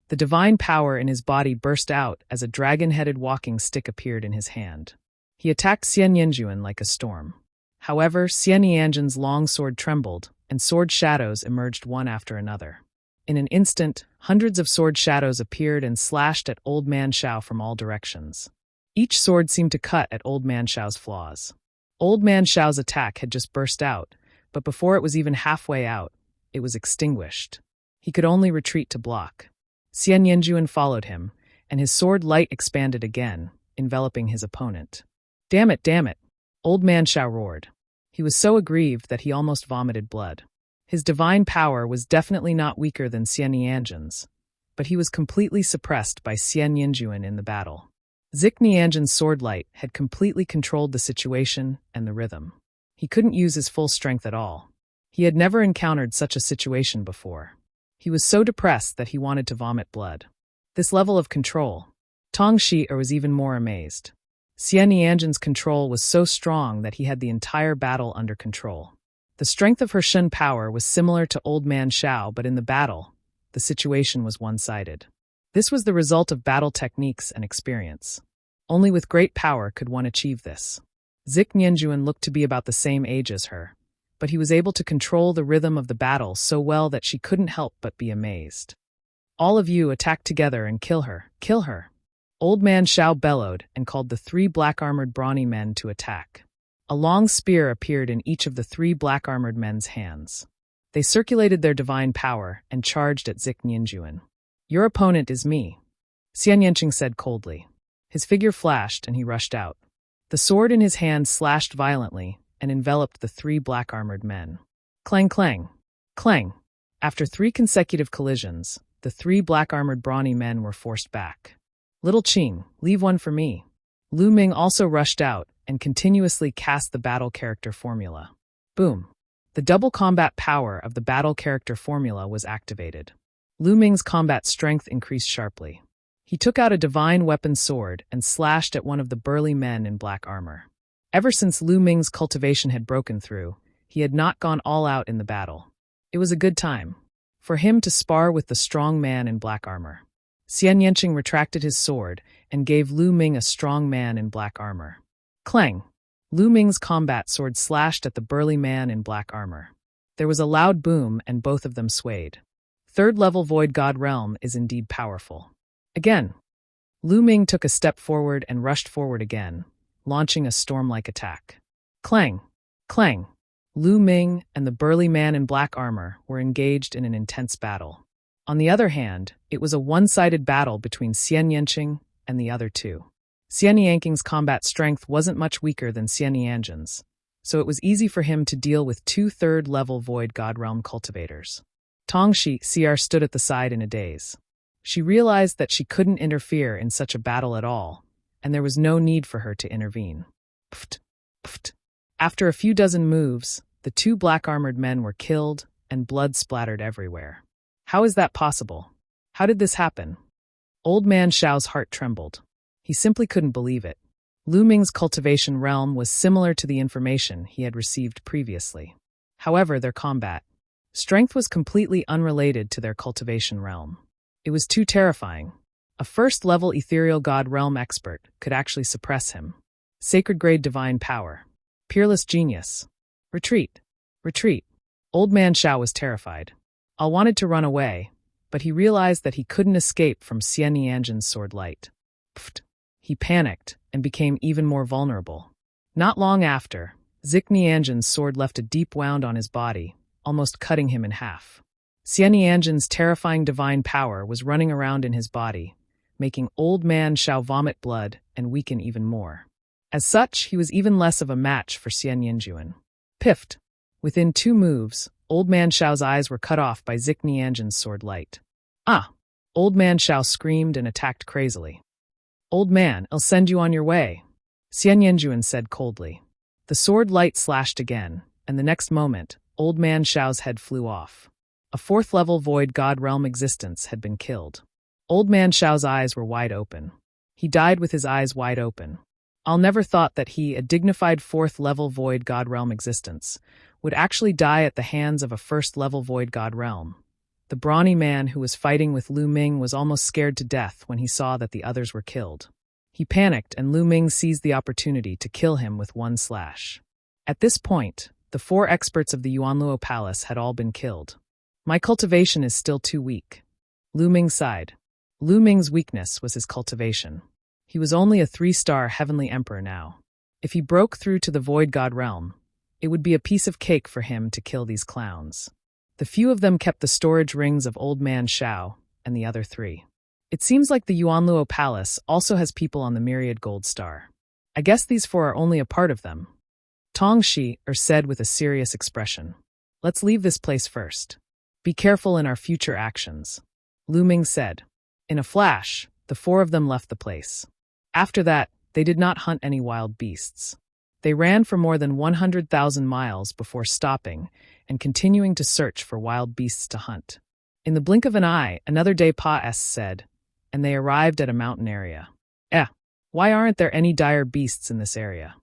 A: The divine power in his body burst out as a dragon-headed walking stick appeared in his hand. He attacked Xian Yanjuan like a storm. However, Xian Yanjuan's long sword trembled, and sword shadows emerged one after another. In an instant, hundreds of sword shadows appeared and slashed at Old Man Shao from all directions. Each sword seemed to cut at Old Man Shao's flaws. Old Man Shao's attack had just burst out, but before it was even halfway out, it was extinguished. He could only retreat to block. Xian Yanjuan followed him, and his sword light expanded again, enveloping his opponent. Damn it! Old Man Shao roared. He was so aggrieved that he almost vomited blood. His divine power was definitely not weaker than Xian Yanjuan's, but he was completely suppressed by Xian Yanjuan in the battle. Zik Nianjan's sword light had completely controlled the situation and the rhythm. He couldn't use his full strength at all. He had never encountered such a situation before. He was so depressed that he wanted to vomit blood. This level of control. Tong Shi-er was even more amazed. Xian Yanjan's control was so strong that he had the entire battle under control. The strength of her Shen power was similar to Old Man Shao, but in the battle, the situation was one-sided. This was the result of battle techniques and experience. Only with great power could one achieve this. Zik Nianjuan looked to be about the same age as her, but he was able to control the rhythm of the battle so well that she couldn't help but be amazed. All of you attack together and kill her. Kill her! Old Man Shao bellowed and called the 3 black-armored brawny men to attack. A long spear appeared in each of the 3 black-armored men's hands. They circulated their divine power and charged at Zik Nianjuan. Your opponent is me, Xian Yanqing said coldly. His figure flashed and he rushed out. The sword in his hand slashed violently and enveloped the 3 black-armored men. Clang, clang, clang. After 3 consecutive collisions, the 3 black-armored brawny men were forced back. Little Qing, leave one for me. Lu Ming also rushed out and continuously cast the battle character formula. Boom. The double combat power of the battle character formula was activated. Lu Ming's combat strength increased sharply. He took out a divine weapon sword and slashed at one of the burly men in black armor. Ever since Lu Ming's cultivation had broken through, he had not gone all out in the battle. It was a good time for him to spar with the strong man in black armor. Xian Yanqing retracted his sword and gave Lu Ming a strong man in black armor. Clang! Lu Ming's combat sword slashed at the burly man in black armor. There was a loud boom and both of them swayed. 3rd level Void God Realm is indeed powerful. Again, Lu Ming took a step forward and rushed forward again, launching a storm-like attack. Clang! Clang! Lu Ming and the burly man in black armor were engaged in an intense battle. On the other hand, it was a one-sided battle between Xian Yanqing and the other 2. Xian Yanqing's combat strength wasn't much weaker than Xian Yanjin's, so it was easy for him to deal with 2 3rd-level Void God Realm cultivators. Tongxi Cr stood at the side in a daze. She realized that she couldn't interfere in such a battle at all, and there was no need for her to intervene. Pft, pft. After a few dozen moves, the 2 black-armored men were killed and blood splattered everywhere. How is that possible? How did this happen? Old Man Xiao's heart trembled. He simply couldn't believe it. Lu Ming's cultivation realm was similar to the information he had received previously. However, their combat strength was completely unrelated to their cultivation realm. It was too terrifying. A 1st-level ethereal god realm expert could actually suppress him. Sacred-grade divine power. Peerless genius. Retreat. Retreat. Old Man Xiao was terrified. Al wanted to run away, but he realized that he couldn't escape from Xian Yanjin's sword light. Pfft. He panicked and became even more vulnerable. Not long after, Zik Nianjin's sword left a deep wound on his body, almost cutting him in half. Xian Yanjin's terrifying divine power was running around in his body, making Old Man Xiao vomit blood and weaken even more. As such, he was even less of a match for Xian Yanjuan. Piffed. Within 2 moves, Old Man Xiao's eyes were cut off by Zik Nianjin's sword light. Ah! Old Man Xiao screamed and attacked crazily. Old man, I'll send you on your way, Xian Yanjuan said coldly. The sword light slashed again, and the next moment, Old Man Xiao's head flew off. A 4th-level Void God Realm existence had been killed. Old Man Xiao's eyes were wide open. He died with his eyes wide open. I'll never thought that he, a dignified 4th-level Void God Realm existence, would actually die at the hands of a 1st-level Void God Realm. The brawny man who was fighting with Lu Ming was almost scared to death when he saw that the others were killed. He panicked and Lu Ming seized the opportunity to kill him with 1 slash. At this point, the 4 experts of the Yuanluo Palace had all been killed. My cultivation is still too weak. Lu Ming sighed. Lu Ming's weakness was his cultivation. He was only a 3-star Heavenly Emperor now. If he broke through to the Void God Realm, it would be a piece of cake for him to kill these clowns. The few of them kept the storage rings of Old Man Xiao, and the other 3. It seems like the Yuanluo Palace also has people on the Myriad Gold Star. I guess these 4 are only a part of them. Tongxi said with a serious expression. Let's leave this place first. Be careful in our future actions. Lu Ming said. In a flash, the 4 of them left the place. After that, they did not hunt any wild beasts. They ran for more than 100,000 miles before stopping and continuing to search for wild beasts to hunt. In the blink of an eye, another day Pa said, and they arrived at a mountain area. Why aren't there any dire beasts in this area?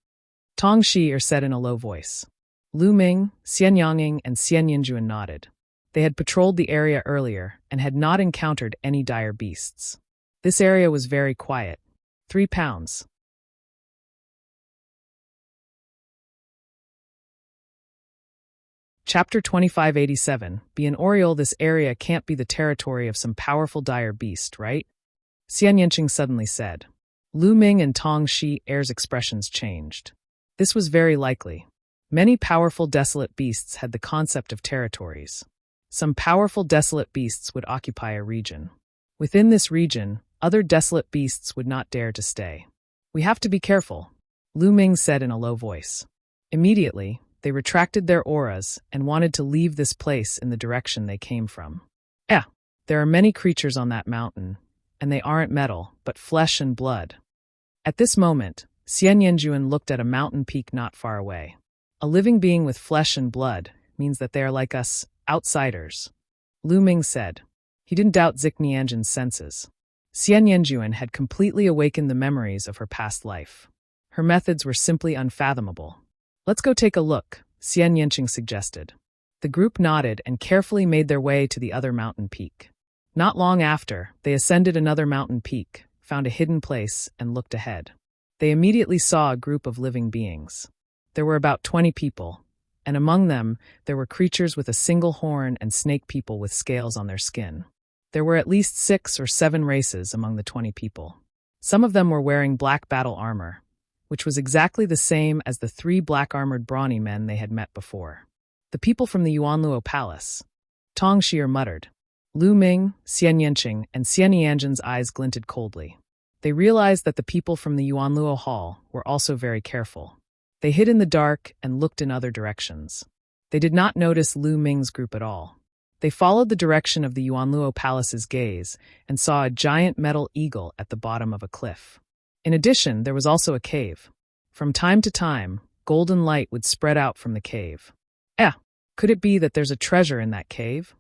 A: Tongxi said in a low voice. Lu Ming, Xian Yanging, and Xian Yanjuan nodded. They had patrolled the area earlier and had not encountered any dire beasts. This area was very quiet. 3 pounds. Chapter 2587. Be an Oriole, this area can't be the territory of some powerful dire beast, right? Xian Yanqing suddenly said. Lu Ming and Tongxi's expressions changed. This was very likely. Many powerful desolate beasts had the concept of territories. Some powerful desolate beasts would occupy a region. Within this region, other desolate beasts would not dare to stay. "We have to be careful," Lu Ming said in a low voice. Immediately, they retracted their auras and wanted to leave this place in the direction they came from. There are many creatures on that mountain, and they aren't metal, but flesh and blood. At this moment, Xian Yanjuan looked at a mountain peak not far away. A living being with flesh and blood means that they are like us, outsiders, Lu Ming said. He didn't doubt Zik Nianjin's senses. Xian Yanjuan had completely awakened the memories of her past life. Her methods were simply unfathomable. "Let's go take a look," Xian Yanqing suggested. The group nodded and carefully made their way to the other mountain peak. Not long after, they ascended another mountain peak, found a hidden place, and looked ahead. They immediately saw a group of living beings. There were about 20 people, and among them, there were creatures with a single horn and snake people with scales on their skin. There were at least 6 or 7 races among the 20 people. Some of them were wearing black battle armor, which was exactly the same as the 3 black-armored brawny men they had met before. "The people from the Yuanluo Palace," Tong Shi'er muttered. Lu Ming, Xian Yanqing, and Xian Yanjin's eyes glinted coldly. They realized that the people from the Yuanluo Hall were also very careful. They hid in the dark and looked in other directions. They did not notice Lu Ming's group at all. They followed the direction of the Yuanluo Palace's gaze and saw a giant metal eagle at the bottom of a cliff. In addition, there was also a cave. From time to time, golden light would spread out from the cave. Could it be that there's a treasure in that cave?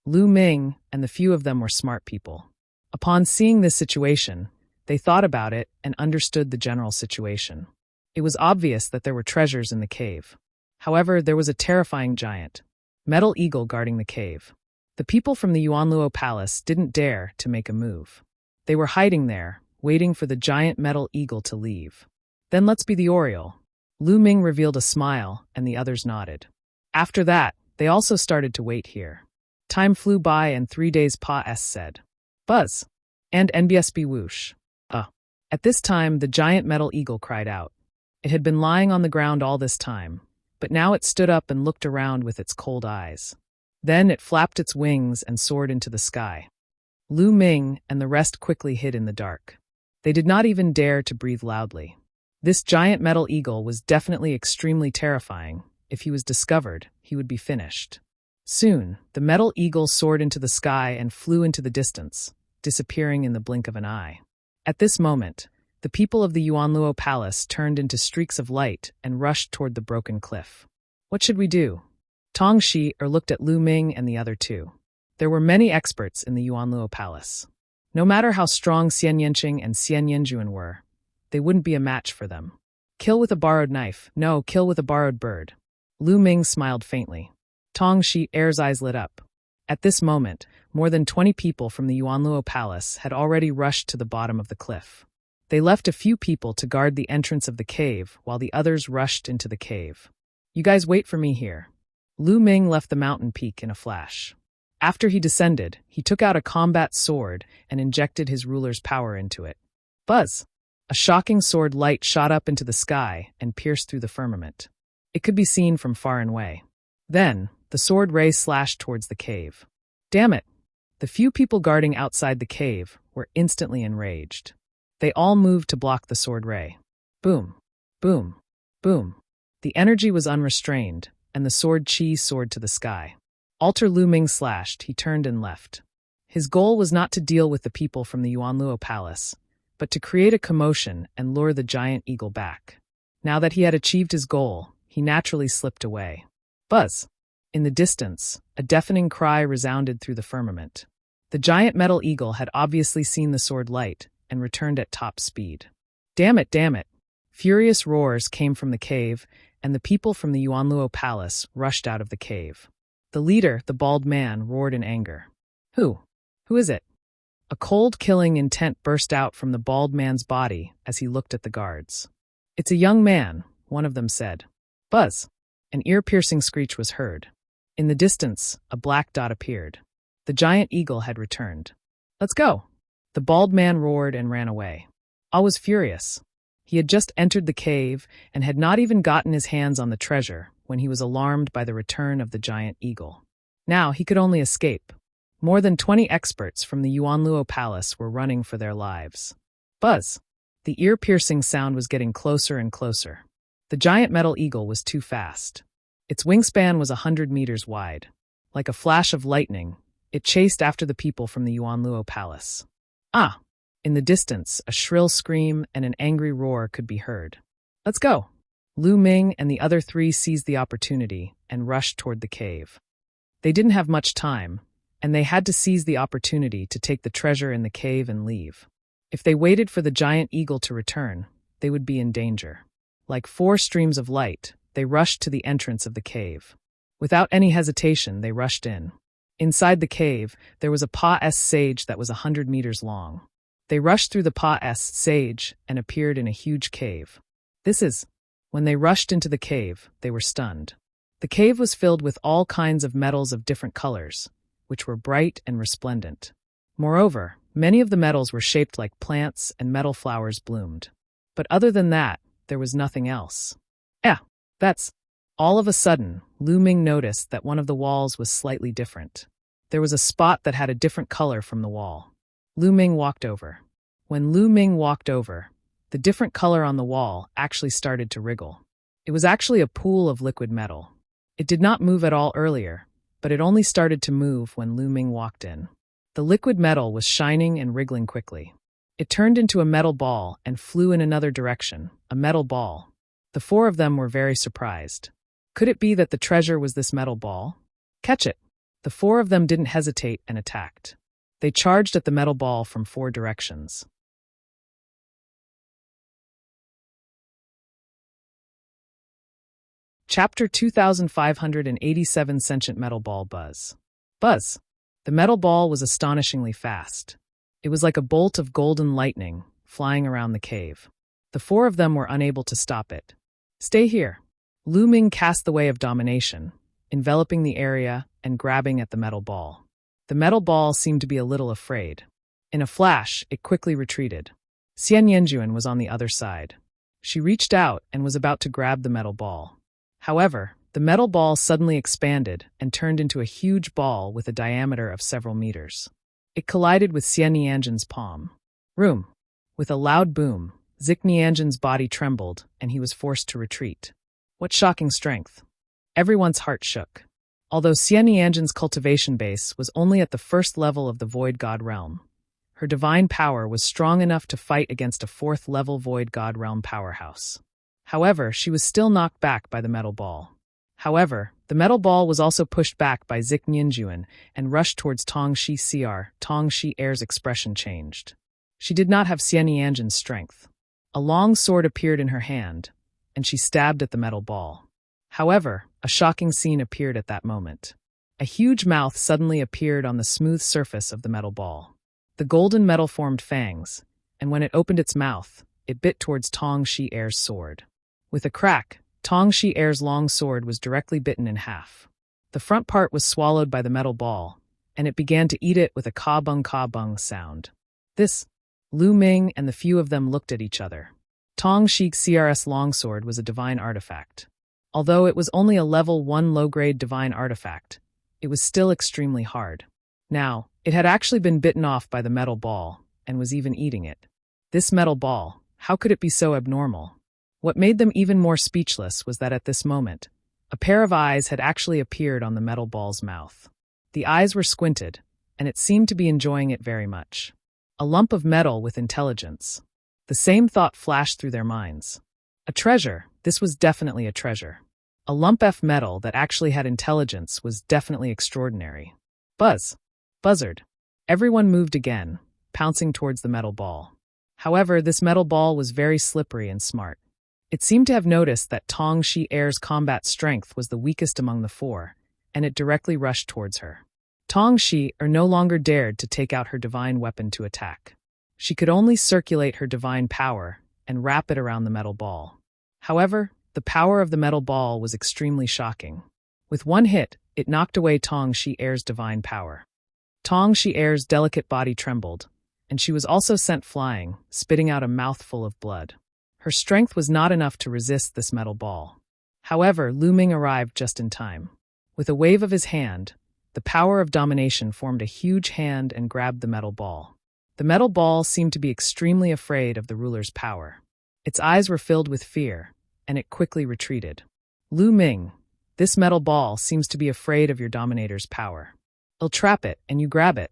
A: Lu Ming and the few of them were smart people. Upon seeing this situation, they thought about it and understood the general situation. It was obvious that there were treasures in the cave. However, there was a terrifying giant, metal eagle guarding the cave. The people from the Yuanluo Palace didn't dare to make a move. They were hiding there, waiting for the giant metal eagle to leave. "Then let's be the Oriole." Lu Ming revealed a smile, and the others nodded. After that, they also started to wait here. Time flew by and 3 days passed, said. "Buzz!" And NBSB whoosh. At this time, the giant metal eagle cried out. It had been lying on the ground all this time, but now it stood up and looked around with its cold eyes. Then it flapped its wings and soared into the sky. Lu Ming and the rest quickly hid in the dark. They did not even dare to breathe loudly. This giant metal eagle was definitely extremely terrifying. If he was discovered, he would be finished. Soon, the metal eagle soared into the sky and flew into the distance, disappearing in the blink of an eye. At this moment, the people of the Yuanluo Palace turned into streaks of light and rushed toward the broken cliff. "What should we do?" Tong Shi'er looked at Lu Ming and the other 2. There were many experts in the Yuanluo Palace. No matter how strong Xian Yanqing and Xian Yanjuan were, they wouldn't be a match for them. "Kill with a borrowed knife. No, kill with a borrowed bird." Lu Ming smiled faintly. Tong Shi'er's eyes lit up. At this moment, more than 20 people from the Yuanluo Palace had already rushed to the bottom of the cliff. They left a few people to guard the entrance of the cave while the others rushed into the cave. "You guys wait for me here." Lu Ming left the mountain peak in a flash. After he descended, he took out a combat sword and injected his ruler's power into it. Buzz! A shocking sword light shot up into the sky and pierced through the firmament. It could be seen from far and away. Then, the sword ray slashed towards the cave. Damn it! The few people guarding outside the cave were instantly enraged. They all moved to block the sword ray. Boom! Boom! Boom! The energy was unrestrained, and the sword chi soared to the sky. Alter Lu Ming slashed, he turned and left. His goal was not to deal with the people from the Yuanluo Palace, but to create a commotion and lure the giant eagle back. Now that he had achieved his goal, he naturally slipped away. Buzz! In the distance, a deafening cry resounded through the firmament. The giant metal eagle had obviously seen the sword light and returned at top speed. Damn it, damn it! Furious roars came from the cave, and the people from the Yuanluo Palace rushed out of the cave. The leader, the bald man, roared in anger. Who is it? A cold, killing intent burst out from the bald man's body as he looked at the guards. It's a young man, one of them said. Buzz! An ear-piercing screech was heard. In the distance, a black dot appeared. The giant eagle had returned. Let's go! The bald man roared and ran away. I was furious. He had just entered the cave and had not even gotten his hands on the treasure when he was alarmed by the return of the giant eagle. Now he could only escape. More than 20 experts from the Yuanluo Palace were running for their lives. Buzz! The ear-piercing sound was getting closer and closer. The giant metal eagle was too fast. Its wingspan was 100 meters wide. Like a flash of lightning, it chased after the people from the Yuanluo Palace. Ah! In the distance, a shrill scream and an angry roar could be heard. Let's go! Lu Ming and the other three seized the opportunity and rushed toward the cave. They didn't have much time, and they had to seize the opportunity to take the treasure in the cave and leave. If they waited for the giant eagle to return, they would be in danger. Like 4 streams of light, they rushed to the entrance of the cave. Without any hesitation, they rushed in. Inside the cave, there was a Pa-S sage that was 100 meters long. They rushed through the Pa-S sage and appeared in a huge cave. When they rushed into the cave, they were stunned. The cave was filled with all kinds of metals of different colors, which were bright and resplendent. Moreover, many of the metals were shaped like plants and metal flowers bloomed. But other than that, there was nothing else. All of a sudden, Lu Ming noticed that one of the walls was slightly different. There was a spot that had a different color from the wall. Lu Ming walked over. When Lu Ming walked over, the different color on the wall actually started to wriggle. It was actually a pool of liquid metal. It did not move at all earlier, but it only started to move when Lu Ming walked in. The liquid metal was shining and wriggling quickly. It turned into a metal ball and flew in another direction, a metal ball. The 4 of them were very surprised. Could it be that the treasure was this metal ball? Catch it! The 4 of them didn't hesitate and attacked. They charged at the metal ball from 4 directions. Chapter 2587 Sentient Metal Ball Buzz. Buzz! The metal ball was astonishingly fast. It was like a bolt of golden lightning, flying around the cave. The 4 of them were unable to stop it. Stay here. Lu Ming cast the way of domination, enveloping the area and grabbing at the metal ball. The metal ball seemed to be a little afraid. In a flash, it quickly retreated. Xian Yanjuan was on the other side. She reached out and was about to grab the metal ball. However, the metal ball suddenly expanded and turned into a huge ball with a diameter of several meters. It collided with Xian Yanjuan's palm. Room! With a loud boom, Zik Nianjin's body trembled and he was forced to retreat. What shocking strength! Everyone's heart shook. Although Xian Nianjin's cultivation base was only at the first level of the Void God Realm, her divine power was strong enough to fight against a 4th-level Void God Realm powerhouse. However, she was still knocked back by the metal ball. However, the metal ball was also pushed back by Zik Nianjuan and rushed towards Tong Shi Cr. Tong Shi Air's expression changed. She did not have Xian Nianjin's strength. A long sword appeared in her hand, and she stabbed at the metal ball. However, a shocking scene appeared at that moment. A huge mouth suddenly appeared on the smooth surface of the metal ball. The golden metal formed fangs, and when it opened its mouth, it bit towards Tong Shi Air's sword. With a crack, Tong Shi Air's long sword was directly bitten in half. The front part was swallowed by the metal ball, and it began to eat it with a ka-bung sound. Lu Ming and the few of them looked at each other. Tong Shi Cr's longsword was a divine artifact. Although it was only a level 1 low-grade divine artifact, it was still extremely hard. Now, it had actually been bitten off by the metal ball, and was even eating it. This metal ball, how could it be so abnormal? What made them even more speechless was that at this moment, a pair of eyes had actually appeared on the metal ball's mouth. The eyes were squinted, and it seemed to be enjoying it very much. A lump of metal with intelligence. The same thought flashed through their minds. A treasure, this was definitely a treasure. A lump of metal that actually had intelligence was definitely extraordinary. Buzzard. Everyone moved again, pouncing towards the metal ball. However, this metal ball was very slippery and smart. It seemed to have noticed that Tong Shi Air's combat strength was the weakest among the 4, and it directly rushed towards her. Tong Shi Air no longer dared to take out her divine weapon to attack. She could only circulate her divine power and wrap it around the metal ball. However, the power of the metal ball was extremely shocking. With one hit, it knocked away Tong Shi Air's divine power. Tong Shi Air's delicate body trembled, and she was also sent flying, spitting out a mouthful of blood. Her strength was not enough to resist this metal ball. However, Lu Ming arrived just in time. With a wave of his hand, the power of domination formed a huge hand and grabbed the metal ball. The metal ball seemed to be extremely afraid of the ruler's power. Its eyes were filled with fear, and it quickly retreated. Lu Ming, this metal ball seems to be afraid of your dominator's power. I'll trap it, and you grab it.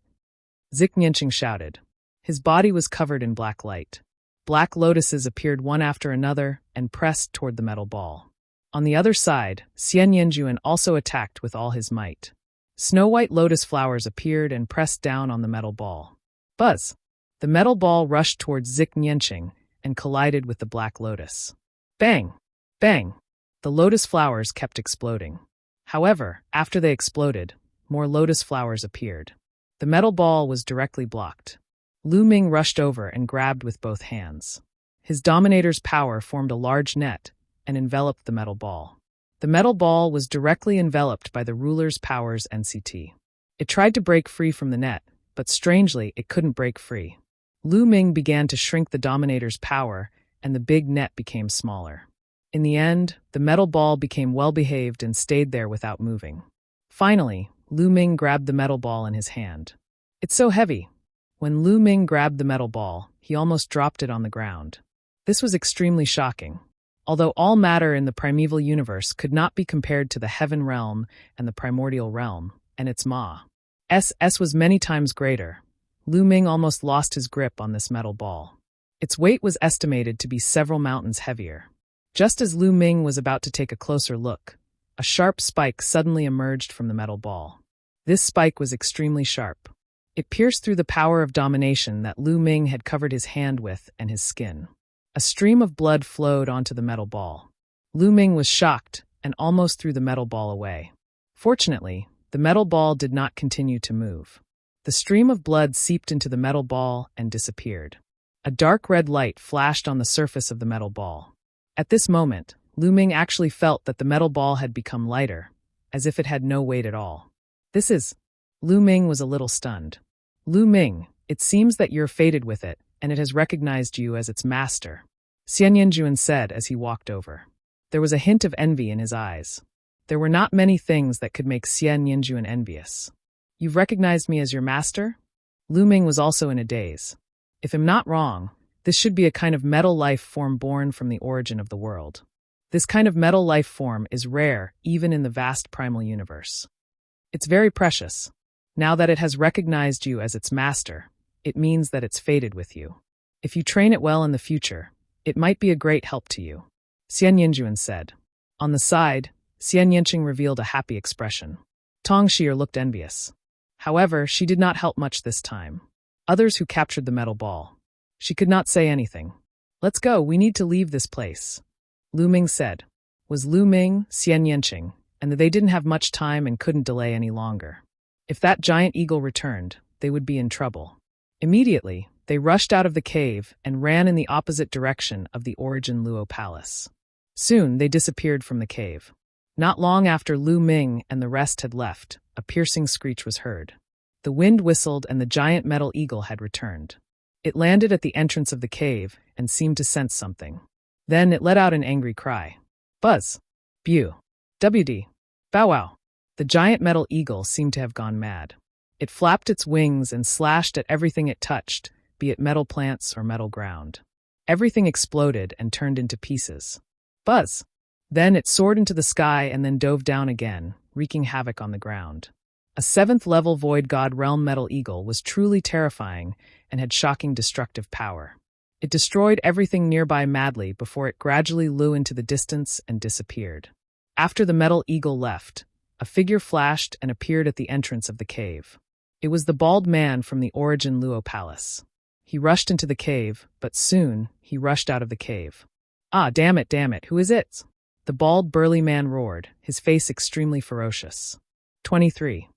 A: Zik Nianqing shouted. His body was covered in black light. Black lotuses appeared one after another and pressed toward the metal ball. On the other side, Xian Yanjuan also attacked with all his might. Snow-white lotus flowers appeared and pressed down on the metal ball. Buzz! The metal ball rushed towards Zik Nianqing and collided with the black lotus. Bang! Bang! The lotus flowers kept exploding. However, after they exploded, more lotus flowers appeared. The metal ball was directly blocked. Lu Ming rushed over and grabbed with both hands. His dominator's power formed a large net and enveloped the metal ball. The metal ball was directly enveloped by the ruler's power's NCT. It tried to break free from the net, but strangely, it couldn't break free. Lu Ming began to shrink the dominator's power, and the big net became smaller. In the end, the metal ball became well-behaved and stayed there without moving. Finally, Lu Ming grabbed the metal ball in his hand. It's so heavy. When Lu Ming grabbed the metal ball, he almost dropped it on the ground. This was extremely shocking. Although all matter in the primeval universe could not be compared to the heaven realm and the primordial realm, and its Ma. S was many times greater. Lu Ming almost lost his grip on this metal ball. Its weight was estimated to be several mountains heavier. Just as Lu Ming was about to take a closer look, a sharp spike suddenly emerged from the metal ball. This spike was extremely sharp. It pierced through the power of domination that Lu Ming had covered his hand with and his skin. A stream of blood flowed onto the metal ball. Lu Ming was shocked and almost threw the metal ball away. Fortunately, the metal ball did not continue to move. The stream of blood seeped into the metal ball and disappeared. A dark red light flashed on the surface of the metal ball. At this moment, Lu Ming actually felt that the metal ball had become lighter, as if it had no weight at all. Lu Ming was a little stunned. Lu Ming, it seems that you're fated with it, and it has recognized you as its master, Xian Yanjuan said as he walked over. There was a hint of envy in his eyes. There were not many things that could make Xian Yanjuan envious. You've recognized me as your master? Lu Ming was also in a daze. If I'm not wrong, this should be a kind of metal life form born from the origin of the world. This kind of metal life form is rare even in the vast primal universe. It's very precious. Now that it has recognized you as its master, it means that it's fated with you. If you train it well in the future, it might be a great help to you, Xian Yanjuan said. On the side, Xian Yanqing revealed a happy expression. Tong Xier looked envious. However, she did not help much this time. Others who captured the metal ball. She could not say anything. Let's go, we need to leave this place, Lu Ming said. Was Lu Ming, Xian Yanqing, and that they didn't have much time and couldn't delay any longer. If that giant eagle returned, they would be in trouble. Immediately, they rushed out of the cave and ran in the opposite direction of the Origin Luo Palace. Soon, they disappeared from the cave. Not long after Lu Ming and the rest had left, a piercing screech was heard. The wind whistled and the giant metal eagle had returned. It landed at the entrance of the cave and seemed to sense something. Then it let out an angry cry. Buzz! Bew! WD! Bow wow! The giant metal eagle seemed to have gone mad. It flapped its wings and slashed at everything it touched, be it metal plants or metal ground. Everything exploded and turned into pieces. Buzz! Then it soared into the sky and then dove down again, wreaking havoc on the ground. A 7th-level Void God Realm metal eagle was truly terrifying and had shocking destructive power. It destroyed everything nearby madly before it gradually flew into the distance and disappeared. After the metal eagle left, a figure flashed and appeared at the entrance of the cave. It was the bald man from the Origin Luo Palace. He rushed into the cave, but soon he rushed out of the cave. Ah, damn it, who is it? The bald, burly man roared, his face extremely ferocious. 23.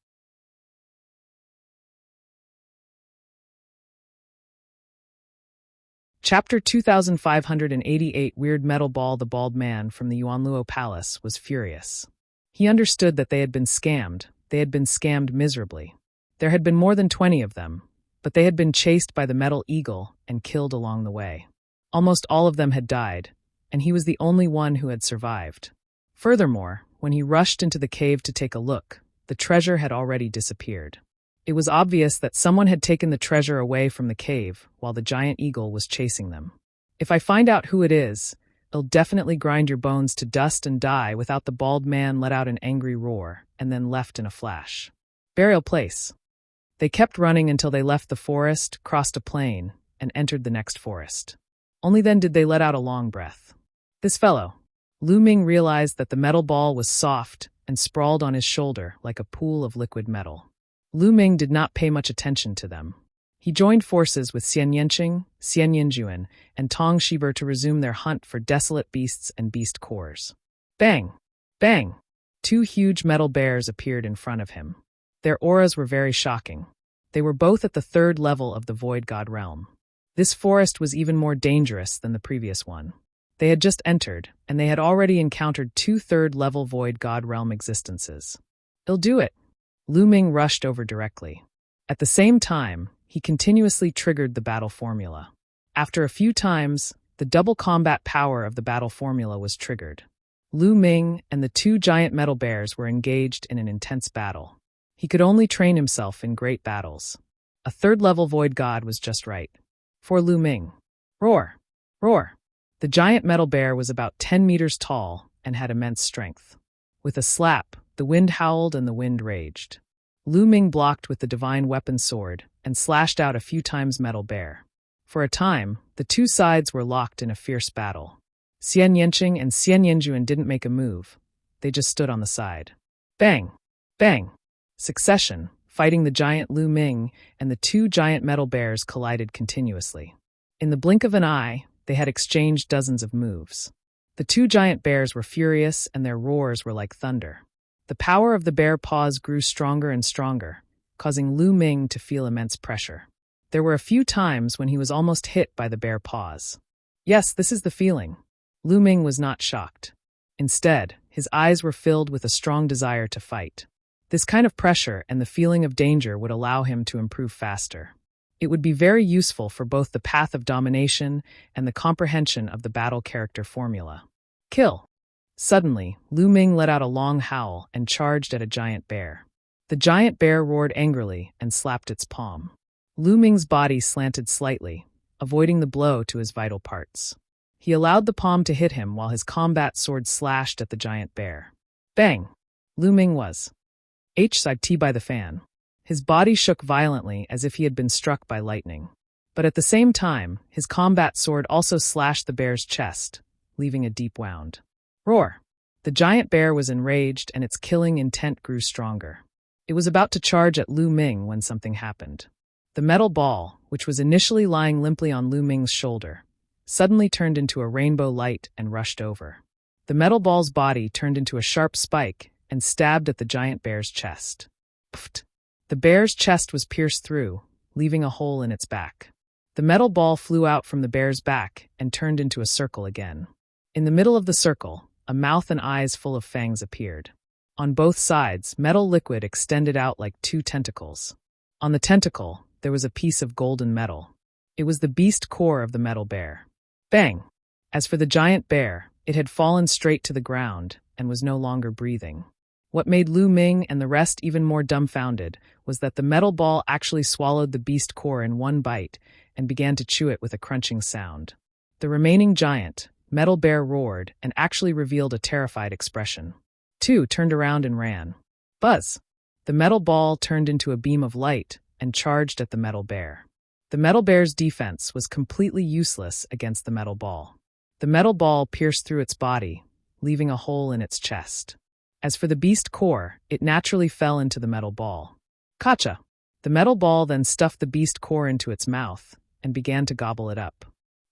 A: Chapter 2588 Weird Metal Ball. The bald man from the Yuanluo Palace was furious. He understood that they had been scammed. They had been scammed miserably. There had been more than 20 of them, but they had been chased by the metal eagle and killed along the way. Almost all of them had died, and he was the only one who had survived. Furthermore, when he rushed into the cave to take a look, the treasure had already disappeared. It was obvious that someone had taken the treasure away from the cave while the giant eagle was chasing them. "If I find out who it is, it'll definitely grind your bones to dust and die." Without, the bald man let out an angry roar and then left in a flash. Burial place. They kept running until they left the forest, crossed a plain, and entered the next forest. Only then did they let out a long breath. This fellow. Lu Ming realized that the metal ball was soft and sprawled on his shoulder like a pool of liquid metal. Lu Ming did not pay much attention to them. He joined forces with Xian Yanqing, Xian Yanjuan, and Tong Shiber to resume their hunt for desolate beasts and beast cores. Bang! Bang! 2 huge metal bears appeared in front of him. Their auras were very shocking. They were both at the 3rd level of the Void God realm. This forest was even more dangerous than the previous one. They had just entered, and they had already encountered 2 3rd-level Void God realm existences. "It'll do it." Lu Ming rushed over directly. At the same time, he continuously triggered the battle formula. After a few times, the double combat power of the battle formula was triggered. Lu Ming and the 2 giant metal bears were engaged in an intense battle. He could only train himself in great battles. A 3rd-level Void God was just right. For Lu Ming. Roar! Roar! The giant metal bear was about 10 meters tall and had immense strength. With a slap, the wind howled and the wind raged. Lu Ming blocked with the divine weapon sword and slashed out a few times metal bear. For a time, the 2 sides were locked in a fierce battle. Xian Yanqing and Xian Yanjuan didn't make a move. They just stood on the side. Bang! Bang! Succession, fighting the giant Lu Ming and the 2 giant metal bears collided continuously. In the blink of an eye, they had exchanged dozens of moves. The 2 giant bears were furious and their roars were like thunder. The power of the bear paws grew stronger and stronger, causing Lu Ming to feel immense pressure. There were a few times when he was almost hit by the bear paws. Yes, this is the feeling. Lu Ming was not shocked. Instead, his eyes were filled with a strong desire to fight. This kind of pressure and the feeling of danger would allow him to improve faster. It would be very useful for both the path of domination and the comprehension of the battle character formula. Kill! Suddenly, Lu Ming let out a long howl and charged at a giant bear. The giant bear roared angrily and slapped its palm. Lu Ming's body slanted slightly, avoiding the blow to his vital parts. He allowed the palm to hit him while his combat sword slashed at the giant bear. Bang! Lu Ming was H-side by the fan. His body shook violently as if he had been struck by lightning. But at the same time, his combat sword also slashed the bear's chest, leaving a deep wound. Roar! The giant bear was enraged and its killing intent grew stronger. It was about to charge at Lu Ming when something happened. The metal ball, which was initially lying limply on Lu Ming's shoulder, suddenly turned into a rainbow light and rushed over. The metal ball's body turned into a sharp spike and stabbed at the giant bear's chest. Pfft! The bear's chest was pierced through, leaving a hole in its back. The metal ball flew out from the bear's back and turned into a circle again. In the middle of the circle, a mouth and eyes full of fangs appeared. On both sides, metal liquid extended out like 2 tentacles. On the tentacle, there was a piece of golden metal. It was the beast core of the metal bear. Bang! As for the giant bear, it had fallen straight to the ground and was no longer breathing. What made Lu Ming and the rest even more dumbfounded was that the metal ball actually swallowed the beast core in one bite and began to chew it with a crunching sound. The remaining giant, metal bear roared and actually revealed a terrified expression. 2 turned around and ran. Buzz! The metal ball turned into a beam of light and charged at the metal bear. The metal bear's defense was completely useless against the metal ball. The metal ball pierced through its body, leaving a hole in its chest. As for the beast core, it naturally fell into the metal ball. Gotcha! The metal ball then stuffed the beast core into its mouth and began to gobble it up.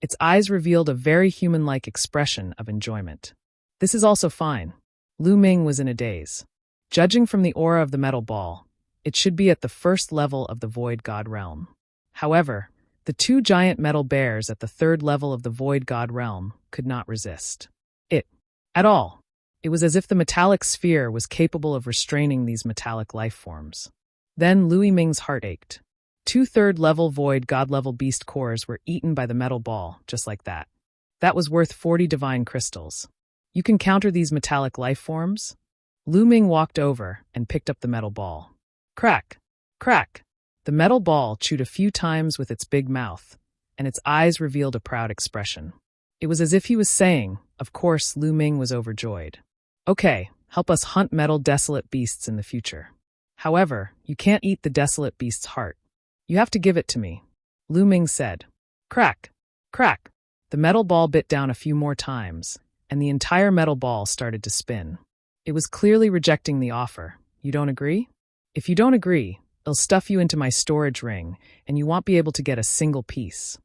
A: Its eyes revealed a very human-like expression of enjoyment. This is also fine. Lu Ming was in a daze. Judging from the aura of the metal ball, it should be at the 1st level of the Void God realm. However, the 2 giant metal bears at the 3rd level of the Void God realm could not resist it at all. It was as if the metallic sphere was capable of restraining these metallic life forms. Then Lu Ming's heart ached. 2 3rd-level Void God-level beast cores were eaten by the metal ball, just like that. That was worth 40 divine crystals. You can counter these metallic life forms? Lu Ming walked over and picked up the metal ball. Crack! Crack! The metal ball chewed a few times with its big mouth, and its eyes revealed a proud expression. It was as if he was saying, of course, Lu Ming was overjoyed. Okay, help us hunt metal desolate beasts in the future. However, you can't eat the desolate beast's heart. You have to give it to me. Lu Ming said. Crack! Crack! The metal ball bit down a few more times, and the entire metal ball started to spin. It was clearly rejecting the offer. You don't agree? If you don't agree, I'll stuff you into my storage ring, and you won't be able to get a single piece.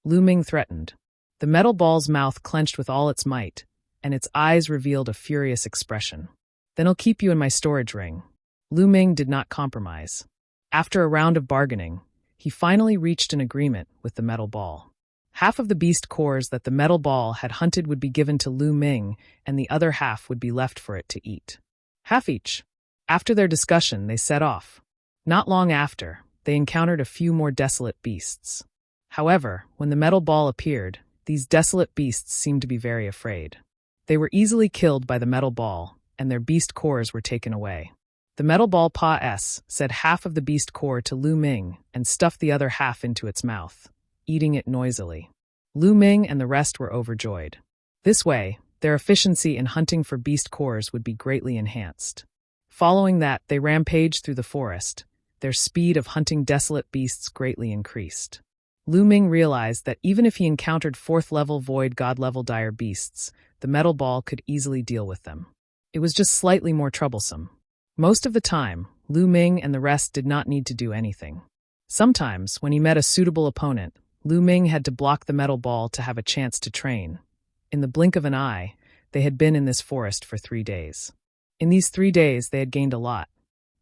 A: Lu Ming threatened. The metal ball's mouth clenched with all its might, and its eyes revealed a furious expression. Then I'll keep you in my storage ring. Lu Ming did not compromise. After a round of bargaining, he finally reached an agreement with the metal ball. Half of the beast cores that the metal ball had hunted would be given to Lu Ming, and the other half would be left for it to eat. Half each. After their discussion, they set off. Not long after, they encountered a few more desolate beasts. However, when the metal ball appeared, these desolate beasts seemed to be very afraid. They were easily killed by the metal ball, and their beast cores were taken away. The metal ball said half of the beast core to Lu Ming and stuffed the other half into its mouth, eating it noisily. Lu Ming and the rest were overjoyed. This way, their efficiency in hunting for beast cores would be greatly enhanced. Following that, they rampaged through the forest. Their speed of hunting desolate beasts greatly increased. Lu Ming realized that even if he encountered 4th-level void god-level dire beasts, the metal ball could easily deal with them. It was just slightly more troublesome. Most of the time, Lu Ming and the rest did not need to do anything. Sometimes, when he met a suitable opponent, Lu Ming had to block the metal ball to have a chance to train. In the blink of an eye, they had been in this forest for 3 days. In these 3 days, they had gained a lot.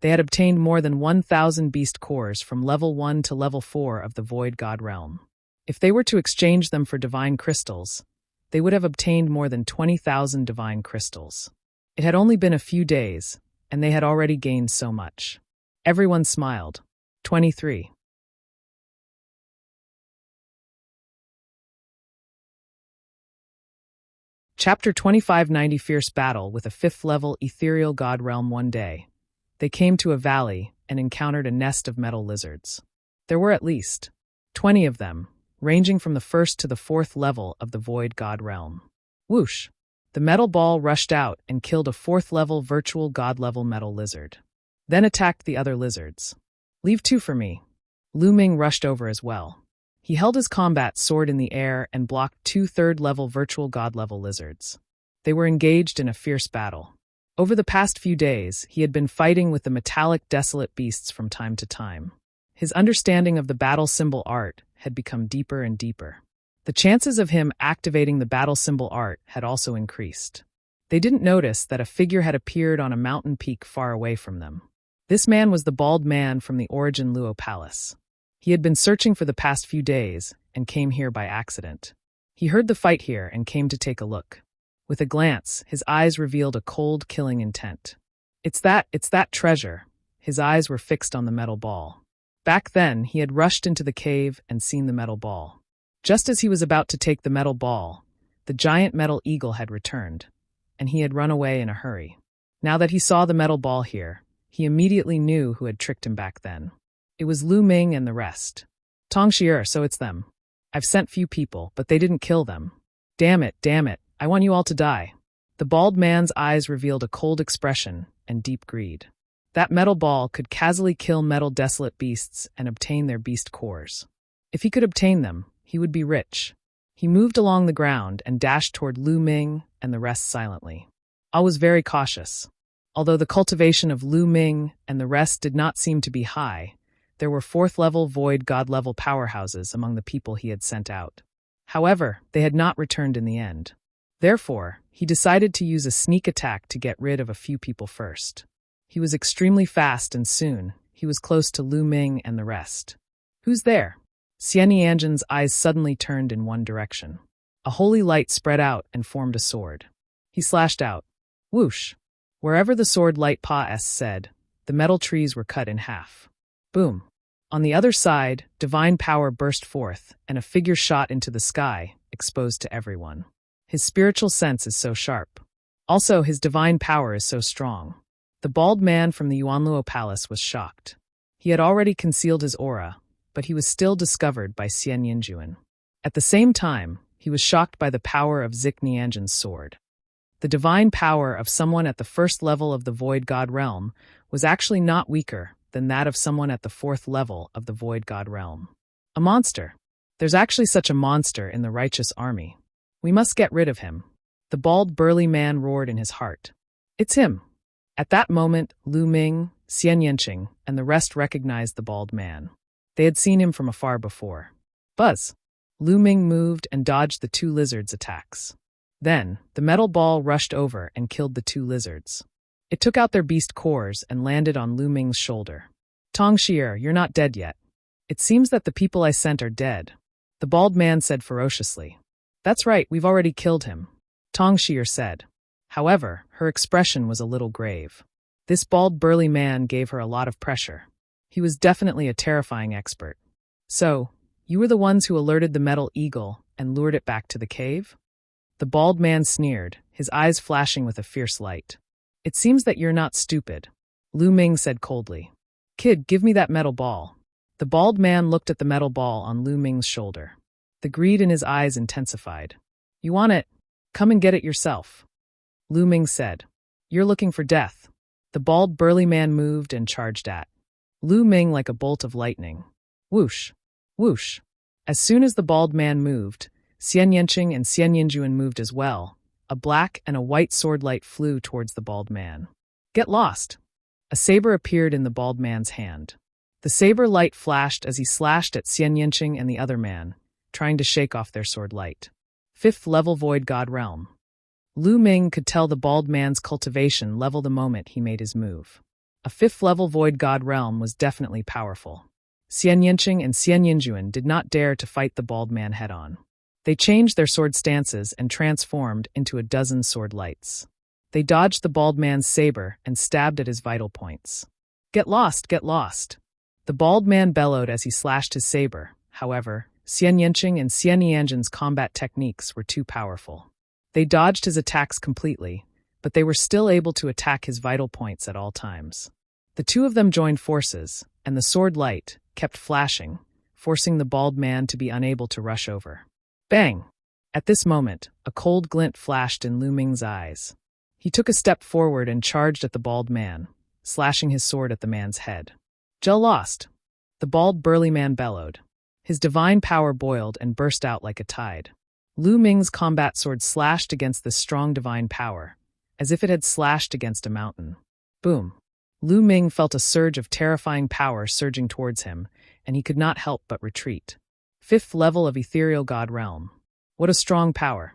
A: They had obtained more than 1,000 beast cores from level 1 to level 4 of the Void God realm. If they were to exchange them for divine crystals, they would have obtained more than 20,000 divine crystals. It had only been a few days, and they had already gained so much. Everyone smiled. 23. Chapter 2590 Fierce Battle with a 5th-level ethereal god realm. One day, they came to a valley and encountered a nest of metal lizards. There were at least 20 of them, ranging from the 1st to the 4th level of the Void God realm. Whoosh! The metal ball rushed out and killed a 4th-level virtual god-level metal lizard. Then attacked the other lizards. Leave 2 for me. Lu Ming rushed over as well. He held his combat sword in the air and blocked 2 3rd-level virtual god-level lizards. They were engaged in a fierce battle. Over the past few days, he had been fighting with the metallic desolate beasts from time to time. His understanding of the battle symbol art had become deeper and deeper. The chances of him activating the battle symbol art had also increased. They didn't notice that a figure had appeared on a mountain peak far away from them. This man was the bald man from the Origin Luo Palace. He had been searching for the past few days and came here by accident. He heard the fight here and came to take a look. With a glance, his eyes revealed a cold, killing intent. It's that treasure. His eyes were fixed on the metal ball. Back then, he had rushed into the cave and seen the metal ball. Just as he was about to take the metal ball, the giant metal eagle had returned, and he had run away in a hurry. Now that he saw the metal ball here, he immediately knew who had tricked him back then. It was Lu Ming and the rest. Tongxier, so it's them. I've sent few people, but they didn't kill them. Damn it, I want you all to die. The bald man's eyes revealed a cold expression and deep greed. That metal ball could casually kill metal desolate beasts and obtain their beast cores. If he could obtain them, he would be rich. He moved along the ground and dashed toward Lu Ming and the rest silently. I was very cautious. Although the cultivation of Lu Ming and the rest did not seem to be high, there were 4th-level void god-level powerhouses among the people he had sent out. However, they had not returned in the end. Therefore, he decided to use a sneak attack to get rid of a few people first. He was extremely fast and soon, he was close to Lu Ming and the rest. Who's there? Xian Yanjin's eyes suddenly turned in one direction. A holy light spread out and formed a sword. He slashed out. Whoosh! Wherever the sword light said, the metal trees were cut in half. Boom! On the other side, divine power burst forth, and a figure shot into the sky, exposed to everyone. His spiritual sense is so sharp. Also, his divine power is so strong. The bald man from the Yuanluo Palace was shocked. He had already concealed his aura, but he was still discovered by Xian Yinjuan. At the same time, he was shocked by the power of Zik Nianjin's sword. The divine power of someone at the first level of the Void God realm was actually not weaker than that of someone at the fourth level of the Void God realm. A monster. There's actually such a monster in the righteous army. We must get rid of him. The bald, burly man roared in his heart. It's him. At that moment, Lu Ming, Xian Yanqing, and the rest recognized the bald man. They had seen him from afar before. Buzz! Lu Ming moved and dodged the two lizards' attacks. Then, the metal ball rushed over and killed the two lizards. It took out their beast cores and landed on Lu Ming's shoulder. Tong Xier, you're not dead yet. It seems that the people I sent are dead, the bald man said ferociously. That's right, we've already killed him, Tong Xier said. However, her expression was a little grave. This bald, burly man gave her a lot of pressure. He was definitely a terrifying expert. So, you were the ones who alerted the metal eagle and lured it back to the cave? The bald man sneered, his eyes flashing with a fierce light. It seems that you're not stupid, Lu Ming said coldly. Kid, give me that metal ball. The bald man looked at the metal ball on Lu Ming's shoulder. The greed in his eyes intensified. You want it? Come and get it yourself, Lu Ming said. You're looking for death. The bald, burly man moved and charged at Lu Ming like a bolt of lightning. Whoosh! Whoosh! As soon as the bald man moved, Xian Yanqing and Xian Yinjuan moved as well. A black and a white sword light flew towards the bald man. Get lost! A saber appeared in the bald man's hand. The saber light flashed as he slashed at Xian Yanqing and the other man, trying to shake off their sword light. 5th level Void God Realm. Lu Ming could tell the bald man's cultivation level the moment he made his move. A 5th level Void God Realm was definitely powerful. Xian Yanqing and Xian Yinjuan did not dare to fight the bald man head-on. They changed their sword stances and transformed into a dozen sword lights. They dodged the bald man's saber and stabbed at his vital points. Get lost, get lost! The bald man bellowed as he slashed his saber. However, Xian Yanqing and Xian Nianjin's combat techniques were too powerful. They dodged his attacks completely, but they were still able to attack his vital points at all times. The two of them joined forces, and the sword light kept flashing, forcing the bald man to be unable to rush over. Bang! At this moment, a cold glint flashed in Lu Ming's eyes. He took a step forward and charged at the bald man, slashing his sword at the man's head. Just lost! The bald, burly man bellowed. His divine power boiled and burst out like a tide. Lu Ming's combat sword slashed against this strong divine power, as if it had slashed against a mountain. Boom! Lu Ming felt a surge of terrifying power surging towards him, and he could not help but retreat. 5th level of Ethereal God Realm. What a strong power!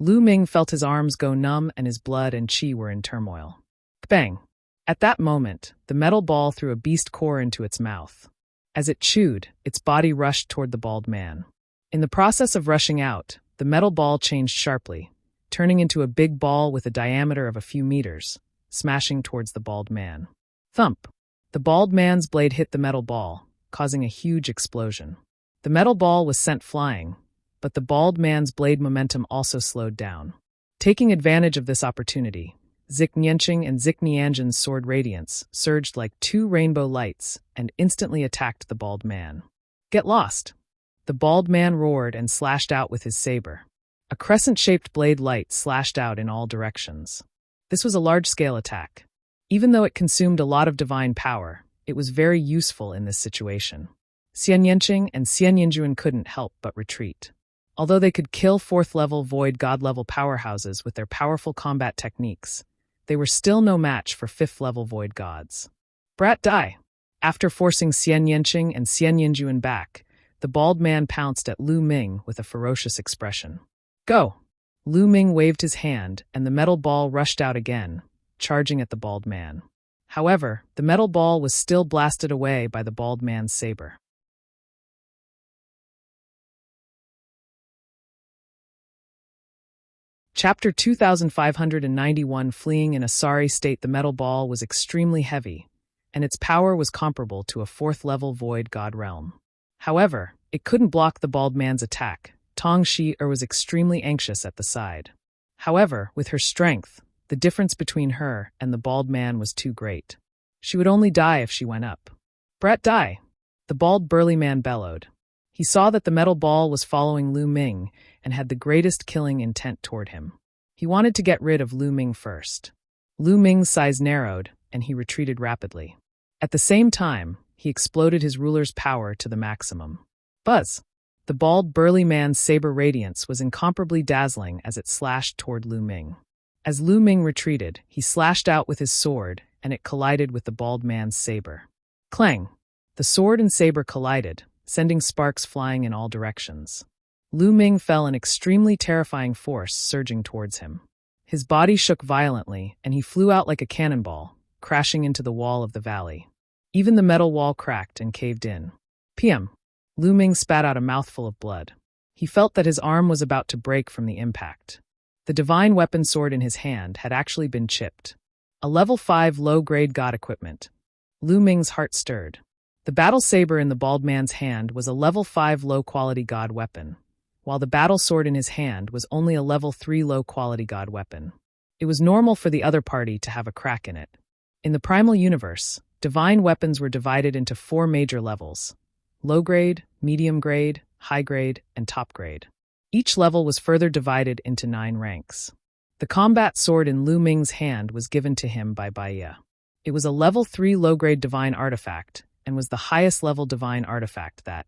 A: Lu Ming felt his arms go numb and his blood and chi were in turmoil. Bang! At that moment, the metal ball threw a beast core into its mouth. As it chewed, its body rushed toward the bald man. In the process of rushing out, the metal ball changed sharply, turning into a big ball with a diameter of a few meters, smashing towards the bald man. Thump! The bald man's blade hit the metal ball, causing a huge explosion. The metal ball was sent flying, but the bald man's blade momentum also slowed down. Taking advantage of this opportunity, Zik Nianqing and Zik Nianjin's sword radiance surged like two rainbow lights and instantly attacked the bald man. Get lost! The bald man roared and slashed out with his saber. A crescent-shaped blade light slashed out in all directions. This was a large-scale attack. Even though it consumed a lot of divine power, it was very useful in this situation. Xian Yanqing and Xian Yinjuan couldn't help but retreat. Although they could kill 4th level Void God level powerhouses with their powerful combat techniques, they were still no match for 5th level Void Gods. Brat die! After forcing Xian Yanqing and Xian Yinjuan back, the bald man pounced at Lu Ming with a ferocious expression. Go! Lu Ming waved his hand and the metal ball rushed out again, charging at the bald man. However, the metal ball was still blasted away by the bald man's saber. Chapter 2591. Fleeing in a sorry state. The metal ball was extremely heavy, and its power was comparable to a 4th level Void God Realm. However, it couldn't block the bald man's attack. Tong Xier was extremely anxious at the side. However, with her strength, The difference between her and the bald man was too great. She would only die if she went up. "Brat, die!" the bald burly man bellowed. He saw that the metal ball was following Lu Ming and had the greatest killing intent toward him. He wanted to get rid of Lu Ming first. Lu Ming's size narrowed, and he retreated rapidly. At the same time, he exploded his ruler's power to the maximum. Buzz! The bald burly man's saber radiance was incomparably dazzling as it slashed toward Lu Ming. As Lu Ming retreated, he slashed out with his sword, and it collided with the bald man's saber. Clang! The sword and saber collided, sending sparks flying in all directions. Lu Ming fell an extremely terrifying force surging towards him. His body shook violently, and he flew out like a cannonball, crashing into the wall of the valley. Even the metal wall cracked and caved in. PM! Lu Ming spat out a mouthful of blood. He felt that his arm was about to break from the impact. The divine weapon sword in his hand had actually been chipped. A level 5 low-grade god equipment. Lu Ming's heart stirred. The battle saber in the bald man's hand was a level 5 low-quality god weapon, while the battle sword in his hand was only a level 3 low-quality god weapon. It was normal for the other party to have a crack in it. In the primal universe, divine weapons were divided into 4 major levels: low-grade, medium-grade, high-grade, and top-grade. Each level was further divided into 9 ranks. The combat sword in Lu Ming's hand was given to him by Baiya. It was a level 3 low-grade divine artifact, and was the highest level divine artifact that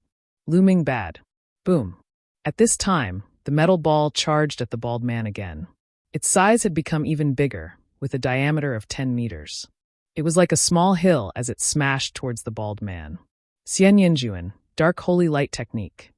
A: Lu Ming bad. Boom. At this time, the metal ball charged at the bald man again. Its size had become even bigger, with a diameter of 10 meters. It was like a small hill as it smashed towards the bald man. Xian Yinjuan, Dark Holy Light Technique.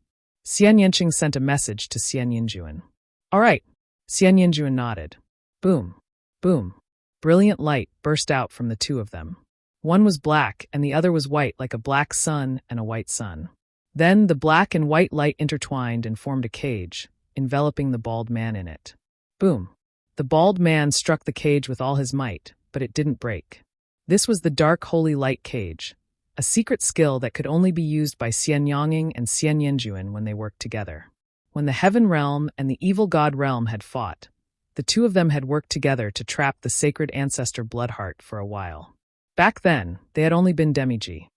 A: Xian Yanqing sent a message to Xian Yinjuan. All right. Xian Yinjuan nodded. Boom. Boom. Brilliant light burst out from the two of them. One was black and the other was white, like a black sun and a white sun. Then the black and white light intertwined and formed a cage, enveloping the bald man in it. Boom. The bald man struck the cage with all his might, but it didn't break. This was the Dark Holy Light Cage, a secret skill that could only be used by Xian Yanging and Xian Yinjuan when they worked together. When the Heaven Realm and the Evil God Realm had fought, the two of them had worked together to trap the sacred ancestor Bloodheart for a while. Back then, they had only been demi-G.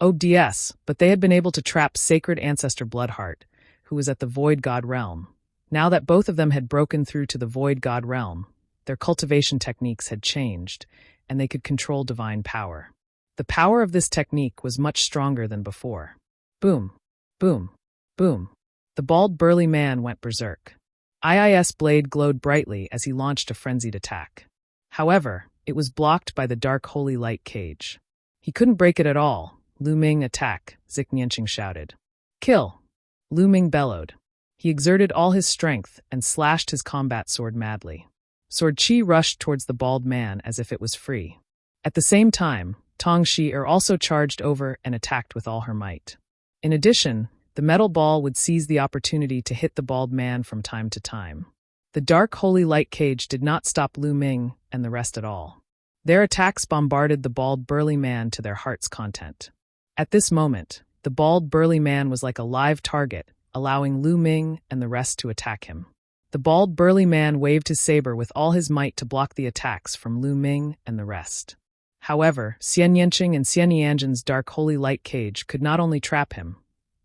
A: ODS, but they had been able to trap sacred ancestor Bloodheart, who was at the Void God Realm. Now that both of them had broken through to the Void God Realm, their cultivation techniques had changed, and they could control divine power. The power of this technique was much stronger than before. Boom, boom, boom. The bald burly man went berserk. IIS blade glowed brightly as he launched a frenzied attack. However, it was blocked by the Dark Holy Light Cage. He couldn't break it at all. Lu Ming attack, Zik Nianqing shouted. Kill! Lu Ming bellowed. He exerted all his strength and slashed his combat sword madly. Sword Qi rushed towards the bald man as if it was free. At the same time, Tong Shi also charged over and attacked with all her might. In addition, the metal ball would seize the opportunity to hit the bald man from time to time. The Dark Holy Light Cage did not stop Lu Ming and the rest at all. Their attacks bombarded the bald burly man to their heart's content. At this moment, the bald burly man was like a live target, allowing Lu Ming and the rest to attack him. The bald burly man waved his saber with all his might to block the attacks from Lu Ming and the rest. However, Xian Yanqing and Xian Yanjin's Dark Holy Light Cage could not only trap him,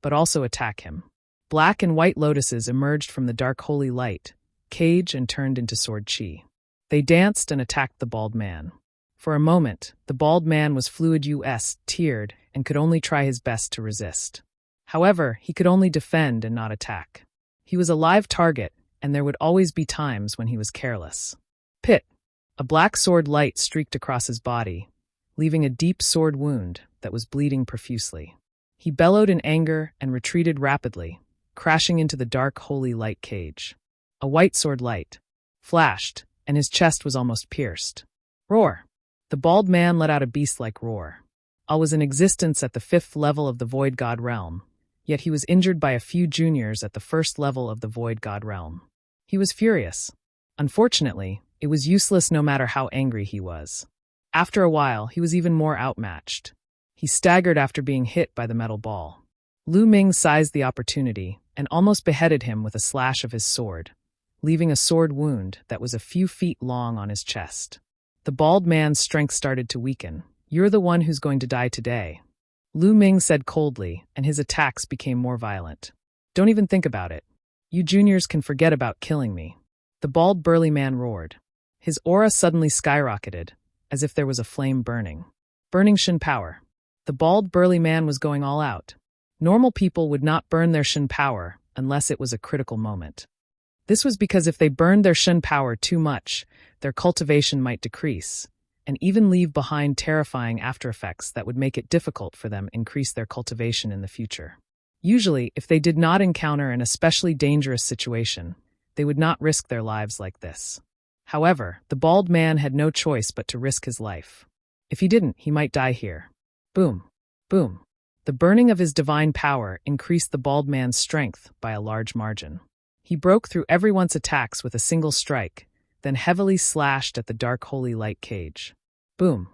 A: but also attack him. Black and white lotuses emerged from the Dark Holy Light Cage and turned into Sword Qi. They danced and attacked the bald man. For a moment, the bald man was fluid tiered and could only try his best to resist. However, he could only defend and not attack. He was a live target, and there would always be times when he was careless. Pit! A black sword light streaked across his body, leaving a deep sword wound that was bleeding profusely. He bellowed in anger and retreated rapidly, crashing into the Dark Holy Light Cage. A white sword light flashed, and his chest was almost pierced. Roar! The bald man let out a beast-like roar. All was in existence at the 5th level of the Void God Realm, yet he was injured by a few juniors at the 1st level of the Void God Realm. He was furious. Unfortunately, it was useless no matter how angry he was. After a while, he was even more outmatched. He staggered after being hit by the metal ball. Lu Ming seized the opportunity and almost beheaded him with a slash of his sword, leaving a sword wound that was a few feet long on his chest. The bald man's strength started to weaken. "You're the one who's going to die today," Lu Ming said coldly, and his attacks became more violent. "Don't even think about it. You juniors can forget about killing me," the bald burly man roared. His aura suddenly skyrocketed, as if there was a flame burning. Burning Shin power. The bald burly man was going all out. Normal people would not burn their Shin power unless it was a critical moment. This was because if they burned their Shin power too much, their cultivation might decrease, and even leave behind terrifying aftereffects that would make it difficult for them to increase their cultivation in the future. Usually, if they did not encounter an especially dangerous situation, they would not risk their lives like this. However, the bald man had no choice but to risk his life. If he didn't, he might die here. Boom. Boom. The burning of his divine power increased the bald man's strength by a large margin. He broke through everyone's attacks with a single strike, then heavily slashed at the dark holy light cage. Boom.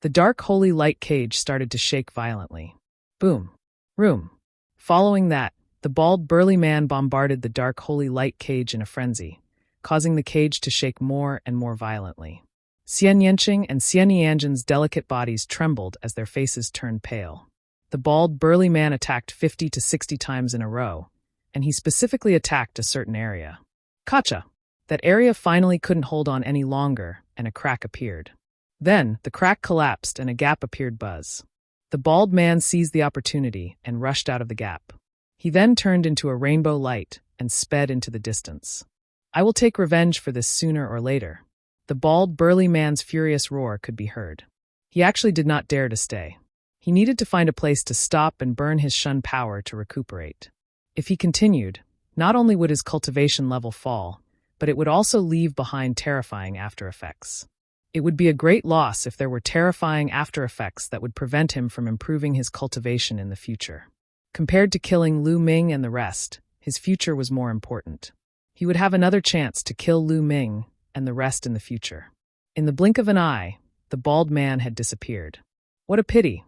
A: The dark holy light cage started to shake violently. Boom. Room. Following that, the bald burly man bombarded the dark holy light cage in a frenzy, causing the cage to shake more and more violently. Xian Yanqing and Xian Yanjin's delicate bodies trembled as their faces turned pale. The bald burly man attacked 50 to 60 times in a row, and he specifically attacked a certain area. Kacha! That area finally couldn't hold on any longer, and a crack appeared. Then, the crack collapsed and a gap appeared. Buzz. The bald man seized the opportunity and rushed out of the gap. He then turned into a rainbow light and sped into the distance. "I will take revenge for this sooner or later." The bald burly man's furious roar could be heard. He actually did not dare to stay. He needed to find a place to stop and burn his Shun power to recuperate. If he continued, not only would his cultivation level fall, but it would also leave behind terrifying after effects. It would be a great loss if there were terrifying after effects that would prevent him from improving his cultivation in the future. Compared to killing Lu Ming and the rest, his future was more important. He would have another chance to kill Lu Ming and the rest in the future. In the blink of an eye, the bald man had disappeared. What a pity!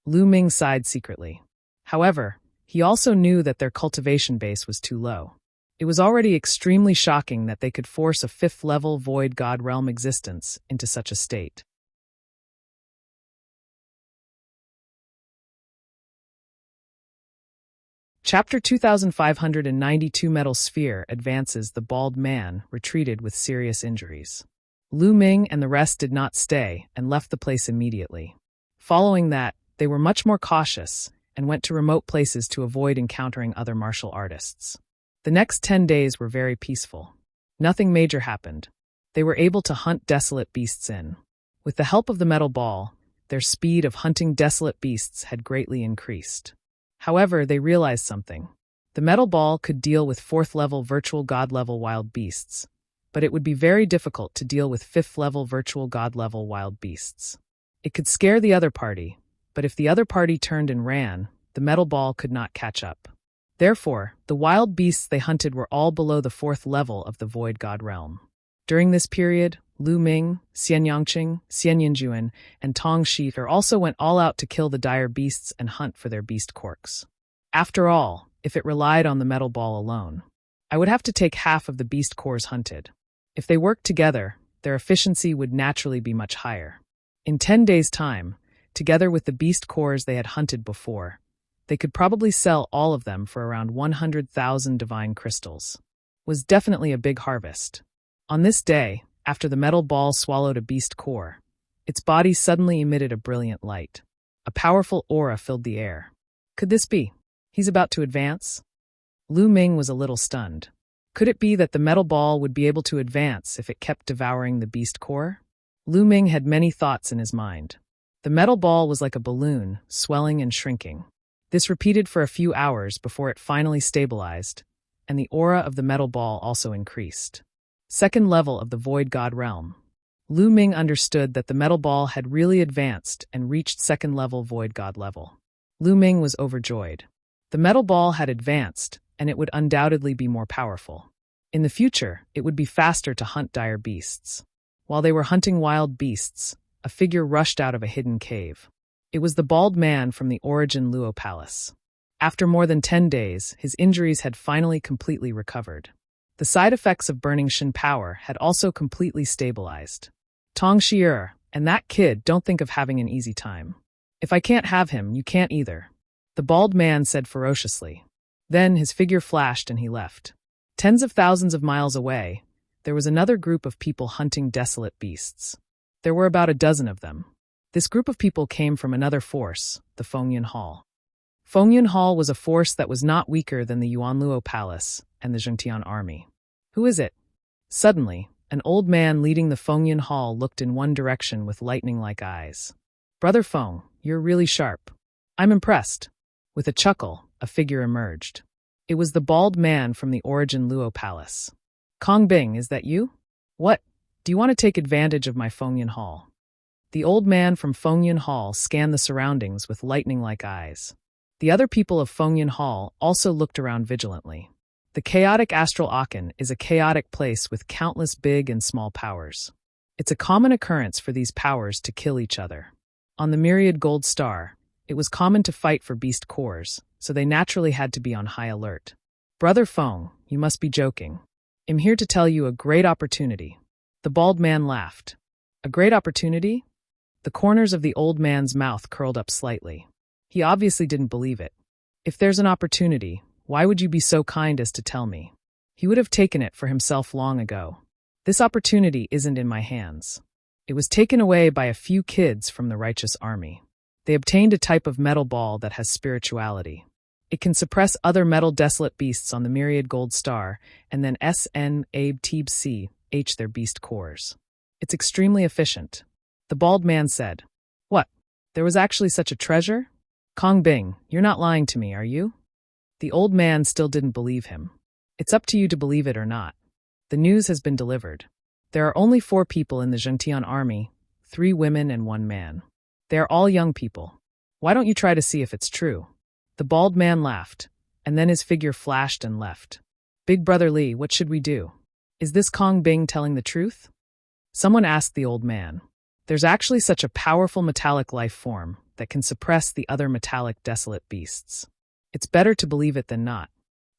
A: Lu Ming sighed secretly. However, he also knew that their cultivation base was too low. It was already extremely shocking that they could force a 5th-level Void God Realm existence into such a state. Chapter 2592 Metal Sphere advances. The bald man retreated with serious injuries. Lu Ming and the rest did not stay and left the place immediately. Following that, they were much more cautious and went to remote places to avoid encountering other martial artists. The next 10 days were very peaceful. Nothing major happened. They were able to hunt desolate beasts in. With the help of the metal ball, their speed of hunting desolate beasts had greatly increased. However, they realized something. The metal ball could deal with 4th-level virtual god-level wild beasts, but it would be very difficult to deal with 5th-level virtual god-level wild beasts. It could scare the other party, but if the other party turned and ran, the metal ball could not catch up. Therefore, the wild beasts they hunted were all below the 4th level of the Void God Realm. During this period, Lu Ming, Xian Yangqing, Xian Yinjuan, and Tong Shifer also went all out to kill the dire beasts and hunt for their beast corks. After all, if it relied on the metal ball alone, I would have to take half of the beast cores hunted. If they worked together, their efficiency would naturally be much higher. In 10 days' time, together with the beast cores they had hunted before, they could probably sell all of them for around 100,000 divine crystals. Was definitely a big harvest. On this day, after the metal ball swallowed a beast core, its body suddenly emitted a brilliant light. A powerful aura filled the air. Could this be? He's about to advance? Lu Ming was a little stunned. Could it be that the metal ball would be able to advance if it kept devouring the beast core? Lu Ming had many thoughts in his mind. The metal ball was like a balloon, swelling and shrinking. This repeated for a few hours before it finally stabilized, and the aura of the metal ball also increased. 2nd level of the Void God Realm. Lu Ming understood that the metal ball had really advanced and reached 2nd level Void God level. Lu Ming was overjoyed. The metal ball had advanced, and it would undoubtedly be more powerful. In the future, it would be faster to hunt dire beasts. While they were hunting wild beasts, a figure rushed out of a hidden cave. It was the bald man from the Origin Luo Palace. After more than 10 days, his injuries had finally completely recovered. The side effects of burning Shin power had also completely stabilized. Tong Shi'er, and that kid don't think of having an easy time. If I can't have him, you can't either, the bald man said ferociously. Then his figure flashed and he left. Tens of thousands of miles away, there was another group of people hunting desolate beasts. There were about a dozen of them. This group of people came from another force, the Fengyun Hall. Fengyun Hall was a force that was not weaker than the Yuanluo Palace and the Zhengtian army. Who is it? Suddenly, an old man leading the Fengyun Hall looked in one direction with lightning-like eyes. Brother Feng, you're really sharp. I'm impressed. With a chuckle, a figure emerged. It was the bald man from the Origin Luo Palace. Kong Bing, is that you? What? Do you want to take advantage of my Fengyun Hall? The old man from Fengyun Hall scanned the surroundings with lightning-like eyes. The other people of Fengyun Hall also looked around vigilantly. The chaotic astral Akan is a chaotic place with countless big and small powers. It's a common occurrence for these powers to kill each other. On the myriad gold star, it was common to fight for beast cores, so they naturally had to be on high alert. Brother Feng, you must be joking. I'm here to tell you a great opportunity. The bald man laughed. A great opportunity? The corners of the old man's mouth curled up slightly. He obviously didn't believe it. If there's an opportunity, why would you be so kind as to tell me? He would have taken it for himself long ago. This opportunity isn't in my hands. It was taken away by a few kids from the righteous army. They obtained a type of metal ball that has spirituality. It can suppress other metal desolate beasts on the myriad gold star, and then SN-ABTBC-H their beast cores. It's extremely efficient. The bald man said. What? There was actually such a treasure? Kong Bing, you're not lying to me, are you? The old man still didn't believe him. It's up to you to believe it or not. The news has been delivered. There are only 4 people in the Zhengtian army, 3 women and 1 man. They are all young people. Why don't you try to see if it's true? The bald man laughed, and then his figure flashed and left. Big Brother Li, what should we do? Is this Kong Bing telling the truth? Someone asked the old man. There's actually such a powerful metallic life form that can suppress the other metallic desolate beasts. It's better to believe it than not.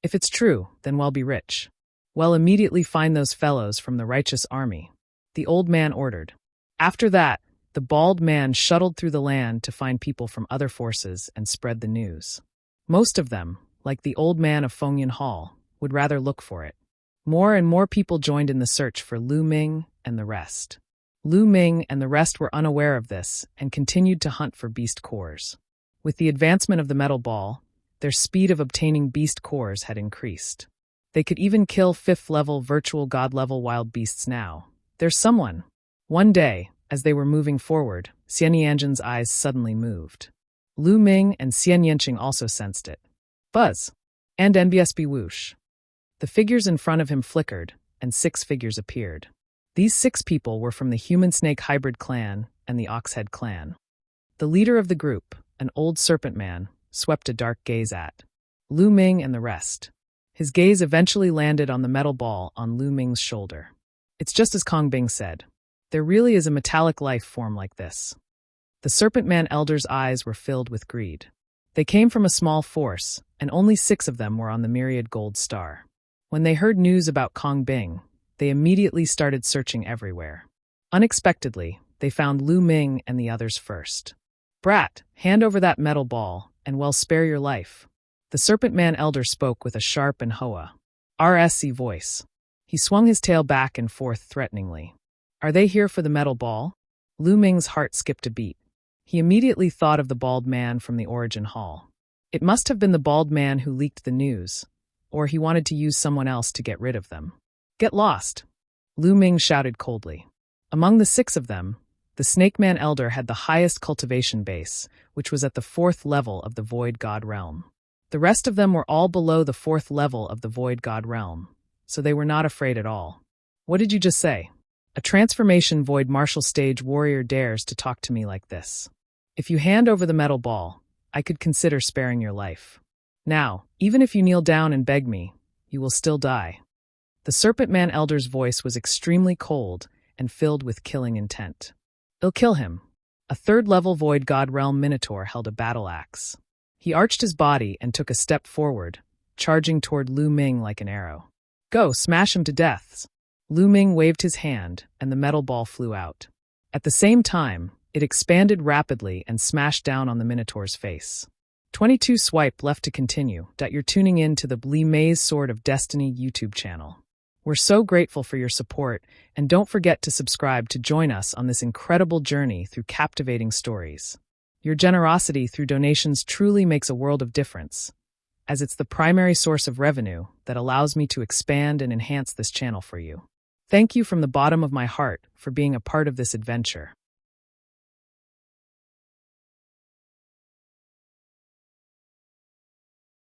A: If it's true, then we'll be rich. Well, immediately find those fellows from the righteous army, the old man ordered. After that, the bald man shuttled through the land to find people from other forces and spread the news. Most of them, like the old man of Fengyun Hall, would rather look for it. More and more people joined in the search for Lu Ming and the rest. Lu Ming and the rest were unaware of this and continued to hunt for beast cores. With the advancement of the metal ball, their speed of obtaining beast cores had increased. They could even kill 5th-level virtual god-level wild beasts now. There's someone. One day, as they were moving forward, Xian Yanjin's eyes suddenly moved. Lu Ming and Xian Yanqing also sensed it. Buzz! And NBSB whoosh. The figures in front of him flickered, and 6 figures appeared. These 6 people were from the human-snake hybrid clan and the oxhead clan. The leader of the group, an old serpent man, swept a dark gaze at Lu Ming and the rest. His gaze eventually landed on the metal ball on Lu Ming's shoulder. It's just as Kong Bing said. There really is a metallic life form like this. The Serpent Man Elder's eyes were filled with greed. They came from a small force, and only 6 of them were on the myriad gold star. When they heard news about Kong Bing, they immediately started searching everywhere. Unexpectedly, they found Lu Ming and the others first. Brat, hand over that metal ball, and well spare your life. The Serpent Man Elder spoke with a sharp and hoa RSC voice. He swung his tail back and forth threateningly. Are they here for the metal ball? Lu Ming's heart skipped a beat. He immediately thought of the bald man from the Origin Hall. It must have been the bald man who leaked the news, or he wanted to use someone else to get rid of them. Get lost! Lu Ming shouted coldly. Among the 6 of them, the Snake Man Elder had the highest cultivation base, which was at the 4th level of the Void God Realm. The rest of them were all below the 4th level of the Void God Realm, so they were not afraid at all. What did you just say? A transformation Void Martial Stage warrior dares to talk to me like this. If you hand over the metal ball, I could consider sparing your life. Now, even if you kneel down and beg me, you will still die. The Serpent Man Elder's voice was extremely cold and filled with killing intent. I'll kill him. A 3rd-level Void God Realm Minotaur held a battle axe. He arched his body and took a step forward, charging toward Lu Ming like an arrow. Go, smash him to death. Lu Ming waved his hand, and the metal ball flew out. At the same time, it expanded rapidly and smashed down on the Minotaur's face. 22 Swipe left to continue. You're tuning in to the Li Mei's Sword of Destiny YouTube channel. We're so grateful for your support, and don't forget to subscribe to join us on this incredible journey through captivating stories. Your generosity through donations truly makes a world of difference, as it's the primary source of revenue that allows me to expand and enhance this channel for you. Thank you from the bottom of my heart for being a part of this adventure.